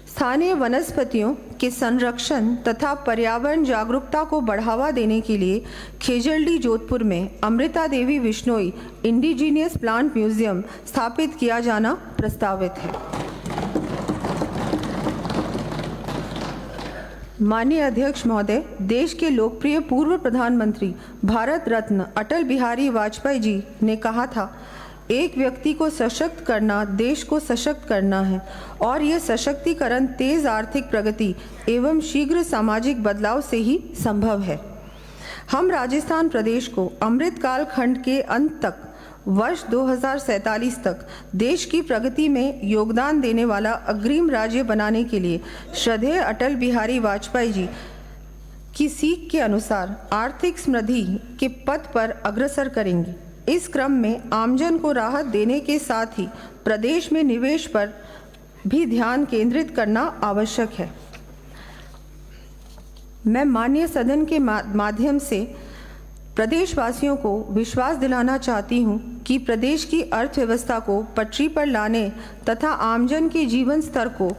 स्थानीय वनस्पतियों के संरक्षण तथा पर्यावरण जागरूकता को बढ़ावा देने के लिए खेजड़डी जोधपुर में Amrita Devi Bishnoi indigenous plant museum स्थापित किया जाना प्रस्तावित है। माननीय अध्यक्ष महोदय, देश के लोकप्रिय पूर्व प्रधानमंत्री भारत रत्न अटल बिहारी वाजपेयी जी ने कहा था, एक व्यक्ति को सशक्त करना देश को सशक्त करना है और यह सशक्तिकरण तेज आर्थिक प्रगति एवं शीघ्र सामाजिक बदलाव से ही संभव है। हम राजस्थान प्रदेश को अमृतकाल खंड के अंत तक वर्ष 2047 तक देश की प्रगति में योगदान देने वाला अग्रिम राज्य बनाने के लिए श्रद्धेय अटल बिहारी वाजपेयी जी की सीख के अनुसार आर्थिक समृद्धि के पथ पर अग्रसर करेंगे। इस क्रम में आमजन को राहत देने के साथ ही प्रदेश में निवेश पर भी ध्यान केंद्रित करना आवश्यक है। मैं माननीय सदन के माध्यम से प्रदेशवासियों को विश्वास दिलाना चाहती हूं कि प्रदेश की अर्थव्यवस्था को पटरी पर लाने तथा आमजन के जीवन स्तर को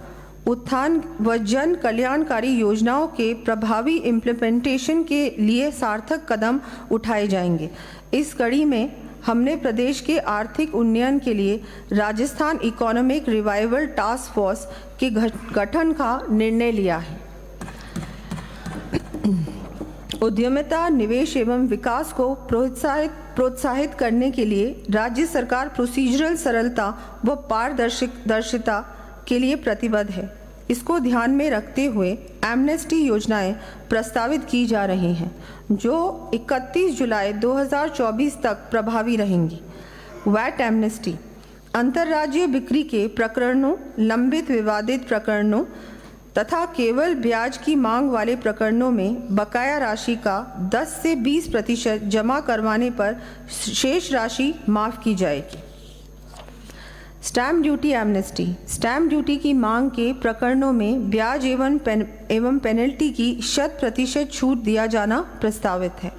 उत्थान व जन कल्याणकारी योजनाओं के प्रभावी इम्प्लीमेंटेशन के लिए सार्थक कदम उठाए जाएंगे। इस कड़ी में हमने प्रदेश के आर्थिक उन्नयन के लिए Rajasthan economic revival task force के गठन का निर्णय लिया है। उद्यमिता, निवेश एवं विकास को प्रोत्साहित करने के लिए राज्य सरकार प्रोसीजरल सरलता व पारदर्शिता के लिए प्रतिबद्ध है। इसको ध्यान में रखते हुए एमनेस्टी योजनाएं प्रस्तावित की जा रही हैं, जो 31 जुलाई 2024 तक प्रभावी रहेंगी। वैट एमनेस्टी, अंतर्राज्यीय बिक्री के प्रकरणों, लंबित विवादित प्रकरणों तथा केवल ब्याज की मांग वाले प्रकरणों में बकाया राशि का 10 से 20% जमा करवाने पर शेष राशि माफ की जाएगी। Stamp duty amnesty, stamp duty की मांग के प्रकरणों में ब्याज एवं पेनल्टी की 100% छूट दिया जाना प्रस्तावित है।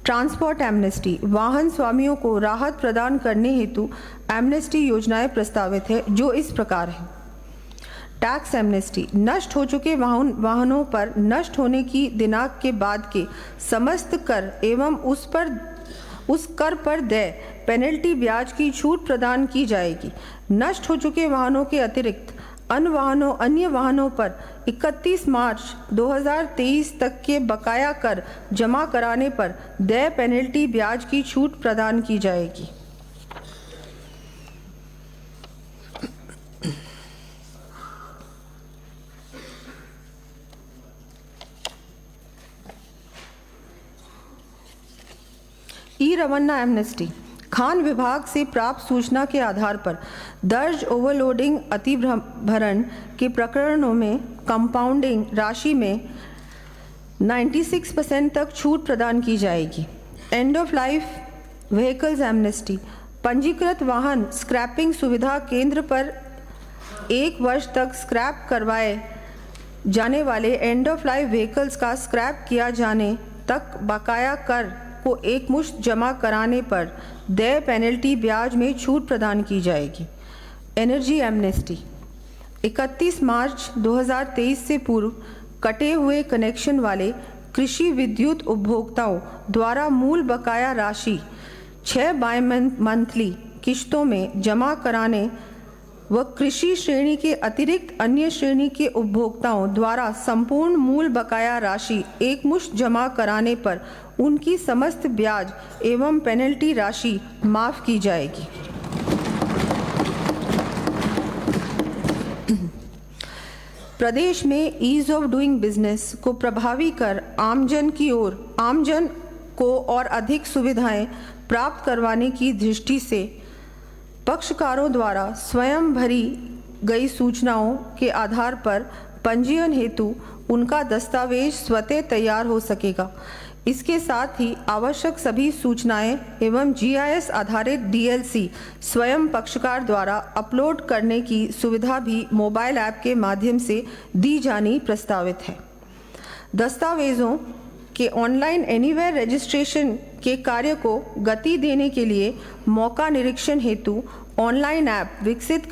ट्रांसपोर्ट एमनेस्टी, वाहन स्वामियों को राहत प्रदान करने हेतु एमनेस्टी योजनाएं प्रस्तावित है, जो इस प्रकार है। टैक्स एमनेस्टी, नष्ट हो चुके वाहनों पर नष्ट होने की दिनांक के बाद के समस्त कर एवं उस कर पर देय पेनल्टी ब्याज की छूट प्रदान की जाएगी। नष्ट हो चुके वाहनों के अतिरिक्त अन्य वाहनों पर 31 मार्च 2023 तक के बकाया कर जमा कराने पर देय पेनल्टी ब्याज की छूट प्रदान की जाएगी। ई रवाना एमनेस्टी, खान विभाग से प्राप्त सूचना के आधार पर दर्ज ओवरलोडिंग अतिभरण के प्रकरणों में कंपाउंडिंग राशि में 96% तक छूट प्रदान की जाएगी। End of life vehicles amnesty, पंजीकृत वाहन स्क्रैपिंग सुविधा केंद्र पर 1 वर्ष तक स्क्रैप करवाए जाने वाले एंड ऑफ लाइफ व्हीकल्स का स्क्रैप किया जाने तक बकाया कर को एकमुश्त जमा कराने पर देय पेनल्टी ब्याज में छूट प्रदान की जाएगी। एनर्जी एमनेस्टी, 31 मार्च 2023 से पूर्व कटे हुए कनेक्शन वाले कृषि विद्युत उपभोक्ताओं द्वारा मूल बकाया राशि 6 बाई-मंथली किश्तों में जमा कराने व कृषि श्रेणी के अतिरिक्त अन्य श्रेणी के उपभोक्ताओं द्वारा संपूर्ण मूल बकाया राशि एकमुश्त जमा कराने पर उनकी समस्त ब्याज एवं पेनल्टी राशि माफ की जाएगी। प्रदेश में ईज ऑफ डूइंग बिजनेस को प्रभावी कर आमजन को और अधिक सुविधाएं प्राप्त करवाने की दृष्टि से पक्षकारों द्वारा स्वयं भरी गई सूचनाओं के आधार पर पंजीयन हेतु उनका दस्तावेज स्वतः तैयार हो सकेगा। इसके साथ ही आवश्यक सभी सूचनाएं एवं GIS आधारित DLC स्वयं पक्षकार द्वारा अपलोड करने की सुविधा भी मोबाइल ऐप के माध्यम से दी जानी प्रस्तावित है। दस्तावेजों के ऑनलाइन एनीवेयर रजिस्ट्रेशन के कार्य को गति देने के लिए मौका निरीक्षण हेतु ऑनलाइन ऐप विकसित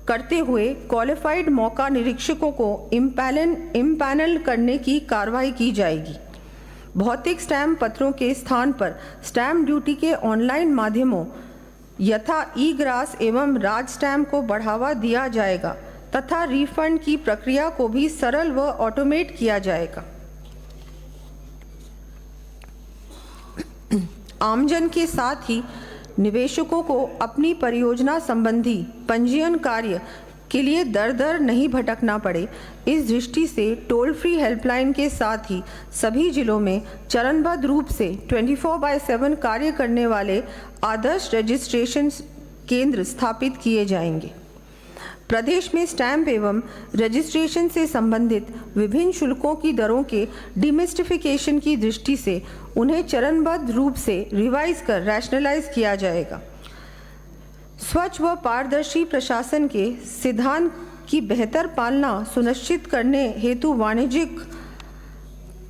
करते हुए क्वालिफाइड मौका निरीक्षकों को इम्पैनल करने की कार्रवाई की जाएगी। भौतिक स्टैम्प पत्रों के स्थान पर स्टैम्प ड्यूटी के ऑनलाइन माध्यमों यथा ई-ग्रास एवं राज स्टैम्प को बढ़ावा दिया जाएगा तथा रिफंड की प्रक्रिया को भी सरल व ऑटोमेट किया जाएगा। आमजन के साथ ही निवेशकों को अपनी परियोजना संबंधी पंजीयन कार्य के लिए दर दर नहीं भटकना पड़े, इस दृष्टि से टोल फ्री हेल्पलाइन के साथ ही सभी जिलों में चरणबद्ध रूप से 24/7 कार्य करने वाले आदर्श रजिस्ट्रेशन केंद्र स्थापित किए जाएंगे। प्रदेश में स्टैंप एवं रजिस्ट्रेशन से संबंधित विभिन्न शुल्कों की दरों के डिमिस्टिफिकेशन की दृष्टि से उन्हें चरणबद्ध रूप से रिवाइज कर रैशनलाइज किया जाएगा। स्वच्छ व पारदर्शी प्रशासन के सिद्धांत की बेहतर पालना सुनिश्चित करने हेतु वाणिज्यिक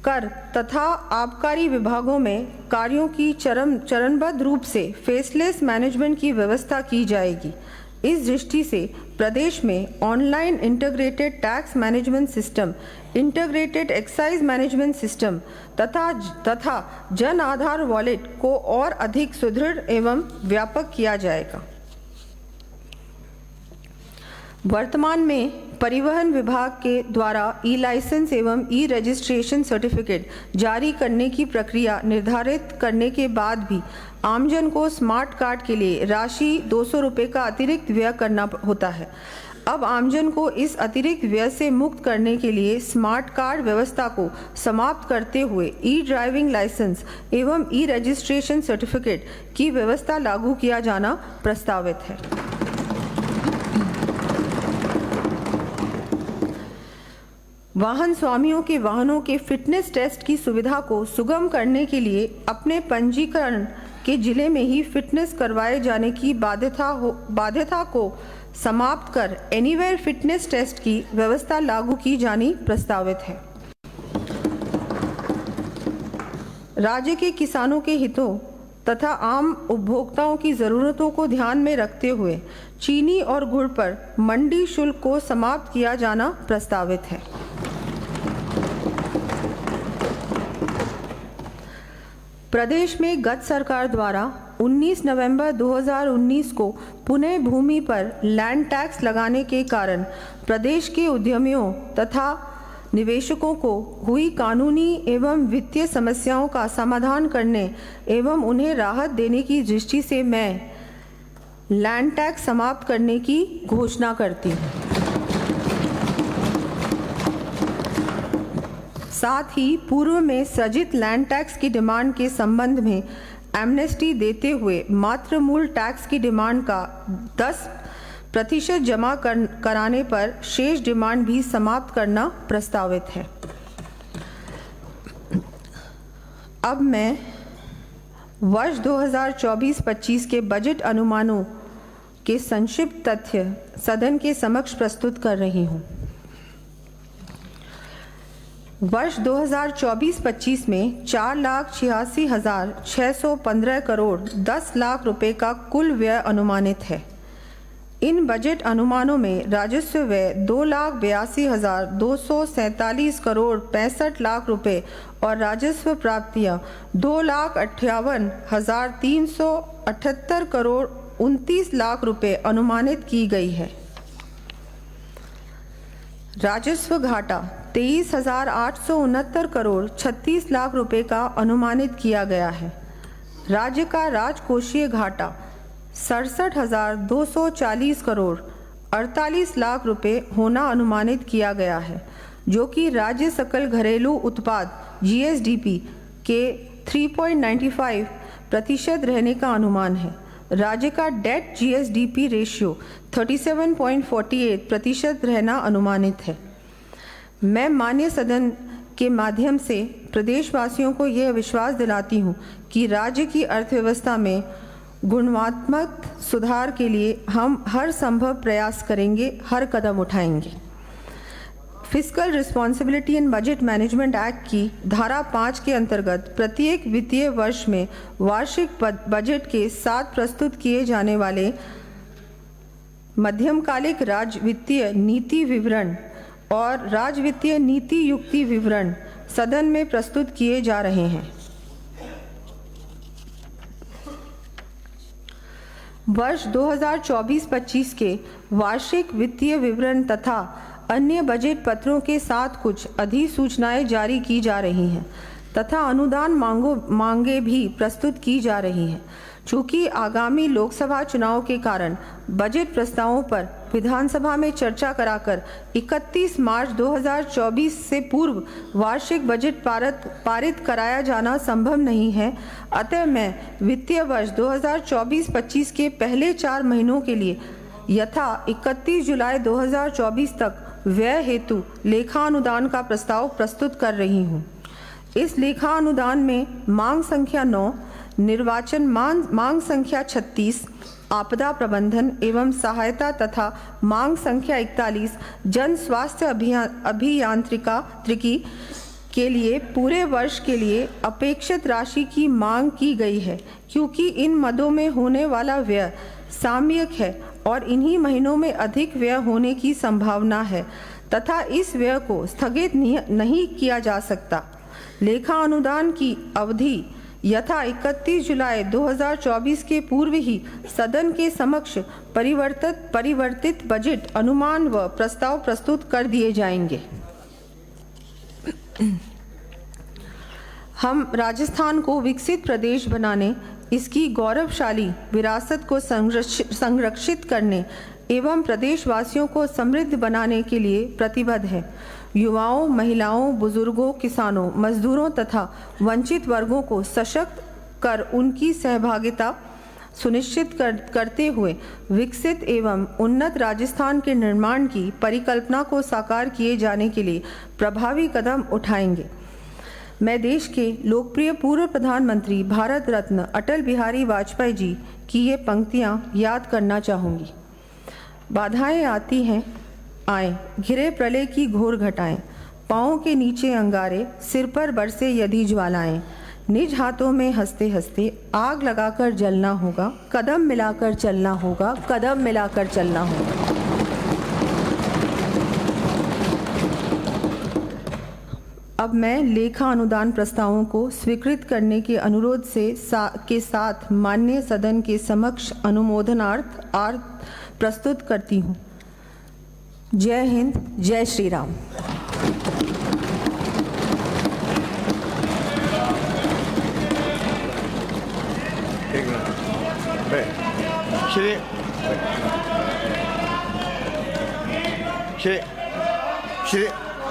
कर तथा आबकारी विभागों में कार्यों की चरणबद्ध रूप से फेसलेस मैनेजमेंट की व्यवस्था की जाएगी। इस दृष्टि से प्रदेश में online integrated tax management system, integrated excise management system तथा जन आधार वॉलेट को और अधिक सुदृढ़ एवं व्यापक किया जाएगा। वर्तमान में परिवहन विभाग के द्वारा ई लाइसेंस एवं ई रजिस्ट्रेशन सर्टिफिकेट जारी करने की प्रक्रिया निर्धारित करने के बाद भी आमजन को स्मार्ट कार्ड के लिए राशि 200 रुपये का अतिरिक्त व्यय करना होता है। अब आमजन को इस अतिरिक्त व्यय से मुक्त करने के लिए स्मार्ट कार्ड व्यवस्था को समाप्त करते हुए ई ड्राइविंग लाइसेंस एवं ई रजिस्ट्रेशन सर्टिफिकेट की व्यवस्था लागू किया जाना प्रस्तावित है। वाहन स्वामियों के वाहनों के फिटनेस टेस्ट की सुविधा को सुगम करने के लिए अपने पंजीकरण के जिले में ही फिटनेस करवाए जाने की बाध्यता को समाप्त कर एनीवेयर फिटनेस टेस्ट की व्यवस्था लागू की जानी प्रस्तावित है। राज्य के किसानों के हितों तथा आम उपभोक्ताओं की ज़रूरतों को ध्यान में रखते हुए चीनी और गुड़ पर मंडी शुल्क को समाप्त किया जाना प्रस्तावित है। प्रदेश में गत सरकार द्वारा 19 नवंबर 2019 को पुनः भूमि पर लैंड टैक्स लगाने के कारण प्रदेश के उद्यमियों तथा निवेशकों को हुई कानूनी एवं वित्तीय समस्याओं का समाधान करने एवं उन्हें राहत देने की दृष्टि से मैं लैंड टैक्स समाप्त करने की घोषणा करती हूँ। साथ ही पूर्व में सृजित लैंड टैक्स की डिमांड के संबंध में एमनेस्टी देते हुए मात्र मूल टैक्स की डिमांड का प्रतिशत जमा कराने पर शेष डिमांड भी समाप्त करना प्रस्तावित है। अब मैं वर्ष 2024-25 के बजट अनुमानों के संक्षिप्त तथ्य सदन के समक्ष प्रस्तुत कर रही हूँ। वर्ष 2024-25 में 4,86,615 करोड़ 10 लाख रुपए का कुल व्यय अनुमानित है। इन बजट अनुमानों में राजस्व व्यय 2,82,247 करोड़ 65 लाख रुपए और राजस्व प्राप्तियां 2,58,378 करोड़ 29 लाख रुपए अनुमानित की गई है। राजस्व घाटा 23,869 करोड़ 36 लाख रुपए का अनुमानित किया गया है। राज्य का राजकोषीय घाटा 67,240 करोड़ 48 लाख रुपए होना अनुमानित किया गया है, जो कि राज्य सकल घरेलू उत्पाद GSDP के 3.95% रहने का अनुमान है। राज्य का डेट GSDP रेशियो 37.48% रहना अनुमानित है। मैं माननीय सदन के माध्यम से प्रदेशवासियों को यह विश्वास दिलाती हूँ कि राज्य की अर्थव्यवस्था में गुणात्मक सुधार के लिए हम हर संभव प्रयास करेंगे, हर कदम उठाएंगे। Fiscal responsibility and budget management act की धारा 5 के अंतर्गत प्रत्येक वित्तीय वर्ष में वार्षिक बजट के साथ प्रस्तुत किए जाने वाले मध्यमकालिक राज्य वित्तीय नीति विवरण और राज्य वित्तीय नीति युक्ति विवरण सदन में प्रस्तुत किए जा रहे हैं। वर्ष 2024-25 के वार्षिक वित्तीय विवरण तथा अन्य बजट पत्रों के साथ कुछ अधिसूचनाएं जारी की जा रही हैं तथा अनुदान मांगे भी प्रस्तुत की जा रही हैं। चूँकि आगामी लोकसभा चुनाव के कारण बजट प्रस्तावों पर विधानसभा में चर्चा कराकर 31 मार्च 2024 से पूर्व वार्षिक बजट पारित कराया जाना संभव नहीं है। अतः मैं वित्तीय वर्ष 2024-25 के पहले 4 महीनों के लिए यथा 31 जुलाई 2024 तक व्यय हेतु लेखा अनुदान का प्रस्ताव प्रस्तुत कर रही हूँ। इस लेखा अनुदान में मांग संख्या 9, निर्वाचन मांग संख्या 36, आपदा प्रबंधन एवं सहायता तथा मांग संख्या 41, जन स्वास्थ्य अभियांत्रिकी के लिए पूरे वर्ष के लिए अपेक्षित राशि की मांग की गई है, क्योंकि इन मदों में होने वाला व्यय सामयिक है और इन्हीं महीनों में अधिक व्यय होने की संभावना है तथा इस व्यय को स्थगित नहीं किया जा सकता। लेखा अनुदान की अवधि यथा 31 जुलाई 2024 के पूर्व ही सदन के समक्ष परिवर्तित बजट अनुमान व प्रस्ताव प्रस्तुत कर दिए जाएंगे। हम राजस्थान को विकसित प्रदेश बनाने, इसकी गौरवशाली विरासत को संरक्षित करने एवं प्रदेशवासियों को समृद्ध बनाने के लिए प्रतिबद्ध है। युवाओं, महिलाओं, बुजुर्गों, किसानों, मजदूरों तथा वंचित वर्गों को सशक्त कर उनकी सहभागिता सुनिश्चित करते हुए विकसित एवं उन्नत राजस्थान के निर्माण की परिकल्पना को साकार किए जाने के लिए प्रभावी कदम उठाएंगे। मैं देश के लोकप्रिय पूर्व प्रधानमंत्री भारत रत्न अटल बिहारी वाजपेयी जी की ये पंक्तियाँ याद करना चाहूँगी। बाधाएं आती हैं आए, घिरे प्रलय की घोर घटाएं, पाँव के नीचे अंगारे, सिर पर बरसे यदि ज्वालाएं, निज हाथों में हंसते हंसते आग लगाकर जलना होगा, कदम मिलाकर चलना होगा, कदम मिलाकर चलना होगा। अब मैं लेखा अनुदान प्रस्तावों को स्वीकृत करने के अनुरोध के साथ माननीय सदन के समक्ष अनुमोदनार्थ प्रस्तुत करती हूँ। जय हिंद, जय श्री राम।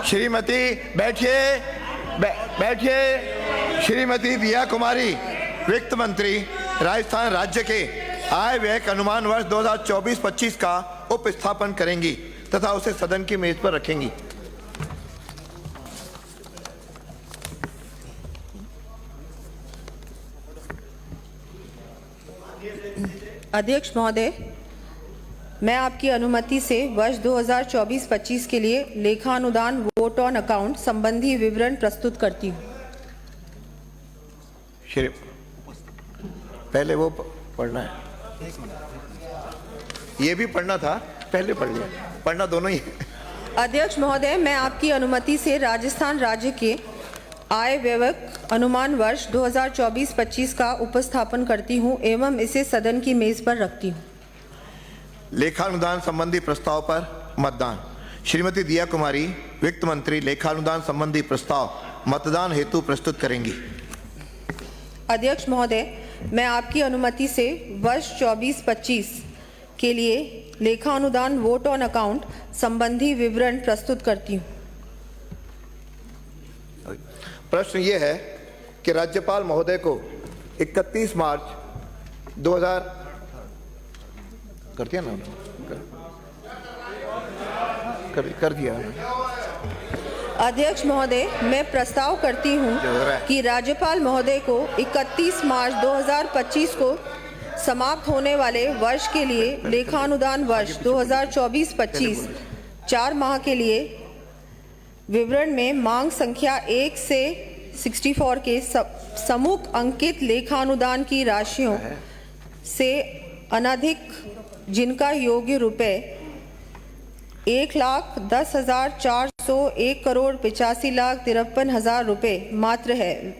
श्रीमती बैठिए। श्रीमती दिया कुमारी, वित्त मंत्री, राजस्थान राज्य के आय व्यय अनुमान वर्ष 2024-25 का उपस्थापन करेंगी तथा उसे सदन की मेज पर रखेंगी। अध्यक्ष महोदय, मैं आपकी अनुमति से वर्ष 2024-25 के लिए लेखानुदान वोट ऑन अकाउंट संबंधी विवरण प्रस्तुत करती हूँ। श्री पहले वो पढ़ना है, ये भी पढ़ना था, पहले पढ़ लिया, पढ़ना दोनों ही है। अध्यक्ष महोदय, मैं आपकी अनुमति से राजस्थान राज्य के आय व्यय अनुमान वर्ष 2024-25 का उपस्थापन करती हूँ एवं इसे सदन की मेज पर रखती हूँ। लेखानुदान संबंधी प्रस्ताव पर मतदान। श्रीमती दिया कुमारी वित्त मंत्री लेखानुदान संबंधी प्रस्ताव मतदान हेतु प्रस्तुत करेंगी। अध्यक्ष महोदय, मैं आपकी अनुमति से वर्ष 24-25 के लिए लेखानुदान वोट ऑन अकाउंट संबंधी विवरण प्रस्तुत करती हूँ। प्रश्न ये है कि राज्यपाल महोदय को 31 मार्च 2000 कर दिया ना, कर दिया। अध्यक्ष महोदय, मैं प्रस्ताव करती हूँ कि राज्यपाल महोदय को 31 मार्च 2025 को समाप्त होने वाले वर्ष के लिए लेखानुदान वर्ष 2024-25 4 माह के लिए विवरण में मांग संख्या 1 से 64 के सम्मुख अंकित लेखानुदान की राशियों से अनधिक जिनका योग्य रुपए 1,10,401,85,53,53,000 रुपए मात्र है,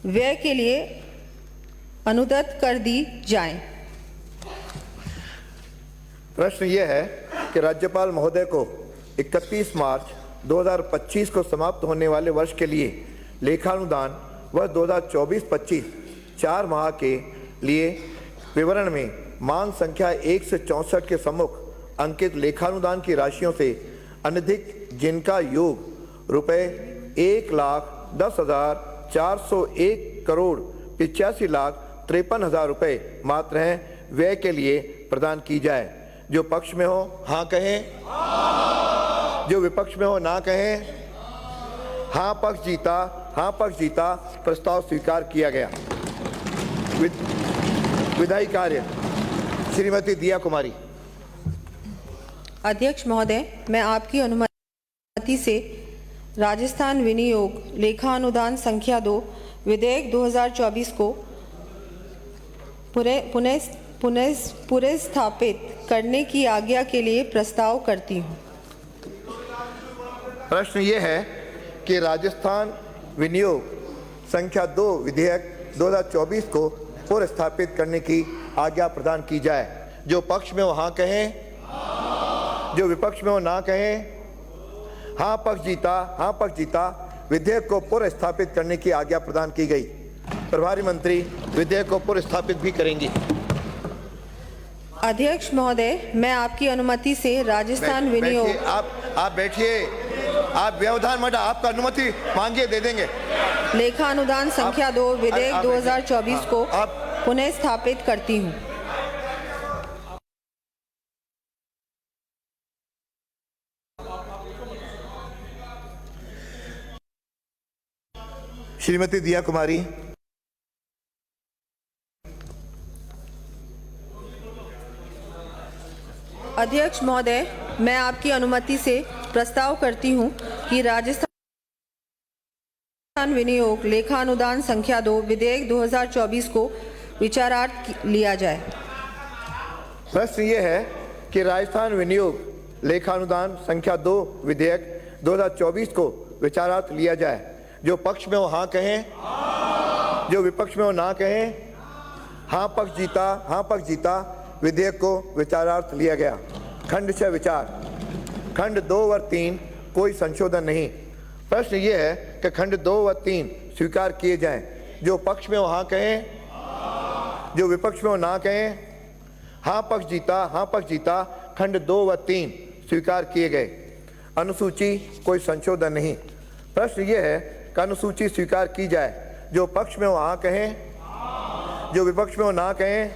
व्यय के लिए अनुदत्त कर दी जाए। प्रश्न ये है कि राज्यपाल महोदय को 31 मार्च 2025 को समाप्त होने वाले वर्ष के लिए लेखानुदान वर्ष 2024-25 4 माह के लिए विवरण में मांग संख्या 1 से 64 के सम्मुख अंकित लेखानुदान की राशियों से अनधिक जिनका योग रुपए 1,10,401,85,53,000 रुपए मात्र हैं, व्यय के लिए प्रदान की जाए। जो पक्ष में हो हाँ कहें, जो विपक्ष में हो ना कहें। हाँ पक्ष जीता, हाँ पक्ष जीता। प्रस्ताव स्वीकार किया गया। विधायी कार्य श्रीमती दिया कुमारी। अध्यक्ष महोदय, मैं आपकी अनुमति से राजस्थान विनियोग लेखानुदान संख्या 2 विधेयक 2024 को पुनः स्थापित करने की आज्ञा के लिए प्रस्ताव करती हूँ। प्रश्न ये है कि राजस्थान विनियोग संख्या 2 विधेयक 2024 को पुनर्स्थापित करने की आज्ञा प्रदान की जाए। जो पक्ष में हो हाँ कहें, जो विपक्ष में हो ना कहें। हाँ पक्ष जीता, हाँ पक्ष जीता। विधेयक को पुनर्स्थापित करने की आज्ञा प्रदान की गई। प्रभारी मंत्री विधेयक को पुनर्स्थापित भी करेंगी। अध्यक्ष महोदय, मैं आपकी अनुमति से राजस्थान विनियोग आप बैठिए, आप व्यवधान मत, आपका अनुमति मांगिए, दे देंगे। लेखानुदान संख्या 2 विधेयक 2024 को पुनः स्थापित करती हूँ। श्रीमती दिया कुमारी। अध्यक्ष महोदय, मैं आपकी अनुमति से प्रस्ताव करती हूं कि राजस्थान विनियोग लेखानुदान संख्या 2 विधेयक 2024 को विचारार्थ लिया जाए। प्रश्न ये है कि राजस्थान विनियोग लेखानुदान संख्या 2 विधेयक 2024 को विचारार्थ लिया जाए। जो पक्ष में हो हाँ कहें, जो विपक्ष में हो ना कहें। हाँ पक्ष जीता, हाँ पक्ष जीता। विधेयक को विचारार्थ लिया गया। खंड 6 विचार। खंड 2 व 3 कोई संशोधन नहीं। प्रश्न ये है कि खंड 2 व 3 स्वीकार किए जाएं। जो पक्ष में हो हाँ कहें, जो विपक्ष में हो ना कहें। हाँ पक्ष जीता, हाँ पक्ष जीता। खंड 2 व 3 स्वीकार किए गए। अनुसूची कोई संशोधन नहीं। प्रश्न ये है कि अनुसूची स्वीकार की जाए। जो पक्ष में हो हाँ कहें, जो विपक्ष में हो ना कहें।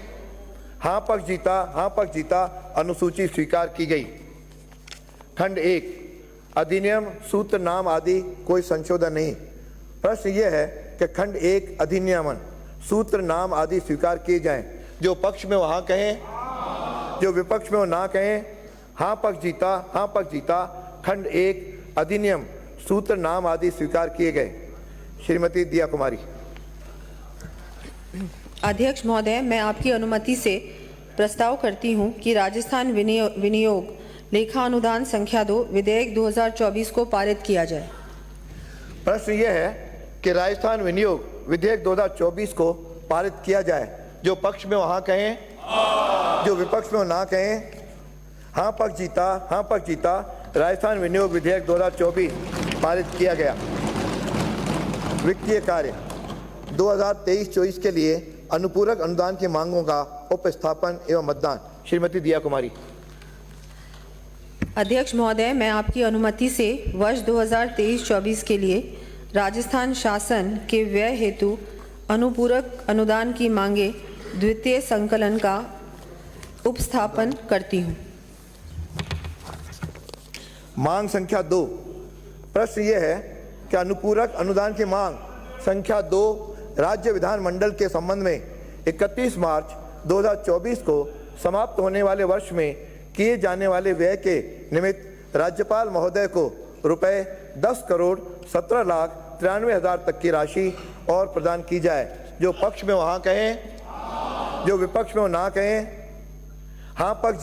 हाँ पक्ष जीता अनुसूची स्वीकार की गई। खंड 1 अधिनियम सूत्र नाम आदि कोई संशोधन नहीं। प्रश्न यह है कि खंड 1 अधिनियमन सूत्र नाम आदि स्वीकार किए जाएं। जो पक्ष में वो हाँ कहें, जो विपक्ष में वो ना कहें। हाँ पक्ष जीता खंड 1 अधिनियम सूत्र नाम आदि स्वीकार किए गए। श्रीमती दिया कुमारी। अध्यक्ष महोदय, मैं आपकी अनुमति से प्रस्ताव करती हूं कि राजस्थान विनियोग लेखा अनुदान संख्या 2 विधेयक 2024 को पारित किया जाए। प्रश्न यह है कि राजस्थान विनियोग विधेयक 2024 को पारित किया जाए। जो पक्ष में वो हाँ कहें, जो विपक्ष में वो ना कहें। हाँ पक्ष जीता राजस्थान विनियोग विधेयक 2024 पारित किया गया। वित्तीय कार्य 2023-24 के लिए अनुपूरक अनुदान की मांगों का उपस्थापन एवं मतदान। श्रीमती दिया कुमारी। अध्यक्ष महोदय, मैं आपकी अनुमति से वर्ष 2023-24 के लिए राजस्थान शासन के व्यय हेतु अनुपूरक अनुदान की मांगे द्वितीय संकलन का उपस्थापन करती हूँ। मांग संख्या 2। प्रश्न यह है कि अनुपूरक अनुदान की मांग संख्या 2 राज्य विधानमंडल के संबंध में 31 मार्च 2024 को समाप्त होने वाले वर्ष में किए जाने वाले व्यय के निमित्त राज्यपाल महोदय को रुपए 10,17,93,000 तक की राशि और प्रदान की जाए। जो पक्ष में वहाँ कहें, जो विपक्ष में वो ना कहें। हाँ पक्ष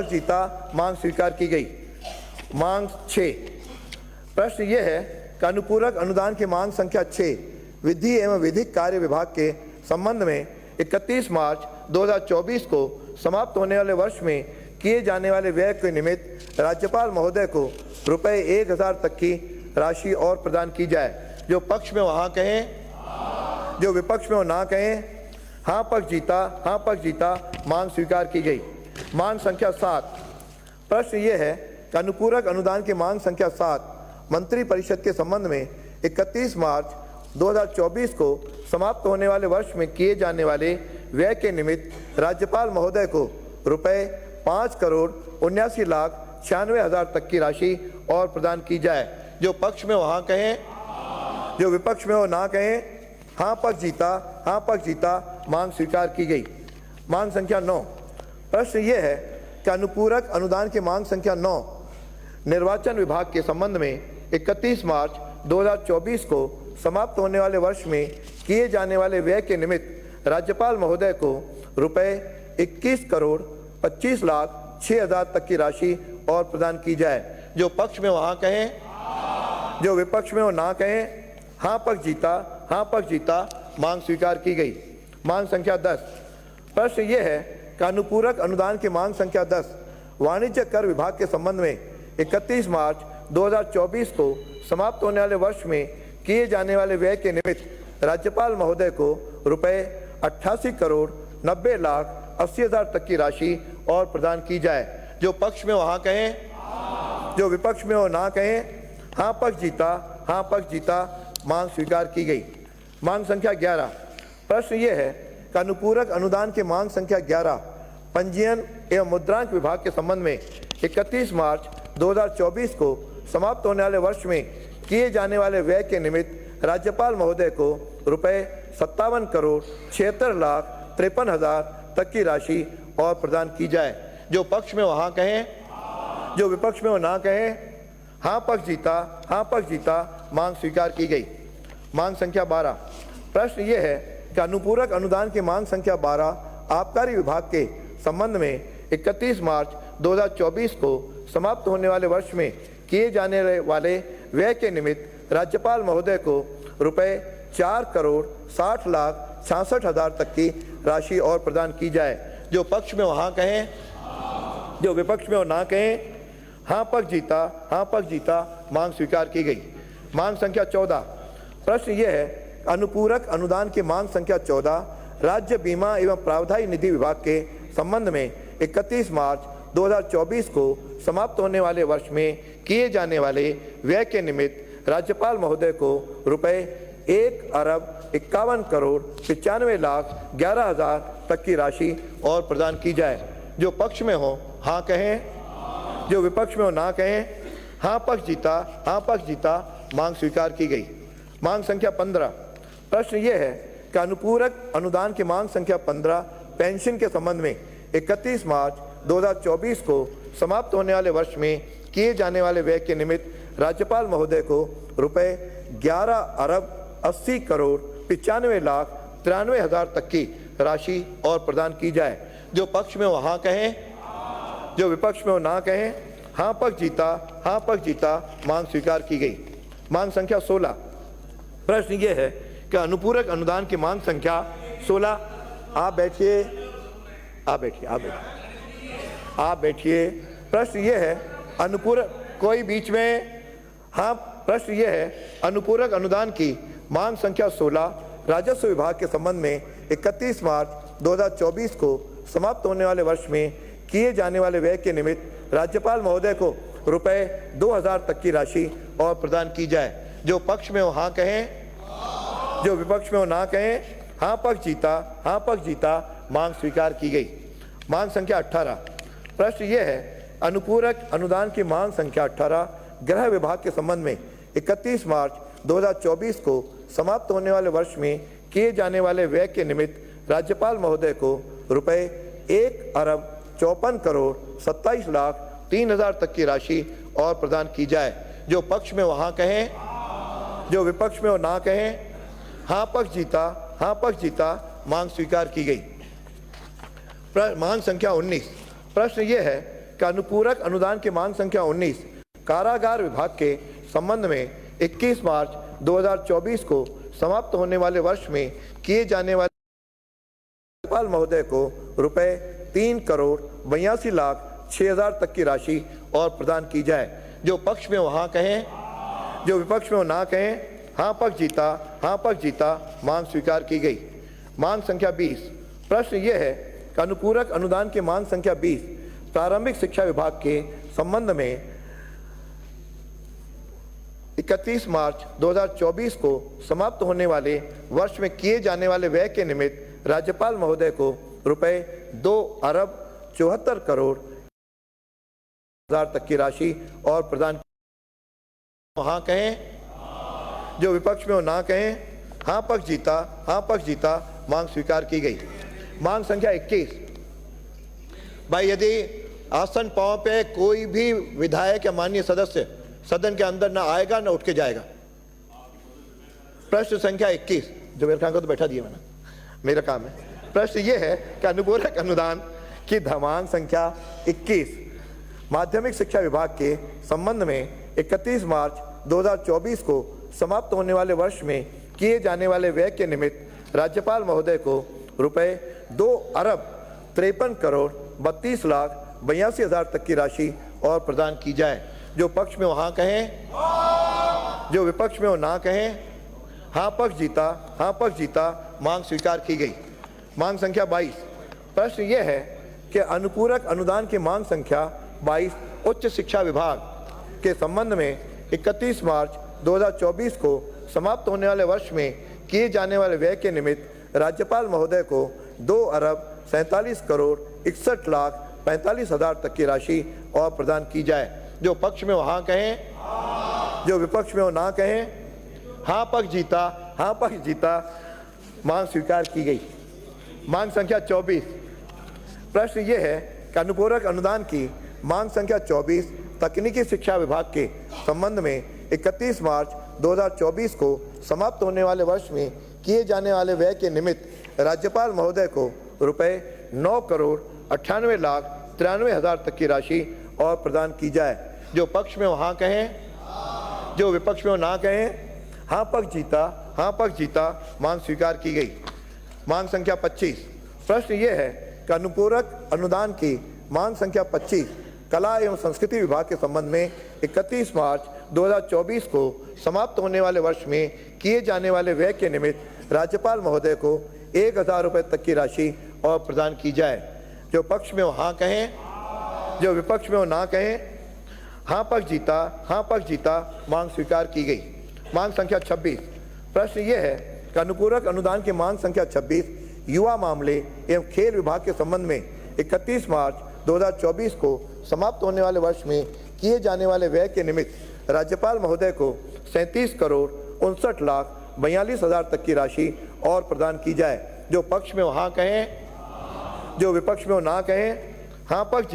जीता मांग स्वीकार की गई। मांग 6। प्रश्न यह है कि अनुपूरक अनुदान की मांग संख्या 6 विधि एवं विधिक कार्य विभाग के संबंध में 31 मार्च 2024 को समाप्त होने वाले वर्ष में किए जाने वाले व्यय के निमित्त राज्यपाल महोदय को रुपए 1,000 तक की राशि और प्रदान की जाए। जो पक्ष में वहाँ कहें, जो विपक्ष में वो ना कहें। हाँ पक्ष जीता मांग स्वीकार की गई। मांग संख्या 7। प्रश्न ये है कि अनुपूरक अनुदान की मांग संख्या 7 मंत्री परिषद के संबंध में 31 मार्च 2024 को समाप्त होने वाले वर्ष में किए जाने वाले व्यय के निमित्त राज्यपाल महोदय को रुपए 5,79,96,000 तक की राशि और प्रदान की जाए। जो पक्ष में वहाँ कहें, जो विपक्ष में वो ना कहें। हाँ पक्ष जीता मांग स्वीकार की गई। मांग संख्या 9। प्रश्न ये है कि अनुपूरक अनुदान की मांग संख्या 9 निर्वाचन विभाग के संबंध में 31 मार्च 2024 को समाप्त होने वाले वर्ष में किए जाने वाले व्यय के निमित्त राज्यपाल महोदय को रुपए 21,25,06,000 तक की राशि और प्रदान की जाए। जो पक्ष में वहाँ कहें, जो विपक्ष में वो ना कहें। हाँ पक्ष जीता मांग स्वीकार की गई। मांग संख्या 10। प्रश्न ये है कि अनुपूरक अनुदान की मांग संख्या 10 वाणिज्य कर विभाग के संबंध में 31 मार्च 2024 को समाप्त होने वाले वर्ष में किए जाने वाले व्यय के निमित्त राज्यपाल महोदय को रुपए 88,90,80,000 तक की राशि और प्रदान की जाए। जो पक्ष में वहाँ कहें, जो विपक्ष में वो ना कहें। हाँ पक्ष जीता मांग स्वीकार की गई। मांग संख्या 11। प्रश्न ये है कि अनुपूरक अनुदान की मांग संख्या 11 पंजीयन एवं मुद्रांक विभाग के संबंध में 31 मार्च 2024 को समाप्त होने वाले वर्ष में किए जाने वाले व्यय के निमित्त राज्यपाल महोदय को रुपए 57,76,53,000 तक की राशि और प्रदान की जाए। जो पक्ष में वहाँ कहें, जो विपक्ष में वो ना कहें। हाँ पक्ष जीता मांग स्वीकार की गई। मांग संख्या 12। प्रश्न ये है कि अनुपूरक अनुदान की मांग संख्या 12 आबकारी विभाग के संबंध में 31 मार्च 2024 को समाप्त होने वाले वर्ष में किए जाने वाले व्यय के निमित्त राज्यपाल महोदय को रुपए 4,60,66,000 तक की राशि और प्रदान की जाए। जो पक्ष में वहाँ कहें, जो विपक्ष में वो ना कहें। हाँ पक्ष जीता मांग स्वीकार की गई। मांग संख्या 14। प्रश्न ये है अनुपूरक अनुदान की मांग संख्या 14 राज्य बीमा एवं प्रावधायी निधि विभाग के संबंध में 31 मार्च 2024 को समाप्त होने वाले वर्ष में किए जाने वाले व्यय के निमित्त राज्यपाल महोदय को रुपए 1,51,95,11,11 तक की राशि और प्रदान की जाए। जो पक्ष में हो हाँ कहें, जो विपक्ष में हो ना कहें। हाँ पक्ष जीता, हाँ पक्ष जीता। मांग स्वीकार की गई। मांग संख्या 15। प्रश्न ये है कि अनुपूरक अनुदान की मांग संख्या 15 पेंशन के संबंध में 31 मार्च 2024 को समाप्त होने वाले वर्ष में किए जाने वाले व्यय के निमित्त राज्यपाल महोदय को रुपए 11,80,95,93,93,000 तक की राशि और प्रदान की जाए। जो पक्ष में हो हाँ कहें, जो विपक्ष में हो ना कहें। हाँ पक्ष जीता, हाँ पक्ष जीता। मांग स्वीकार की गई। मांग संख्या 16। प्रश्न ये है कि अनुपूरक अनुदान की मांग संख्या 16। आप बैठिए, आप बैठिए, आप बैठिए, आप बैठिए। प्रश्न ये है अनुपूरक, कोई बीच में। हाँ, प्रश्न ये है अनुपूरक अनुदान की मांग संख्या 16 राजस्व विभाग के संबंध में 31 मार्च 2024 को समाप्त होने वाले वर्ष में किए जाने वाले व्यय के निमित्त राज्यपाल महोदय को रुपए 2,000 तक की राशि और प्रदान की जाए। जो पक्ष में हो हाँ कहें, जो विपक्ष में हो ना कहें। हाँ पक्ष जीता, हाँ पक्ष जीता। मांग स्वीकार की गई। मांग संख्या 18। प्रश्न यह है अनुपूरक अनुदान की मांग संख्या 18 गृह विभाग के संबंध में 31 मार्च 2024 को समाप्त होने वाले वर्ष में किए जाने वाले व्यय के निमित्त राज्यपाल महोदय को रुपए 1,54,27,03,000 तक की राशि और प्रदान की जाए। जो पक्ष में हो हाँ कहें, जो विपक्ष में हो ना कहें। हाँ पक्ष जीता, हाँ पक्ष जीता। मांग स्वीकार की गई। मांग संख्या 19। प्रश्न यह है कि अनुपूरक अनुदान की मांग संख्या 19 कारागार विभाग के संबंध में 21 मार्च 2024 को समाप्त होने वाले वर्ष में किए जाने वाले राज्यपाल महोदय को रुपए 3,82,06,000 तक की राशि और प्रदान की जाए। जो पक्ष में हो हाँ कहें, जो विपक्ष में हो ना कहें। हाँ पक्ष जीता, हाँ पक्ष जीता। मांग स्वीकार की गई। मांग संख्या 20। प्रश्न यह है कि अनुपूरक अनुदान की मांग संख्या 20 प्रारंभिक शिक्षा विभाग के संबंध में 31 मार्च 2024 को समाप्त होने वाले वर्ष में किए जाने वाले व्यय के निमित्त राज्यपाल महोदय को रुपए 2,74,00,000 तक की राशि और प्रदान हाँ कहें, जो विपक्ष में हो ना कहें। हाँ पक्ष जीता, हाँ पक्ष जीता। मांग स्वीकार की गई। मांग संख्या 21। भाई यदि आसन पांव पे कोई भी विधायक या माननीय सदस्य सदन के अंदर ना आएगा ना उठ के जाएगा। प्रश्न संख्या 21। जुबेर खान को तो बैठा दिया मैंने, मेरा काम है। प्रश्न ये है कि अनुपूरक अनुदान की मांग संख्या 21 माध्यमिक शिक्षा विभाग के संबंध में 31 मार्च 2024 को समाप्त होने वाले वर्ष में किए जाने वाले व्यय के निमित्त राज्यपाल महोदय को रुपए 2,53,32,82,000 तक की राशि और प्रदान की जाए। जो पक्ष में हो हाँ कहें, जो विपक्ष में हो ना कहें। हाँ पक्ष जीता, हाँ पक्ष जीता। मांग स्वीकार की गई। मांग संख्या 22। प्रश्न यह है कि अनुपूरक अनुदान की मांग संख्या 22 उच्च शिक्षा विभाग के संबंध में 31 मार्च 2024 को समाप्त होने वाले वर्ष में किए जाने वाले व्यय के निमित्त राज्यपाल महोदय को 2,47,61,45,000 तक की राशि और प्रदान की जाए। जो पक्ष में हो हाँ कहें, जो विपक्ष में हो ना कहें। हाँ पक्ष जीता, हाँ पक्ष जीता। मांग स्वीकार की गई। मांग संख्या 24। प्रश्न ये है कि अनुपूरक अनुदान की मांग संख्या 24 तकनीकी शिक्षा विभाग के संबंध में 31 मार्च 2024 को समाप्त होने वाले वर्ष में किए जाने वाले व्यय के निमित्त राज्यपाल महोदय को रुपए 9,98,93,000 तक की राशि और प्रदान की जाए। जो पक्ष में हो हाँ कहें, जो विपक्ष में हो ना कहें। हाँ पक्ष जीता, हाँ पक्ष जीता। मांग स्वीकार की गई। मांग संख्या 25। प्रश्न ये है कि अनुपूरक अनुदान की मांग संख्या 25 कला एवं संस्कृति विभाग के संबंध में 31 मार्च 2024 को समाप्त होने वाले वर्ष में किए जाने वाले व्यय के निमित्त राज्यपाल महोदय को 1,000 रुपये तक की राशि और प्रदान की जाए। जो पक्ष में हो हाँ कहें, जो विपक्ष में हो ना कहें। हाँ पक्ष जीता, हाँ पक्ष जीता। मांग स्वीकार की गई। मांग संख्या 26। प्रश्न ये है कि अनुपूरक अनुदान की मांग संख्या 26 युवा मामले एवं खेल विभाग के संबंध में 31 मार्च 2024 को समाप्त होने वाले वर्ष में किए जाने वाले व्यय के निमित्त राज्यपाल महोदय को 37,59,42,00,000 तक की राशि और प्रदान की जाए। जो पक्ष में हो हाँ कहें, जो विपक्ष में हो ना कहें। हाँ पक्ष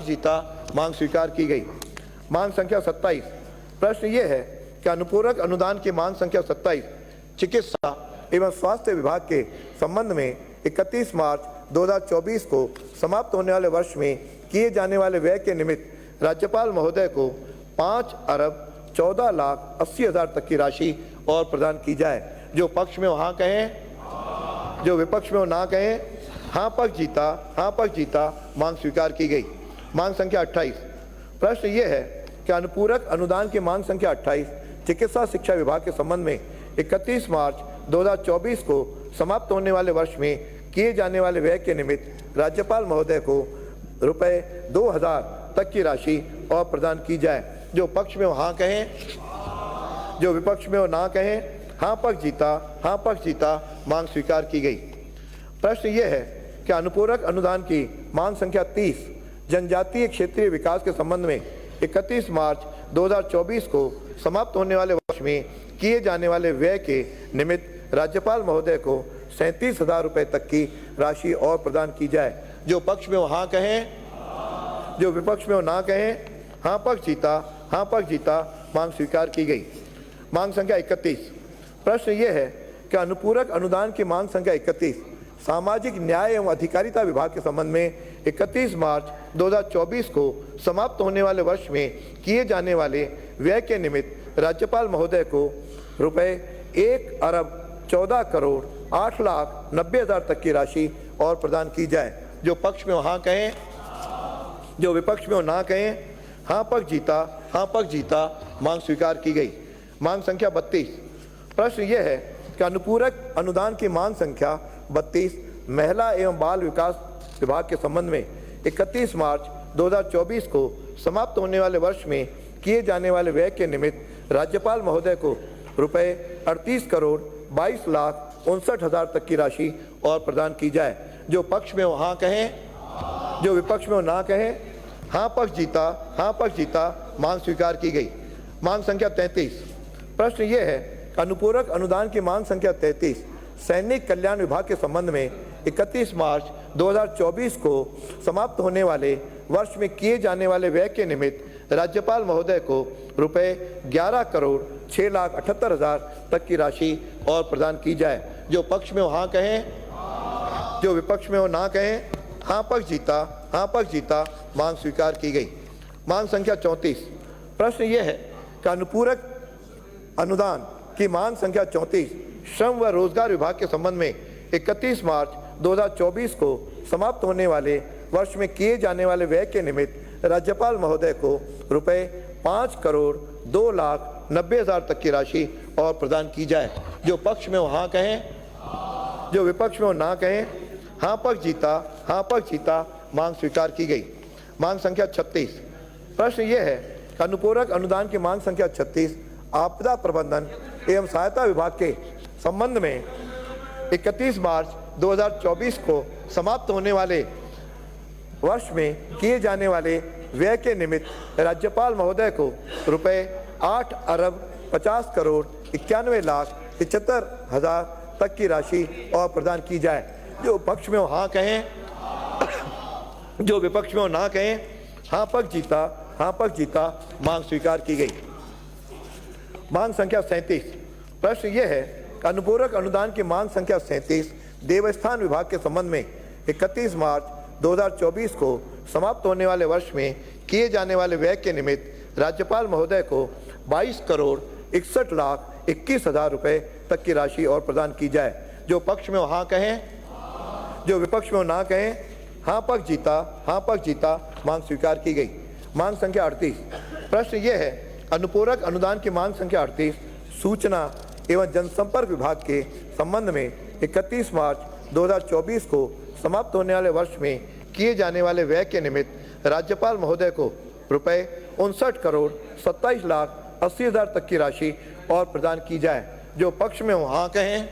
जीता, मांग स्वीकार की गई। मांग संख्या 27। प्रश्न ये है कि अनुपूरक अनुदान की मांग संख्या 27 चिकित्सा एवं स्वास्थ्य विभाग के संबंध में 31 मार्च 2024 को समाप्त होने वाले वर्ष में किए जाने वाले व्यय के निमित्त राज्यपाल महोदय को 5,14,80,000 तक की राशि और प्रदान की जाए। जो पक्ष में हो हाँ कहें, जो विपक्ष में हो ना कहें। हाँ पक्ष जीता, मांग स्वीकार की गई। मांग संख्या 28। प्रश्न ये है कि अनुपूरक अनुदान की मांग संख्या 28 चिकित्सा शिक्षा विभाग के संबंध में 31 मार्च 2024 को समाप्त होने वाले वर्ष में किए जाने वाले व्यय के निमित्त राज्यपाल महोदय को रुपए 2,000 तक की राशि और प्रदान की जाए। जो पक्ष में हो हाँ कहें, जो विपक्ष में हो ना कहें। हाँ पक्ष जीता, मांग स्वीकार की गई। प्रश्न ये है कि अनुपूरक अनुदान की मांग संख्या 30 जनजातीय क्षेत्रीय विकास के संबंध में 31 मार्च 2024 को समाप्त होने वाले वर्ष में किए जाने वाले व्यय के निमित्त राज्यपाल महोदय को 37,000 रुपये तक की राशि और प्रदान की जाए। जो पक्ष में हो हाँ कहें, जो विपक्ष में हो ना कहें। हाँ पक्ष जीता, मांग स्वीकार की गई। मांग संख्या 31। प्रश्न ये है कि अनुपूरक अनुदान की मांग संख्या 31 सामाजिक न्याय एवं अधिकारिता विभाग के संबंध में 31 मार्च 2024 को समाप्त होने वाले वर्ष में किए जाने वाले व्यय के निमित्त राज्यपाल महोदय को रुपए 1,14,08,90,000 तक की राशि और प्रदान की जाए। जो पक्ष में हो हाँ कहें, जो विपक्ष में हो ना कहें। हाँ पक्ष जीता, मांग स्वीकार की गई। मांग संख्या 32। प्रश्न यह है कि अनुपूरक अनुदान की मांग संख्या 32 महिला एवं बाल विकास विभाग के संबंध में 31 मार्च 2024 को समाप्त होने वाले वर्ष में किए जाने वाले व्यय के निमित्त राज्यपाल महोदय को रुपए 38,22,59,000 तक की राशि और प्रदान की जाए। जो पक्ष में हो हाँ कहें, जो विपक्ष में हो ना कहें। हाँ पक्ष जीता, मांग स्वीकार की गई। मांग संख्या 33। प्रश्न ये है अनुपूरक अनुदान की मांग संख्या 33 सैनिक कल्याण विभाग के संबंध में 31 मार्च 2024 को समाप्त होने वाले वर्ष में किए जाने वाले व्यय के निमित्त राज्यपाल महोदय को रुपए 11,06,78,000 तक की राशि और प्रदान की जाए। जो पक्ष में हो हाँ कहें, जो विपक्ष में हो ना कहें। हाँ पक्ष जीता, मांग स्वीकार की गई। मांग संख्या 34। प्रश्न ये है कि अनुपूरक अनुदान की मांग संख्या 34 श्रम व रोजगार विभाग के संबंध में 31 मार्च 2024 को समाप्त होने वाले वर्ष में किए जाने वाले व्यय के निमित्त राज्यपाल महोदय को रुपए 5,02,90,000 तक की राशि और प्रदान की जाए। जो पक्ष में हो हाँ कहें, जो विपक्ष में हो ना कहें। हाँ पक्ष जीता, मांग स्वीकार की गई। मांग संख्या 36। प्रश्न ये है कि अनुपूरक अनुदान की मांग संख्या 36 आपदा प्रबंधन एवं सहायता विभाग के संबंध में 31 मार्च 2024 को समाप्त होने वाले वर्ष में किए जाने वाले व्यय के निमित्त राज्यपाल महोदय को रुपए 8,50,91,71,75,000 तक की राशि और प्रदान की जाए। जो पक्ष में हो हाँ कहें, जो विपक्ष में हो ना कहें। हाँ पक्ष जीता, मांग स्वीकार की गई। मांग संख्या 37। प्रश्न यह है कि अनुपूरक अनुदान की मांग संख्या 37 देवस्थान विभाग के संबंध में 31 मार्च 2024 को समाप्त होने वाले वर्ष में किए जाने वाले व्यय के निमित्त राज्यपाल महोदय को 22,61,21,000 रुपये तक की राशि और प्रदान की जाए। जो पक्ष में हो हाँ कहें, जो विपक्ष में हो ना कहें। हाँ पक्ष जीता, मांग स्वीकार की गई। मांग संख्या 38। प्रश्न यह है अनुपूरक अनुदान की मांग संख्या 38 सूचना एवं जनसंपर्क विभाग के संबंध में 31 मार्च 2024 को समाप्त होने वाले वर्ष में किए जाने वाले व्यय के निमित्त राज्यपाल महोदय को रुपए 59,27,80,000 तक की राशि और प्रदान की जाए। जो पक्ष में हो हाँ कहें,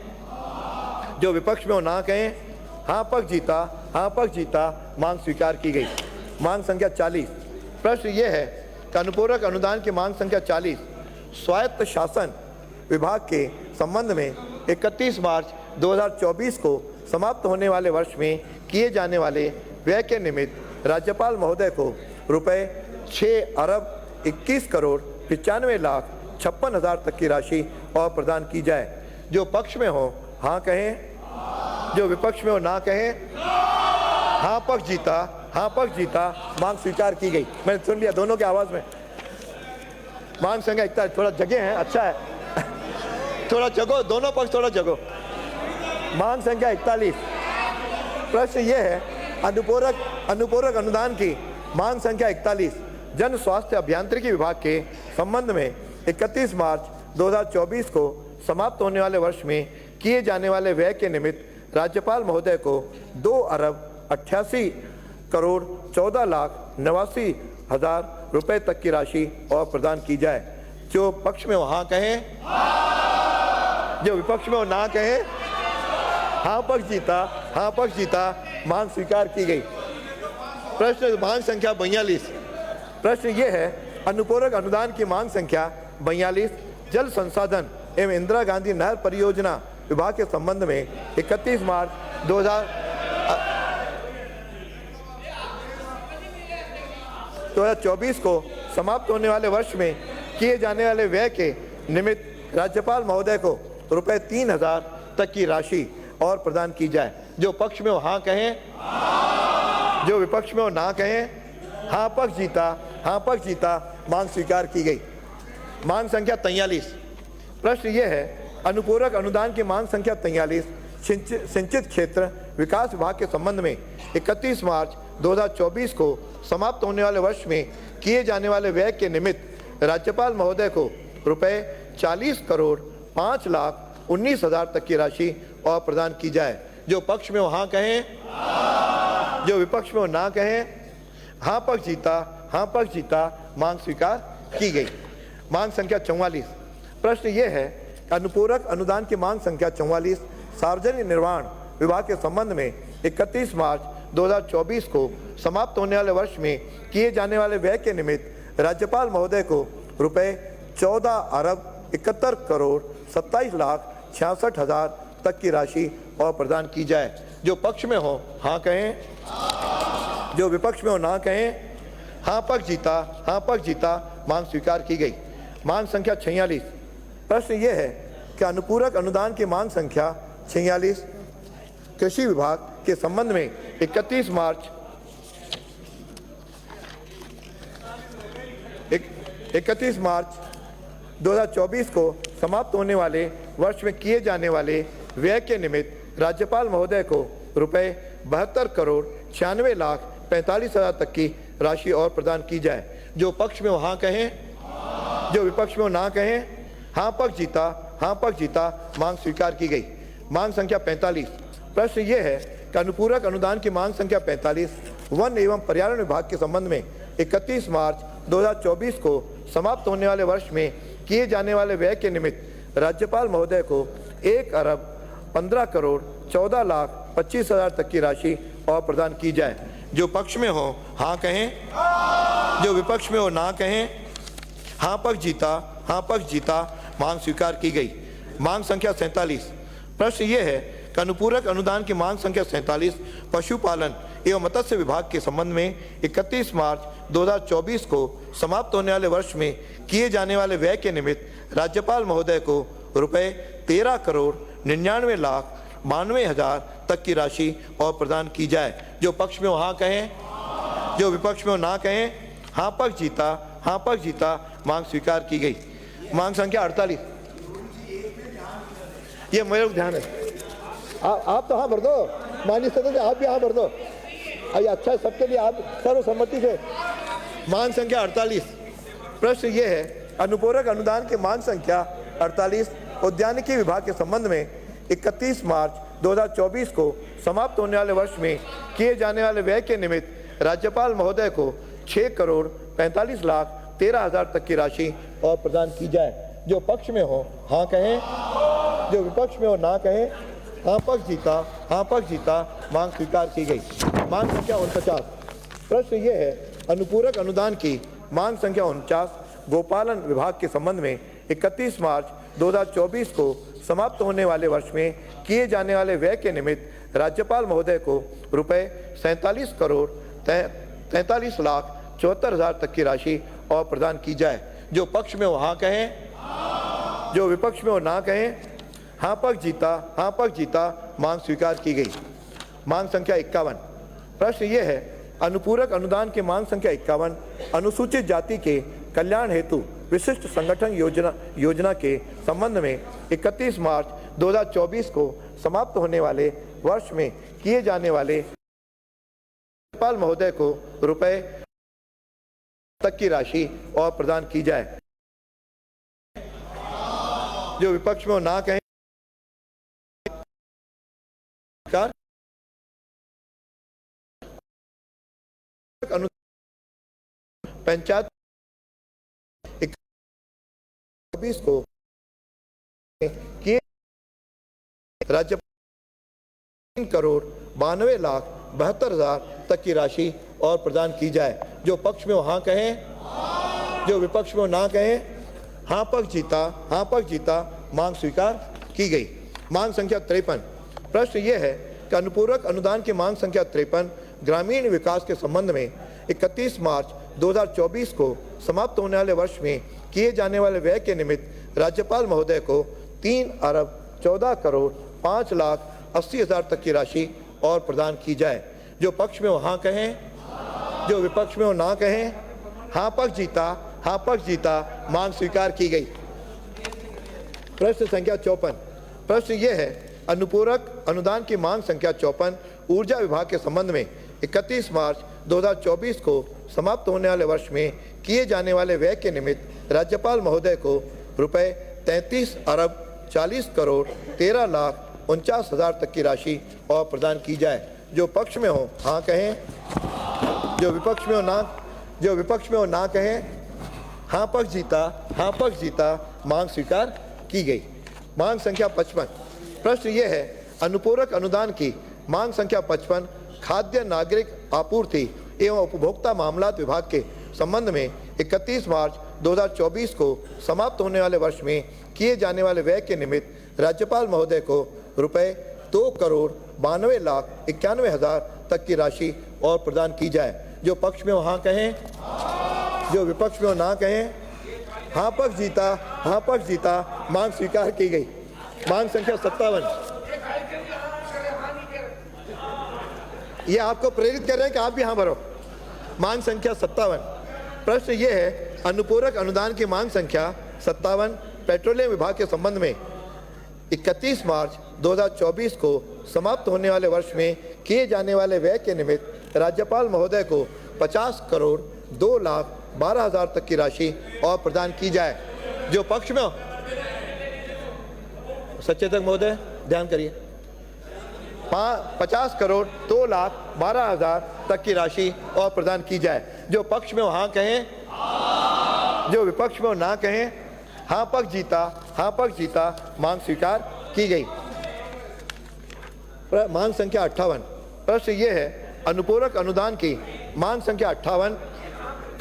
जो विपक्ष में हो ना कहें। हाँ पक्ष जीता, हाँ पक्ष जीता, मांग स्वीकार की गई। मांग संख्या 40। प्रश्न ये है कि अनुपूरक अनुदान की मांग संख्या 40 स्वायत्त शासन विभाग के संबंध में 31 मार्च 2024 को समाप्त होने वाले वर्ष में किए जाने वाले व्यय के निमित्त राज्यपाल महोदय को रुपए 6 अरब 21 करोड़ 95 लाख 56 हजार तक की राशि और प्रदान की जाए। जो पक्ष में हो हाँ कहें, जो विपक्ष में हो ना कहें। हाँ पक्ष जीता, हाँ पक्ष जीता, मांग स्वीकार की गई। मैंने सुन लिया दोनों की आवाज में। मांग संख्या 41, थोड़ा जगह है, अच्छा है, थोड़ा जगो, दोनों पक्ष थोड़ा जगो। मांग संख्या 41। प्रश्न ये है अनुपूरक अनुदान की मांग संख्या 41 जन स्वास्थ्य अभियांत्रिकी विभाग के संबंध में 31 मार्च 2024 को समाप्त होने वाले वर्ष में किए जाने वाले व्यय के निमित्त राज्यपाल महोदय को 2 अरब 88 करोड़ 14 लाख 89 हजार रुपए तक की राशि और प्रदान की जाए। जो पक्ष में हो हाँ कहें, जो विपक्ष में हो ना कहें। हाँ पक्ष जीता, हाँ पक्ष जीता, मांग स्वीकार की गई। प्रश्न मांग संख्या 42। प्रश्न ये है अनुपूरक अनुदान की मांग संख्या 42 जल संसाधन एवं इंदिरा गांधी नहर परियोजना विभाग के संबंध में 31 मार्च 2024 को समाप्त होने वाले वर्ष में किए जाने वाले व्यय के निमित्त राज्यपाल महोदय को रुपए 3000 तक की राशि और प्रदान की जाए। जो पक्ष में हो हाँ कहें, जो विपक्ष में हो ना कहें। हाँ पक्ष जीता, हाँ पक्ष जीता, मांग स्वीकार की गई। मांग संख्या 43। प्रश्न ये है अनुपूरक अनुदान की मांग संख्या 43 सिंचित क्षेत्र विकास विभाग के संबंध में 31 मार्च 2024 को समाप्त होने वाले वर्ष में किए जाने वाले व्यय के निमित्त राज्यपाल महोदय को रुपए 40 करोड़ 5 लाख 19 हजार तक की राशि और प्रदान की जाए। जो पक्ष में हो हाँ कहें, जो विपक्ष में हो ना कहें। हाँ पक्ष जीता, हाँ पक्ष जीता, मांग स्वीकार की गई। मांग संख्या 44। प्रश्न ये है अनुपूरक अनुदान की मांग संख्या 44 सार्वजनिक निर्माण विभाग के संबंध में 31 मार्च 2024 को समाप्त होने वाले वर्ष में किए जाने वाले व्यय के निमित्त राज्यपाल महोदय को रुपए 14 अरब 71 करोड़ 27 लाख 66 हजार तक की राशि और प्रदान की जाए। जो पक्ष में हो हाँ कहें, जो विपक्ष में हो ना कहें। हाँ पक्ष जीता, हाँ पक्ष जीता, मांग स्वीकार की गई। मांग संख्या 46। प्रश्न ये है कि अनुपूरक अनुदान की मांग संख्या 46 कृषि विभाग के संबंध में 31 मार्च 2024 को समाप्त होने वाले वर्ष में किए जाने वाले व्यय के निमित्त राज्यपाल महोदय को रुपए 72 करोड़ 96 लाख 45 हजार तक की राशि और प्रदान की जाए। जो पक्ष में हो हाँ कहें, जो विपक्ष में हो ना कहें। हाँ पक्ष जीता, हाँ पक्ष जीता, मांग स्वीकार की गई। मांग संख्या 45। प्रश्न ये है कि अनुपूरक अनुदान की मांग संख्या 45 वन एवं पर्यावरण विभाग के संबंध में 31 मार्च 2024 को समाप्त होने वाले वर्ष में किए जाने वाले व्यय के निमित्त राज्यपाल महोदय को 1 अरब 15 करोड़ 14 लाख 25 हजार तक की राशि और प्रदान की जाए। जो पक्ष में हो हाँ कहें, जो विपक्ष में हो ना कहें। हाँ पक्ष जीता, हाँ पक्ष जीता, मांग स्वीकार की गई। मांग संख्या 47। प्रश्न ये है कि अनुपूरक अनुदान की मांग संख्या 47 पशुपालन एवं मत्स्य विभाग के संबंध में 31 मार्च 2024 को समाप्त होने वाले वर्ष में किए जाने वाले व्यय के निमित्त राज्यपाल महोदय को रुपए 13 करोड़ 99 लाख 92 हजार तक की राशि और प्रदान की जाए। जो पक्ष में हो हाँ कहें, जो विपक्ष में हो ना कहें। हाँ पक्ष जीता, हाँ पक्ष जीता, मांग स्वीकार की गई। मांग संख्या 48। ये मेरे ध्यान है, आप तो हाँ भर दो, माननीय सदस्य आप भी हाँ भर दो। अरे अच्छा सबके लिए आप सर्वसम्मति से। मांग संख्या 48। प्रश्न ये है अनुपूरक अनुदान की मांग संख्या 48 उद्यानिकी विभाग के संबंध में 31 मार्च 2024 को समाप्त होने वाले वर्ष में किए जाने वाले व्यय के निमित्त राज्यपाल महोदय को 6 करोड़ 45 लाख 13 हजार तक की राशि और प्रदान की जाए। जो पक्ष में हो हाँ कहें, जो विपक्ष में हो ना कहे हाँ पक्ष जीता, हाँ पक्ष जीता, मांग स्वीकार की गई। मांग संख्या 49। प्रश्न ये है, अनुपूरक अनुदान की मांग संख्या 49 गोपालन विभाग के संबंध में 31 मार्च 2024 को समाप्त होने वाले वर्ष में किए जाने वाले व्यय के निमित्त राज्यपाल महोदय को रुपए 47 करोड़ 43 लाख 74 हजार तक की राशि और प्रदान की जाए। जो पक्ष में हो हाँ कहें, जो विपक्ष में हो ना कहें। हाँ पक्ष जीता, हाँ पक्ष जीता, मांग स्वीकार की गई। मांग संख्या 51। प्रश्न ये है, अनुपूरक अनुदान की मांग संख्या 51 अनुसूचित जाति के कल्याण हेतु विशिष्ट संगठन योजना के संबंध में 31 मार्च 2024 को समाप्त होने वाले वर्ष में किए जाने वाले राज्यपाल महोदय को रुपए तक की राशि और प्रदान की जाए। जो विपक्ष में ना कहें। पंचायत 21 को किए राज्यपाल 3 करोड़ 92 लाख 72 हजार तक की राशि और प्रदान की जाए। जो पक्ष में हो हाँ कहें, जो विपक्ष में हो ना कहें। हाँ पक्ष जीता, हाँ पक्ष जीता, मांग स्वीकार की गई। मांग संख्या 53। प्रश्न ये है कि अनुपूरक अनुदान की मांग संख्या 53 ग्रामीण विकास के संबंध में 31 मार्च 2024 को समाप्त होने वाले वर्ष में किए जाने वाले व्यय के निमित्त राज्यपाल महोदय को 3 अरब 14 करोड़ 5 लाख 80 हजार तक की राशि और प्रदान की जाए। जो पक्ष में हो हाँ कहें, जो विपक्ष में हो ना कहें। हाँ पक्ष जीता, हाँ पक्ष जीता, मांग स्वीकार की गई। प्रश्न संख्या 54। प्रश्न ये है, अनुपूरक अनुदान की मांग संख्या 54 ऊर्जा विभाग के संबंध में 31 मार्च 2024 को समाप्त होने वाले वर्ष में किए जाने वाले व्यय के निमित्त राज्यपाल महोदय को रुपए 33 अरब 40 करोड़ 13 लाख 49 हजार तक की राशि और प्रदान की जाए। जो पक्ष में हो हाँ कहें, जो विपक्ष में हो ना, जो विपक्ष में हो ना कहें। हाँ पक्ष जीता, हाँ पक्ष जीता, मांग स्वीकार की गई। मांग संख्या 55। प्रश्न ये है, अनुपूरक अनुदान की मांग संख्या 55 खाद्य नागरिक आपूर्ति एवं उपभोक्ता मामलात विभाग के संबंध में 31 मार्च 2024 को समाप्त होने वाले वर्ष में किए जाने वाले व्यय के निमित्त राज्यपाल महोदय को रुपए 2 करोड़ 92 लाख 91 हजार तक की राशि और प्रदान की जाए। जो पक्ष में हो हाँ कहें, जो विपक्ष में हो ना कहें। हाँ पक्ष जीता, हाँ पक्ष जीता, मांग स्वीकार की गई। मांग संख्या 57। ये आपको प्रेरित कर रहे हैं कि आप भी हाँ भरो। मांग संख्या 57। प्रश्न ये है, अनुपूरक अनुदान की मांग संख्या 57 पेट्रोलियम विभाग के संबंध में 31 मार्च 2024 को समाप्त होने वाले वर्ष में किए जाने वाले व्यय के निमित्त राज्यपाल महोदय को 50 करोड़ 2 लाख 12 हजार तक की राशि और प्रदान की जाए। जो पक्ष में हो, सचेतक महोदय ध्यान करिए। 50 करोड़ 2 लाख 12 हजार तक की राशि और प्रदान की जाए। जो पक्ष में हो हाँ कहें, जो विपक्ष में हो ना कहें। हाँ पक्ष जीता, हाँ पक्ष जीता, मांग स्वीकार की गई। मांग संख्या 58। प्रश्न ये है, अनुपूरक अनुदान की मांग संख्या 58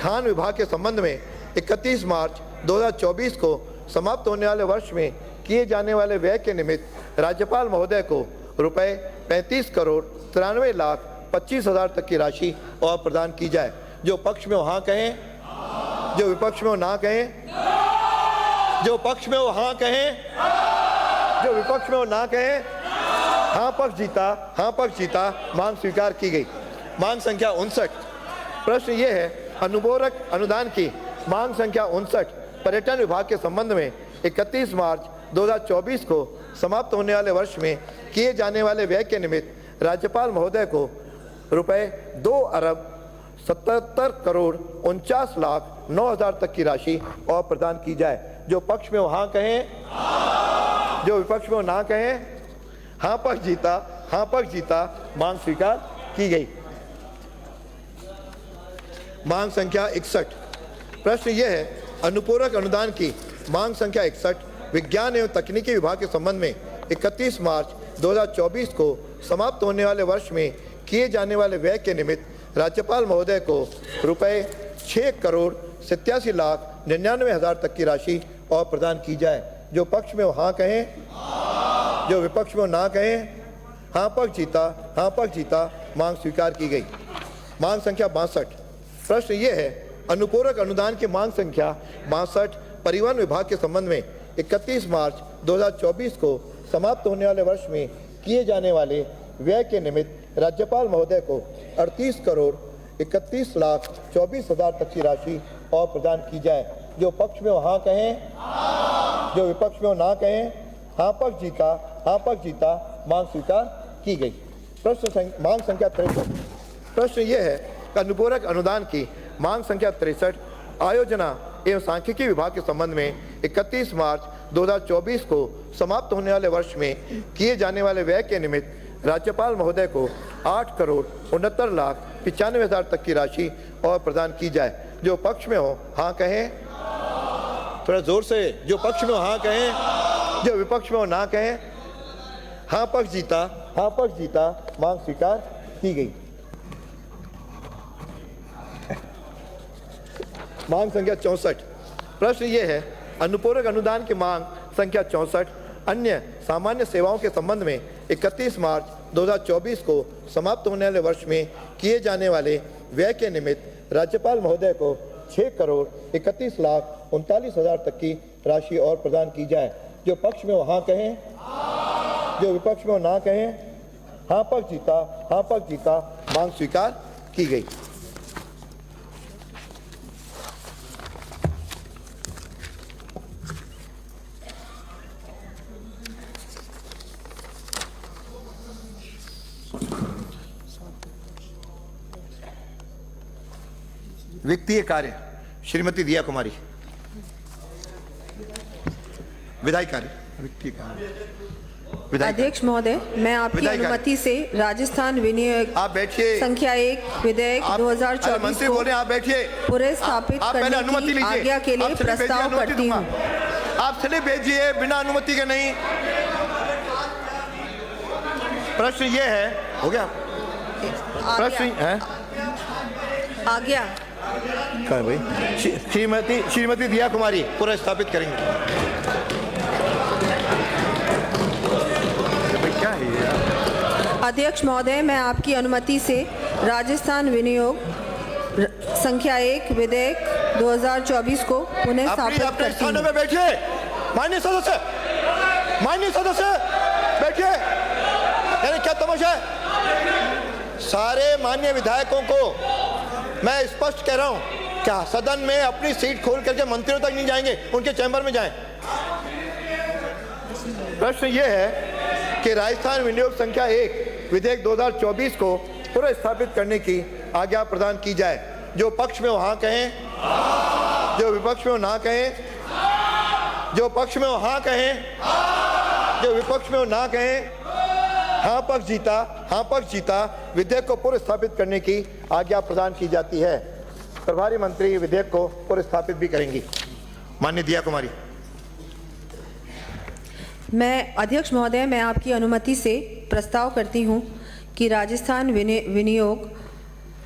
खान विभाग के संबंध में 31 मार्च 2024 को समाप्त होने वाले वर्ष में किए जाने वाले व्यय के निमित्त राज्यपाल महोदय को रुपए 35 करोड़ 93 लाख 25 हजार तक की राशि और प्रदान की जाए। जो पक्ष में हो हाँ कहें, जो विपक्ष में हो ना कहें। जो पक्ष में हो हाँ कहें, जो विपक्ष में हो ना कहें। हाँ पक्ष जीता, हाँ पक्ष जीता, मांग स्वीकार की गई। मांग संख्या 59। प्रश्न ये है, अनुपूरक अनुदान की मांग संख्या 59 पर्यटन विभाग के संबंध में 31 मार्च 2024 को समाप्त होने वाले वर्ष में किए जाने वाले व्यय के निमित्त राज्यपाल महोदय को रुपए 2 अरब 77 करोड़ 49 लाख 9 हजार तक की राशि और प्रदान की जाए। जो पक्ष में हो हाँ कहें, जो विपक्ष में हो ना कहें। हाँ पक्ष जीता, हाँ पक्ष जीता, मांग स्वीकार की गई। मांग संख्या 61। प्रश्न यह है, अनुपूरक अनुदान की मांग संख्या 61 विज्ञान एवं तकनीकी विभाग के संबंध में 31 मार्च 2024 को समाप्त होने वाले वर्ष में किए जाने वाले व्यय के निमित्त राज्यपाल महोदय को रुपए 6,87,99,000 तक की राशि और प्रदान की जाए। जो पक्ष में हाँ कहें, जो विपक्ष में ना कहें। हाँ पक्ष जीता, मांग स्वीकार की गई। मांग संख्या 62। प्रश्न ये है, अनुपूरक अनुदान की मांग संख्या 62 परिवहन विभाग के संबंध में 31 मार्च 2024 को समाप्त होने वाले वर्ष में किए जाने वाले व्यय के निमित्त राज्यपाल महोदय को 38,31,24,000 तक की राशि और प्रदान की जाए। जो पक्ष में हाँ कहें, जो विपक्ष में ना कहें। हाँ पक्ष जीता, मांग स्वीकार की गई। मांग संख्या 63। प्रश्न ये है कि अनुपूरक अनुदान की मांग संख्या 63 आयोजना एवं सांख्यिकी विभाग के संबंध में 31 मार्च 2024 को समाप्त होने वाले वर्ष में किए जाने वाले व्यय के निमित्त राज्यपाल महोदय को 8,69,95,000 तक की राशि और प्रदान की जाए। जो पक्ष में हो हाँ कहें, थोड़ा जोर से। जो पक्ष में हो हाँ कहें, जो विपक्ष में हो ना कहें। हाँ पक्ष जीता, मांग स्वीकार की गई। मांग संख्या 64। प्रश्न ये है, अनुपूरक अनुदान की मांग संख्या 64 अन्य सामान्य सेवाओं के संबंध में 31 मार्च 2024 को समाप्त होने वाले वर्ष में किए जाने वाले व्यय के निमित्त राज्यपाल महोदय को 6,31,39,000 तक की राशि और प्रदान की जाए। जो पक्ष में हो हाँ कहें, जो विपक्ष में हो ना कहें। हाँ पक्ष जीता, मांग स्वीकार की गई। वित्तीय कार्य श्रीमती दिया कुमारी। विधायी कार्य वित्तीय कार्य। अध्यक्ष महोदय, मैं आपकी अनुमति से राजस्थान विनियोग आप बैठिए संख्या 1 विधेयक 2024 मंत्री बोले आप बैठिए। पूरे स्थापित करने की आज्ञा के लिए प्रस्ताव करती हूँ। आप स्लिप भेजिए बिना अनुमति के नहीं। प्रश्न ये है, हो गया प्रश्न है आज्ञा क्या भाई। श्रीमती दिया कुमारी पूरा स्थापित करेंगे। क्या है यार? अध्यक्ष महोदय, मैं आपकी अनुमति से राजस्थान विनियोग संख्या 1 विधेयक 2024 को पुनः स्थापित करती हूँ। में बैठिए माननीय सदस्य बैठिए। यानी क्या तमाशा है? सारे माननीय विधायकों को मैं स्पष्ट कह रहा हूं, क्या सदन में अपनी सीट खोल करके मंत्रियों तक नहीं जाएंगे, उनके चैम्बर में जाएं। प्रश्न यह है कि राजस्थान विनियोग संख्या 1 विधेयक 2024 को पुनः स्थापित करने की आज्ञा प्रदान की जाए। जो पक्ष में हो हाँ कहें, जो विपक्ष में हो ना कहें। जो पक्ष में हो हाँ कहें, जो विपक्ष में हो ना कहें। हाँ पक्ष जीता, विधेयक को पुनः स्थापित करने की आज्ञा प्रदान की जाती है। प्रभारी मंत्री विधेयक को पुनः स्थापित भी करेंगी। माननीय दिया कुमारी। मैं अध्यक्ष महोदय, मैं आपकी अनुमति से प्रस्ताव करती हूं कि राजस्थान विनियोग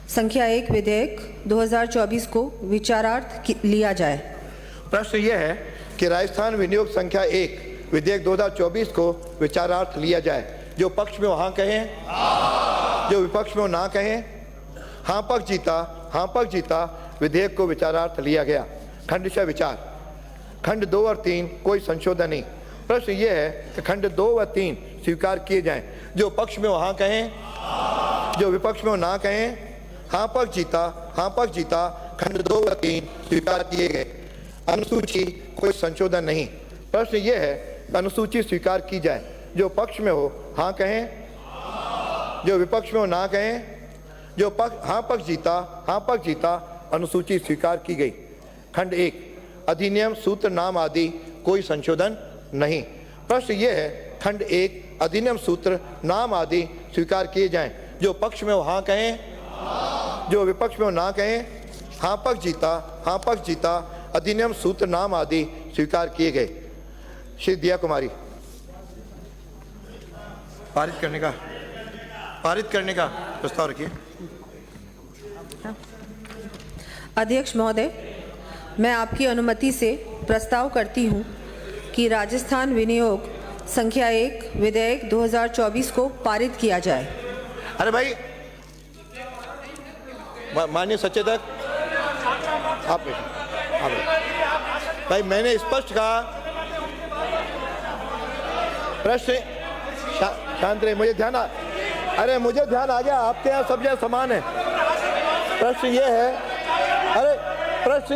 संख्या 1 विधेयक 2024 को विचारार्थ लिया जाए। प्रश्न यह है कि राजस्थान विनियोग संख्या 1 विधेयक 2024 को विचारार्थ लिया जाए। जो पक्ष में हो हाँ कहें, जो विपक्ष में हो ना कहें। हाँ पक्ष जीता, विधेयक को विचारार्थ लिया गया। खंडशः विचार। खंड 2 और 3 कोई संशोधन नहीं। प्रश्न ये है कि खंड 2 व 3 स्वीकार किए जाएं। जो पक्ष में हो हाँ कहें, जो विपक्ष में हो ना कहें। हाँ पक्ष जीता, खंड 2 व 3 स्वीकार किए गए। अनुसूची कोई संशोधन नहीं। प्रश्न ये है कि अनुसूची स्वीकार की जाए। जो पक्ष में हो हाँ कहें, जो विपक्ष में हो ना कहें। जो हाँ पक्ष जीता, अनुसूची स्वीकार की गई। खंड 1 अधिनियम सूत्र नाम आदि कोई संशोधन नहीं। प्रश्न ये है खंड 1 अधिनियम सूत्र नाम आदि स्वीकार किए जाएं। जो पक्ष में हो हाँ कहें, जो विपक्ष में हो ना कहें। हाँ पक्ष जीता, अधिनियम सूत्र नाम आदि स्वीकार किए गए। श्री दिया कुमारी, पारित करने का प्रस्ताव रखिए। अध्यक्ष महोदय, मैं आपकी अनुमति से प्रस्ताव करती हूं कि राजस्थान विनियोग संख्या 1 विधेयक 2024 को पारित किया जाए। अरे भाई, माननीय सचेतक, आप भाई, मैंने स्पष्ट कहा, प्रश्न शांत रहे, मुझे ध्यान आ गया, आपके यहाँ सब जगह समान है। प्रश्न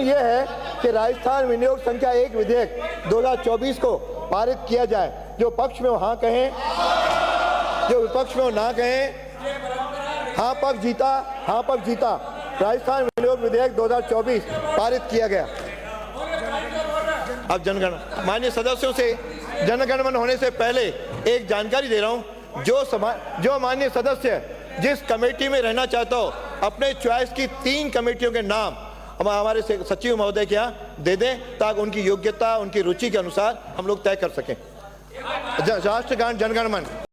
ये है कि राजस्थान विनियोग संख्या 1 विधेयक 2024 को पारित किया जाए। जो पक्ष में हो हाँ कहें, जो विपक्ष में हो ना कहें। हाँ पक्ष जीता। राजस्थान विनियोग विधेयक 2024 पारित किया गया। अब जनगणना, माननीय सदस्यों से जनगणमन होने से पहले एक जानकारी दे रहा हूं। जो माननीय सदस्य जिस कमेटी में रहना चाहता हो, अपने चॉइस की 3 कमेटियों के नाम हमारे सचिव महोदय के यहाँ दे दें, ताकि उनकी योग्यता, उनकी रुचि के अनुसार हम लोग तय कर सकें। राष्ट्रगान जनगणमन।